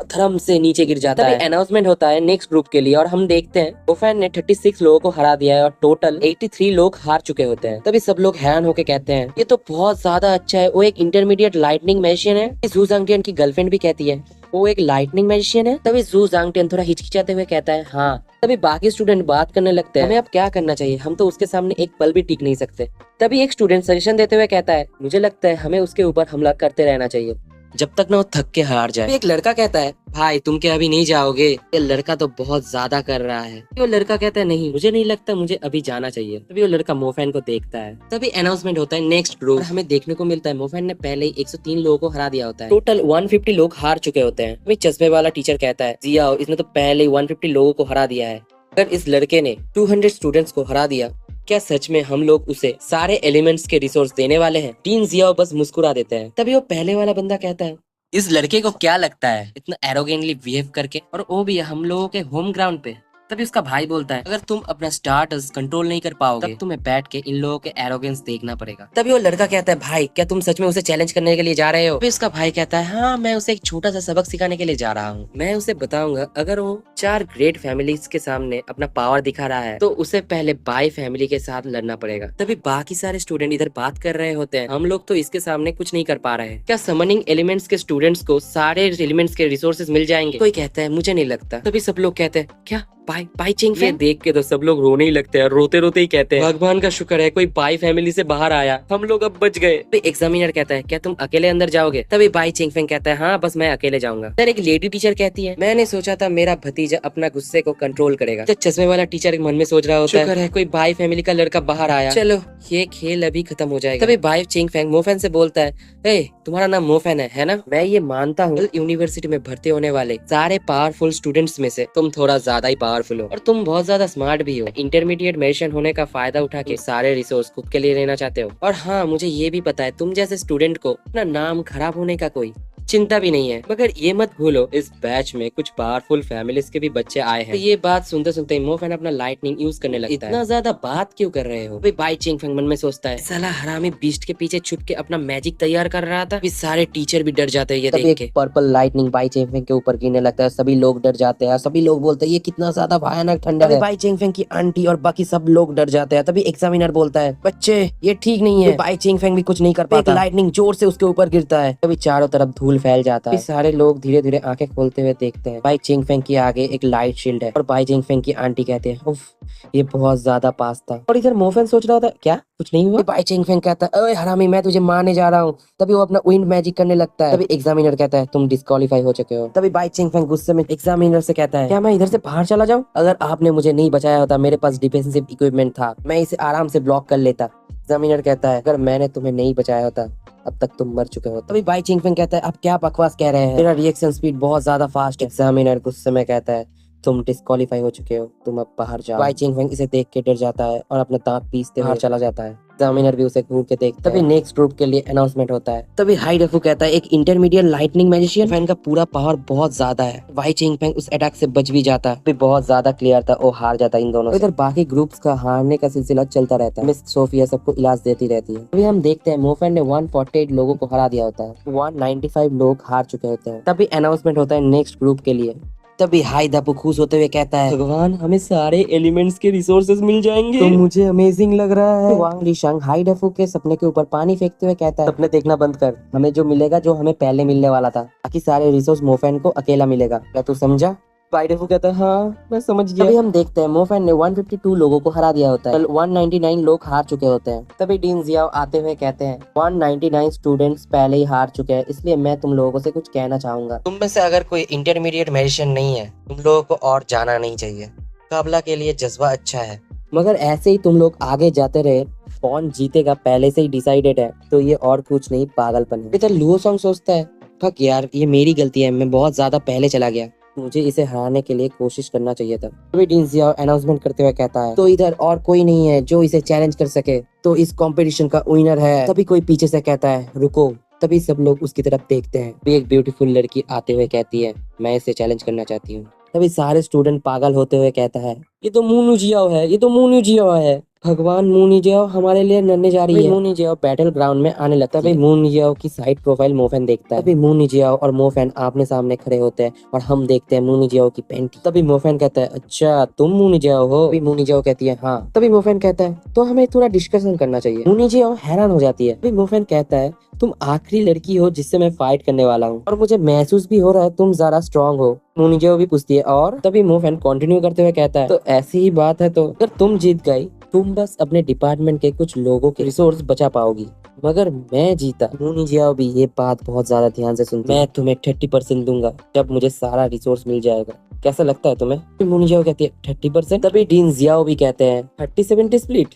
धर्म से नीचे गिर जाता है। अनाउंसमेंट होता है नेक्स्ट ग्रुप के लिए और हम देखते हैं मोफैन ने 36 लोगों को हरा दिया है और टोटल 83 लोग हार चुके होते हैं। तभी सब लोग हैरान होकर कहते हैं ये तो बहुत ज्यादा अच्छा है, वो एक इंटरमीडिएट लाइटनिंग मैजिशियन है। जू जांगटियन की गर्लफ्रेंड भी कहती है वो एक लाइटनिंग मैजिशियन है। तभी जू जांगटियन थोड़ा हिचकिचाते हुए कहता है हाँ। तभी बाकी स्टूडेंट बात करने लगते हैं हमें अब क्या करना चाहिए, हम तो उसके सामने एक पल भी टिक नहीं सकते। तभी एक स्टूडेंट सजेशन देते हुए कहता है मुझे लगता है हमें उसके ऊपर हमला करते रहना चाहिए जब तक ना वो थक के हार जाए। एक लड़का कहता है भाई तुम क्या अभी नहीं जाओगे, ये लड़का तो बहुत ज्यादा कर रहा है। वो लड़का कहता है नहीं मुझे नहीं लगता, मुझे अभी जाना चाहिए। तभी वो लड़का मोफैन को देखता है। तभी अनाउंसमेंट होता है नेक्स्ट ग्रुप और हमें देखने को मिलता है मोफैन ने पहले ही 103 लोगों को हरा दिया होता है। टोटल 150 लोग हार चुके होते हैं। तभी चश्मे वाला टीचर कहता है जियाओ इसने तो पहले ही 150 लोगों को हरा दिया है, अगर इस लड़के ने 200 स्टूडेंट्स को हरा दिया क्या सच में हम लोग उसे सारे एलिमेंट्स के रिसोर्स देने वाले हैं। टीन जियाओ बस मुस्कुरा देते हैं। तभी वो पहले वाला बंदा कहता है इस लड़के को क्या लगता है इतना एरोगेंटली बिहेव करके, और वो भी हम लोगों के होम ग्राउंड पे। तभी उसका भाई बोलता है अगर तुम अपना स्टार्टर्स कंट्रोल नहीं कर पाओगे तब तुम्हें बैठ के इन लोगों के एरोगेंस देखना पड़ेगा। तभी वो लड़का कहता है भाई क्या तुम सच में उसे चैलेंज करने के लिए जा रहे हो। तभी उसका भाई कहता है हाँ मैं उसे एक छोटा सा सबक सिखाने के लिए जा रहा हूँ। मैं उसे बताऊंगा अगर वो 4 ग्रेट फैमिलीज के सामने अपना पावर दिखा रहा है तो उसे पहले बाई फैमिली के साथ लड़ना पड़ेगा। तभी बाकी सारे स्टूडेंट इधर बात कर रहे होते हैं हम लोग तो इसके सामने कुछ नहीं कर पा रहे हैं, क्या समनिंग एलिमेंट्स के स्टूडेंट्स को सारे एलिमेंट्स के रिसोर्सेज मिल जाएंगे। कोई कहता है मुझे नहीं लगता। तभी सब लोग कहते हैं क्या बाई चिंगफेंग। देख के तो सब लोग रोने ही लगते हैं और रोते रोते ही कहते हैं भगवान का शुक्र है कोई बाई फैमिली से बाहर आया, हम लोग अब बच गए। एग्जामिनर कहता है क्या तुम अकेले अंदर जाओगे। तभी बाई चिंगफेंग कहता है हाँ बस मैं अकेले जाऊंगा। फिर एक लेडी टीचर कहती है मैंने सोचा था मेरा भतीजा अपना गुस्से को कंट्रोल करेगा। तो चश्मे वाला टीचर मन में सोच रहा होता है शुक्र है कोई बाई फैमिली का लड़का बाहर आया, चलो ये खेल अभी खत्म हो जाएगा। तभी बाई चिंगफेंग मोफैन से बोलता है तुम्हारा नाम मोफैन है ना, मैं ये मानता हूँ यूनिवर्सिटी में भर्ती होने वाले सारे पावरफुल स्टूडेंट्स में से तुम थोड़ा ज्यादा ही पावरफुल हो और तुम बहुत ज्यादा स्मार्ट भी हो। इंटरमीडिएट मैजिशियन होने का फायदा उठा के सारे रिसोर्स खुद के लिए लेना चाहते हो। और हाँ मुझे ये भी पता है तुम जैसे स्टूडेंट को अपना नाम खराब होने का कोई चिंता भी नहीं है, मगर ये मत भूलो इस बैच में कुछ पावरफुल फैमिलीज के भी बच्चे आए हैं। तो ये बात सुनते सुनते मोफैन अपना लाइटनिंग यूज करने लगता है। इतना ज्यादा बात क्यों कर रहे हो। बाई चिंगफेंग मन में सोचता है साला हरामी बीस्ट के पीछे छुप के अपना मैजिक तैयार कर रहा था। सारे टीचर भी डर जाते हैं ये देख के। पर्पल लाइटनिंग बाई चिंगफेंग के ऊपर गिरने लगता है, सभी लोग डर जाते हैं, सभी लोग बोलते हैं ये कितना ज्यादा भयानक ठंडा है। बाई चिंगफेंग की आंटी और बाकी सब लोग डर जाते हैं। तभी एग्जामिनर बोलता है बच्चे ये ठीक नहीं है। बाई चिंगफेंग भी कुछ नहीं कर पाता, लाइटनिंग जोर से उसके ऊपर गिरता है। तभी चारों तरफ धूल फैल जाता है। सारे लोग धीरे धीरे आंखें खोलते हुए देखते हैं बाई चिंगफेंग के आगे एक लाइट शील्ड है और बाई चिंगफेंग की आंटी कहते हैं उफ ये बहुत ज्यादा पास था। और इधर मोफैन सोच रहा था क्या कुछ नहीं हुआ। बाई चिंगफेंग कहता है ओए हरामी मैं तुझे मारने जा रहा हूँ। तभी वो अपना विंड मैजिक करने लगता है। तभी एग्जामिनर कहता है तुम डिस्क्वालीफाई हो चुके हो। तभी बाई चिंगफेंग गुस्से में एग्जामिनर से कहता है क्या मैं इधर से बाहर चला जाऊँ, अगर आपने मुझे नहीं बचाया होता मेरे पास डिफेंसिव इक्विपमेंट था मैं इसे आराम से ब्लॉक कर लेता। एग्जामिनर कहता है अगर मैंने तुम्हें नहीं बचाया होता अब तक तुम मर चुके हो। तभी बाई चिंगफेंग कहता है अब क्या बकवास कह रहे हैं, तेरा रिएक्शन स्पीड बहुत ज्यादा फास्ट है। एग्जामिनर गुस्से में कहता है तुम डिस्क्वालीफाई हो चुके हो, तुम अब बाहर जाओ। बाई चिंगफेंग इसे देख के डर जाता है और अपने दांत पीसते बाहर चला जाता है। एग्जामिनर भी उसे घूर के देखता है। तभी नेक्स्ट ग्रुप के लिए अनाउंसमेंट होता है। तभी हाइडेफू कहता है एक इंटरमीडिएट लाइटनिंग मैजिशियन फैन का पूरा पावर बहुत ज्यादा है। बाई चिंगफेंग उस अटैक से बच भी जाता है, बहुत ज्यादा क्लियर था वो हार जाता इन दोनों से। इधर बाकी ग्रुप्स का हारने का सिलसिला चलता रहता है। मिस सोफिया सबको इलाज देती रहती है। अभी हम देखते हैं मोफैन ने 148 लोगों को हरा दिया होता है, 195 लोग हार चुके होते हैं। तभी अनाउंसमेंट होता है नेक्स्ट ग्रुप के लिए तभी हाई दपू खुश होते हुए कहता है, भगवान, हमें सारे एलिमेंट्स के रिसोर्सेज मिल जाएंगे। तो मुझे अमेजिंग लग रहा है। वांग लिशंग हाई डफू के सपने के ऊपर पानी फेंकते हुए कहता है, सपने देखना बंद कर, हमें जो मिलेगा जो हमें पहले मिलने वाला था, बाकी सारे रिसोर्स मोफेन को अकेला मिलेगा, क्या तू समझा? वाई डफू कहता है, हाँ मैं समझ गया। तभी हम देखते हैं मोफेन ने 152 लोगों को हरा दिया होता है, 199 लोग हार चुके होते हैं। तभी डीन जियाओ आते हुए कहते हैं, 199 स्टूडेंट्स पहले ही हार चुके हैं, इसलिए मैं तुम लोगों से कुछ कहना चाहूंगा। तुम में से अगर कोई इंटरमीडिएट मैजिशियन नहीं है, तुम लोगों को और जाना नहीं चाहिए, मुकाबला के लिए जज्बा अच्छा है, मगर ऐसे ही तुम लोग आगे जाते रहे, कौन जीतेगा पहले से ही डिसाइडेड है, तो ये और कुछ नहीं पागलपन है। इधर लुओ सॉन्ग सोचता है, फक यार ये मेरी गलती है, मैं बहुत ज्यादा पहले चला गया, मुझे इसे हराने के लिए कोशिश करना चाहिए था। तभी डीन जियाओ अनाउंसमेंट करते हुए कहता है, तो इधर और कोई नहीं है जो इसे चैलेंज कर सके, तो इस कंपटीशन का विनर है। तभी कोई पीछे से कहता है, रुको। तभी सब लोग उसकी तरफ देखते हैं। तभी एक ब्यूटीफुल लड़की आते हुए कहती है, मैं इसे चैलेंज करना चाहती हूँ। तभी सारे स्टूडेंट पागल होते हुए कहता है, ये तो मूनू जियाओ है, ये तो मूनू जियाओ है, भगवान मूनी जियाओ हमारे लिए लड़ने जा रही है। मूनी जियाओ बैटल ग्राउंड में आने लगता है। तभी मूनी जियाओ की साइड प्रोफाइल मोफेन देखता है। तभी मूनी जियाओ और मोफेन आमने सामने खड़े होते हैं और हम देखते हैं मूनी जियाओ की पेंटी। तभी मोफेन कहता है, अच्छा तुम मूनी जियाओ हो? तभी मूनी जियाओ कहती है, हाँ। तभी मोफेन कहता है, तो हमें थोड़ा डिस्कशन करना चाहिए। मूनी जियाओ हैरान हो जाती है। तभी मोफेन कहता है, तुम आखिरी लड़की हो जिससे मैं फाइट करने वाला हूँ और मुझे महसूस भी हो रहा है तुम ज्यादा स्ट्रांग हो। मूनी जियाओ भी पूछती है, और? तभी मोफेन कंटिन्यू करते हुए कहता है, तो ऐसी ही बात है, तो अगर तुम जीत गई तुम बस अपने डिपार्टमेंट के कुछ लोगों के रिसोर्स बचा पाओगी, मगर मैं जीता। मूनी जियाओ भी ये बात बहुत ज्यादा ध्यान से सुनती है। मैं तुम्हें 30% दूंगा जब मुझे सारा रिसोर्स मिल जाएगा, कैसा लगता है तुम्हें? मूनी जियाओ कहती है, 30%? तभी डीन जियाओ भी कहते हैं, 30-70 स्प्लिट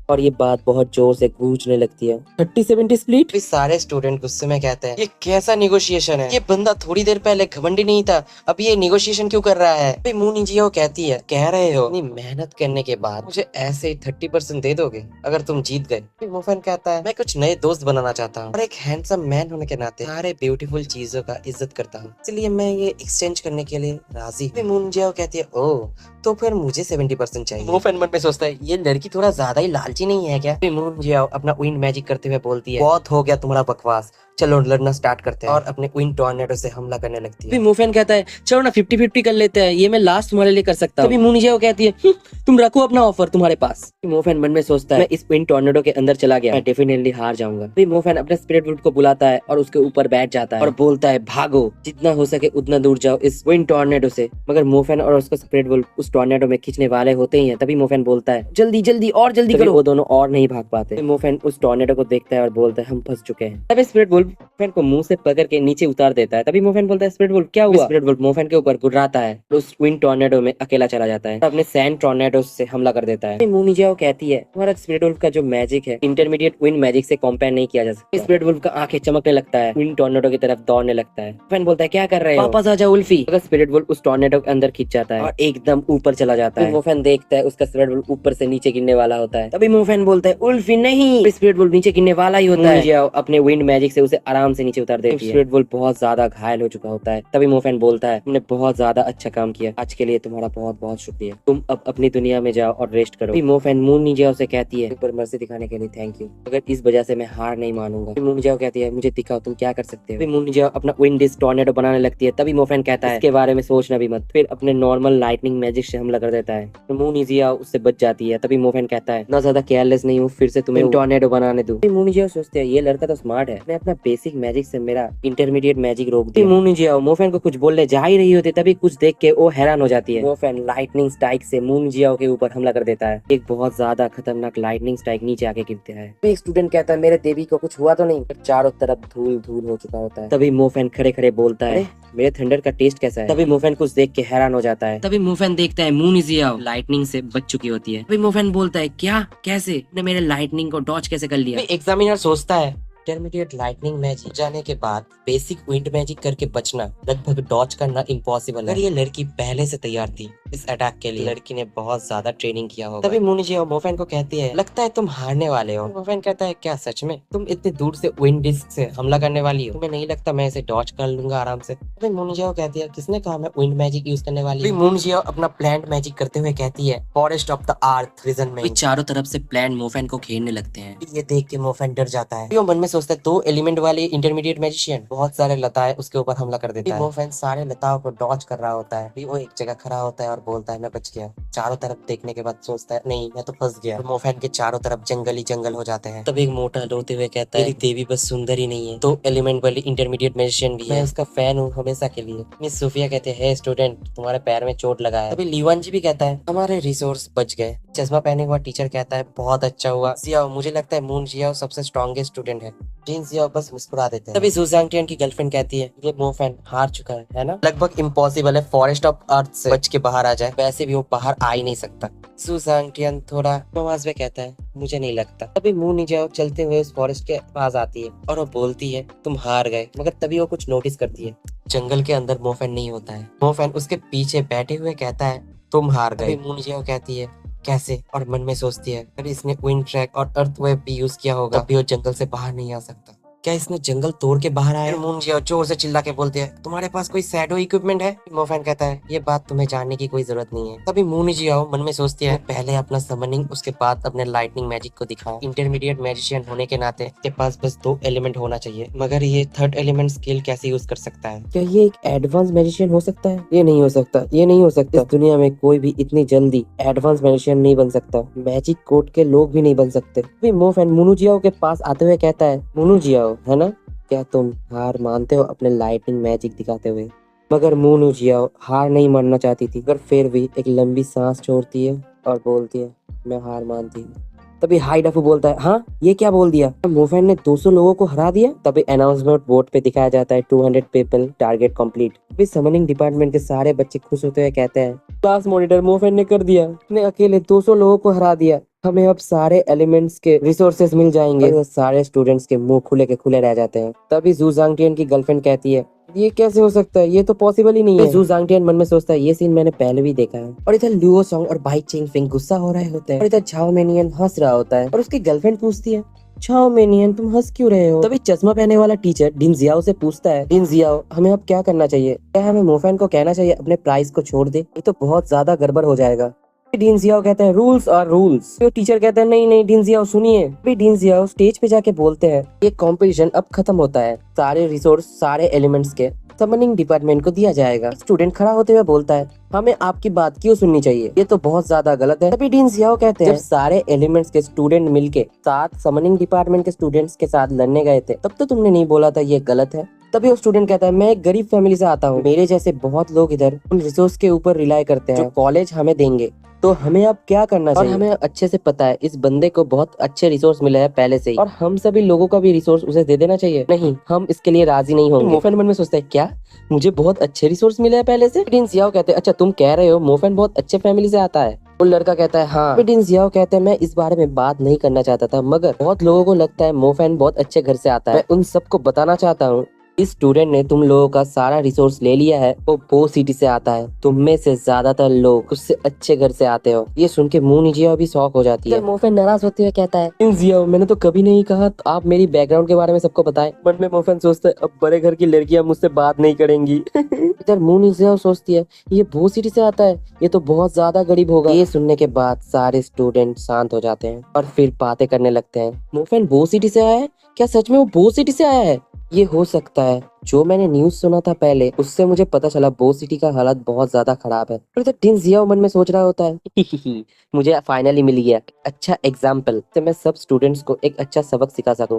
और ये बात बहुत जोर से गूंजने लगती है। 30-70 स्प्लिट? फिर सारे स्टूडेंट गुस्से में कहते हैं, ये कैसा निगोशिएशन है? ये बंदा थोड़ी देर पहले घमंडी नहीं था, अब ये निगोशिएशन क्यों कर रहा है? फिर मूनी जियाओ कहती है, कह रहे हो इतनी मेहनत करने के बाद मुझे ऐसे ही 30% दे दोगे अगर तुम जीत गए? फिर मोफेन कहता है, मैं कुछ नए दोस्त बनाना चाहता हूँ और एक हैंडसम मैन होने के नाते सारे ब्यूटीफुल चीजों का इज्जत करता हूँ, इसलिए मैं ये एक्सचेंज करने के लिए राजी। फिर मूनी जियाओ कहती है, ओह तो फिर मुझे 70% चाहिए। मोफेन मन में सोचता है, ये लड़की थोड़ा ज्यादा ही लालची नहीं है क्या? मूनी जियाओ अपना विंड मैजिक करते हुए बोलती है, बहुत हो गया तुम्हारा बकवास, चलो लड़ना स्टार्ट करते हैं, और अपने विंड टॉर्नेडो से हमला करने लगती है। मोफेन कहता है, चलो ना 50-50 कर लेते हैं, ये मैं लास्ट तुम्हारे लिए कर सकता हूँ। तभी मूनी जियाओ कहती है, तुम रखो अपना ऑफर तुम्हारे पास। मोफेन मन में सोचता है, मैं इस विंड टॉर्नेडो के अंदर चला गया, मैं डेफिनेटली हार जाऊंगा। फिर मोफेन अपने स्पिरिट वुड को बुलाता है और उसके ऊपर बैठ जाता है और बोलता है, भागो, जितना हो सके उतना दूर जाओ इस विंड टॉर्नेडो से। मगर मोफेन और उसका स्पिरिट वुड उस टॉर्नेडो में खींचने वाले होते ही हैं। तभी मोफेन बोलता है, जल्दी जल्दी और जल्दी करो। वो दोनों और नहीं भाग पाते। मोफेन उस टॉर्नेडो को देखता है और बोलता है, हम फंस चुके हैं। तभी स्पिरिट वुल्फ मोफेन को मुंह से पकड़ के नीचे उतार देता है। तभी मोफेन बोलता है, स्पिरिट वुल्फ क्या हुआ? स्पिरिट वुल्फ मोफेन के ऊपर गुर्राता है और उस विंड टॉर्नेडो में अकेला चला जाता है, अपने सैंड टॉर्नेडो से हमला कर देता है। मूनी जियाओ कहती है, तुम्हारा स्पिरिट वुल्फ का जो मैजिक है इंटरमीडिएट विंड मैजिक से कंपेयर नहीं किया जा सकता। स्पिरिट वुल्फ का आंखें चमकने लगता है, विंड टॉर्नेडो की तरफ दौड़ने लगता है। मोफेन बोलता है, क्या कर रहे हो? वापस आ जाओ उल्फी। अगर स्पिरिट वुल्फ उस टॉर्नेडो के अंदर खींच जाता है और एकदम ऊपर चला जाता है। मोफेन देखता है उसका स्पिरिट वुल्फ ऊपर से नीचे गिरने वाला होता है। तभी मोफेन बोलता है, उल्फी नहीं, स्पिरिट वुल्फ नीचे गिरने वाला ही होता है। अपने विंड मैजिक से उसे आराम से नीचे उतार देती है। स्पिरिट वुल्फ बहुत ज्यादा घायल हो चुका होता है। तभी मोफेन बोलता है, तुमने बहुत ज्यादा अच्छा काम किया, आज के लिए तुम्हारा बहुत बहुत शुक्रिया, तुम अब अपनी दुनिया में जाओ और रेस्ट करो। मोफेन मूनी जियाओ से कहती है, ऊपर मर्जी दिखाने के लिए थैंक यू, अगर इस वजह से मैं हार नहीं मानूंगा। मूनी जियाओ कहती है, मुझे दिखाओ तुम क्या कर सकते हो। मूनी जियाओ अपना विंड डिस्क टॉर्नेडो बनाने लगती है। तभी मोफेन कहता है, इसके बारे में सोचना भी मत, फिर अपने नॉर्मल लाइटनिंग मैजिक से हमला कर देता है। तो मूनी जियाओ उससे बच जाती है। तभी मोफेन कहता है, ना ज्यादा केयरलेस नहीं हूँ, फिर से तुम्हें टॉर्नेडो बनाने दूं। मूनी जियाओ सोचते हैं, ये लड़का तो स्मार्ट है, मैं अपना बेसिक मैजिक से मेरा इंटरमीडिएट मैजिक रोक दिया। मूनी जियाओ मोफेन को कुछ बोलने जा ही रही होती, तभी कुछ देख के वो हैरान हो जाती है। मोफेन लाइटनिंग स्ट्राइक से मूनी जियाओ के ऊपर हमला कर देता है। एक बहुत ज्यादा खतरनाक लाइटनिंग स्ट्राइक नीचे आके गिरता है। एक स्टूडेंट कहता है, मेरे देवी को कुछ हुआ तो नहीं? चारों तरफ धूल धूल हो चुका होता है। तभी मोफेन खड़े खड़े बोलता है, मेरे थंडर का टेस्ट कैसा है? तभी मोफेन कुछ देख के हैरान हो जाता है। तभी मोफेन देखता है मूनी जियाओ लाइटनिंग से बच चुकी होती है। तभी मोफेन बोलता है, क्या, कैसे ने मेरे लाइटनिंग को डॉच कैसे कर लिया? एग्जामिनर सोचता है, इंटरमीडिएट लाइटनिंग मैजिक जाने के बाद बेसिक विंड मैजिक करके बचना, लगभग डॉच करना इम्पॉसिबल है। ये लड़की पहले से तैयार थी इस अटैक के लिए, लड़की ने बहुत ज्यादा ट्रेनिंग किया होगा। तभी मूनी जियाओ मोफेन को कहती है, लगता है तुम हारने वाले हो। मोफेन कहता है, क्या सच में? तुम इतने दूर से विंड डिस्क से हमला करने वाली हो, तुम्हें नहीं लगता मैं इसे डॉच कर लूंगा आराम से? तभी मूनी जियाओ कहती है, किसने कहा मैं विंड मैजिक यूज करने वाली हूँ? मूनी जियाओ अपना प्लांट मैजिक करते हुए कहती है, forest of the earth region में। चारों तरफ से प्लांट मोफेन को घेरने लगते हैं। ये देख के मोफेन डर जाता है। वो मन में में सोचता है 2 एलिमेंट वाली इंटरमीडिएट मैजिशियन बहुत सारे लताएं उसके ऊपर हमला कर देता है। वो फैन सारे लताओं को डॉच कर रहा होता है। फिर वो एक जगह खड़ा होता है और बोलता है मैं बच गया। चारों तरफ देखने के बाद सोचता है नहीं मैं तो फंस गया। मोफैन के चारों तरफ जंगल ही जंगल हो जाते हैं। तब एक मोटा रोते हुए कहता है मेरी देवी बस सुंदर ही नहीं है, 2 एलिमेंट वाली इंटरमीडिएट मैजिशियन भी है, मैं उसका फैन हूँ हमेशा के लिए। मिस सोफिया कहते हैं स्टूडेंट तुम्हारे पैर में चोट लगा है। तभी लीवान जी भी कहता है हमारे रिसोर्स बच गए। चश्मा पहने हुआ टीचर कहता है बहुत अच्छा हुआ जियाओ, मुझे लगता है मून जियाओ सबसे स्ट्रॉन्गेस्ट स्टूडेंट है। जीन जियाओ बस मुस्कुरा देते हैं। तभी सुजांगटियन की गर्लफ्रेंड कहती है ये मोफैन हार चुका है ना, लगभग इम्पॉसिबल है फॉरेस्ट ऑफ अर्थ से बच के बाहर आ जाए, वैसे भी वो बाहर आ ही नहीं सकता। सुजांगटियन थोड़ा आवाज में कहता है मुझे नहीं लगता। तभी मून जियाओ चलते हुए उस फॉरेस्ट के पास आती है और वो बोलती है तुम हार गए, मगर तभी वो कुछ नोटिस करती है जंगल के अंदर मोफैन नहीं होता है। मोफैन उसके पीछे बैठे हुए कहता है तुम हार गए। मून जियाओ कहती है कैसे, और मन में सोचती है अभी इसने विंड ट्रैक और अर्थ वेव भी यूज किया होगा, तब भी वो जंगल से बाहर नहीं आ सकता। क्या इसने जंगल तोड़ के बाहर आया? मून जियाओ जोर से चिल्ला के बोलते हैं तुम्हारे पास कोई शैडो इक्विपमेंट है? मोफैन कहता है ये बात तुम्हें जानने की कोई जरूरत नहीं है। तभी मून जियाओ मन में सोचती है पहले अपना समनिंग उसके बाद अपने लाइटनिंग मैजिक को दिखाओ। इंटरमीडिएट मैजिशियन होने के नाते उसके पास बस 2 एलिमेंट होना चाहिए, मगर ये 3rd एलिमेंट स्किल कैसे यूज कर सकता है? क्या ये एक एडवांस मैजिशियन हो सकता है? ये नहीं हो सकता, ये नहीं हो सकता। इस दुनिया में कोई भी इतनी जल्दी एडवांस मैजिशियन नहीं बन सकता, मैजिक कोड के लोग भी नहीं बन सकते। तभी मोफैन मुनु जियाओ के पास आते हुए कहता है मुनु जियाओ है ना, क्या तुम हार मानते हो अपने लाइटनिंग मैजिक दिखाते हुए? मगर मूनू जियाओ हार नहीं मानना चाहती थी, मगर फिर भी एक लंबी सांस छोड़ती है और बोलती है मैं हार मानती हूँ। तभी हाई डफू बोलता है हाँ ये क्या बोल दिया, मोफैन ने 200 लोगों को हरा दिया। तभी अनाउंसमेंट बोर्ड पे दिखाया जाता है 200 पीपल टारगेट कंप्लीट। तभी समनिंग डिपार्टमेंट के सारे बच्चे खुश होते हुए कहते हैं क्लास मॉनिटर मोफैन ने कर दिया, उसने अकेले 200 लोगों को हरा दिया, हमें अब सारे एलिमेंट्स के रिसोर्सेज मिल जाएंगे। और सारे स्टूडेंट्स के मुंह खुले के खुले रह जाते हैं। तभी जू जांगटियन की गर्लफ्रेंड कहती है ये कैसे हो सकता है, ये तो पॉसिबल ही नहीं है। जू जांगटियन मन में सोचता है ये सीन मैंने पहले भी देखा है। और इधर लुओ सॉन्ग और बाई चिंग फिंग गुस्सा हो रहे होते हैं और इधर झाओ मेनियन हंस रहा होता है और उसकी गर्लफ्रेंड पूछती है झाओ मेनियन तुम हंस क्यों रहे हो? तभी चश्मा पहने वाला टीचर डिन जियाओ से पूछता है डिन जियाओ हमें अब क्या करना चाहिए? क्या हमें मोफैन को कहना चाहिए अपने प्राइस को छोड़ दे? ये तो बहुत ज्यादा गड़बड़ हो जाएगा। डीन जियाओ कहते हैं रूल्स आर रूल्स। तो टीचर कहते हैं नहीं नहीं डीन जियाओ सुनिए। भी डीन जियाओ स्टेज पे जाके बोलते हैं ये कंपटीशन अब खत्म होता है, सारे रिसोर्स सारे एलिमेंट्स के समनिंग डिपार्टमेंट को दिया जाएगा। स्टूडेंट खड़ा होते हुए बोलता है हमें आपकी बात क्यों सुननी चाहिए, ये तो बहुत ज्यादा गलत है। तभी डीन जियाओ कहते हैं जब सारे एलिमेंट्स के स्टूडेंट मिलके साथ समनिंग डिपार्टमेंट के स्टूडेंट्स के साथ लड़ने गए थे तब तो तुमने नहीं बोला था ये गलत है। तभी वो स्टूडेंट कहता है मैं एक गरीब फैमिली से आता हूँ, मेरे जैसे बहुत लोग इधर उन रिसोर्स के ऊपर रिलाई करते हैं जो कॉलेज हमें देंगे, तो हमें अब क्या करना चाहिए? और हमें अच्छे से पता है इस बंदे को बहुत अच्छे रिसोर्स मिले हैं पहले से ही, और हम सभी लोगों का भी रिसोर्स उसे दे देना चाहिए। नहीं हम इसके लिए राजी नहीं होंगे। मोफैन मन में सोचता है क्या मुझे बहुत अच्छे रिसोर्स मिले हैं पहले से? डीन जियाओ कहते हैं अच्छा तुम कह रहे हो मोफैन बहुत अच्छे फैमिली से आता है? वो लड़का कहता है हाँ। डीन जियाओ कहते हैं मैं इस बारे में बात नहीं करना चाहता था, मगर बहुत लोगों को लगता है मोफैन बहुत अच्छे घर से आता है। मैं उन सबको बताना चाहता हूँ इस स्टूडेंट ने तुम लोगों का सारा रिसोर्स ले लिया है, वो बो सिटी से आता है, तुम में से ज्यादातर लोग उससे अच्छे घर से आते हो। ये सुन के मून जियाओ भी शॉक हो जाती है। मोफैन नाराज होते हुए कहता है जियाओ मैंने तो कभी नहीं कहा आप मेरी बैकग्राउंड के बारे में सबको बताएं। मन में मोफैन सोचता है अब बड़े घर की लड़कियां मुझसे बात नहीं करेंगी। इधर मून जियाओ सोचती है ये बो सिटी से आता है, ये तो बहुत ज्यादा गरीब होगा। ये सुनने के बाद सारे स्टूडेंट शांत हो जाते हैं और फिर बातें करने लगते हैं। मोफैन बो सिटी से आया है? क्या सच में वो बो सिटी से आया है? ये हो सकता है, जो मैंने न्यूज सुना था पहले उससे मुझे पता चला बो सिटी का हालत बहुत ज्यादा खराब है। और इधर डिन जियाओ मन में सोच रहा होता है मुझे फाइनली मिल गया अच्छा एग्जाम्पल तो मैं सब स्टूडेंट्स को एक अच्छा सबक सिखा सकूं।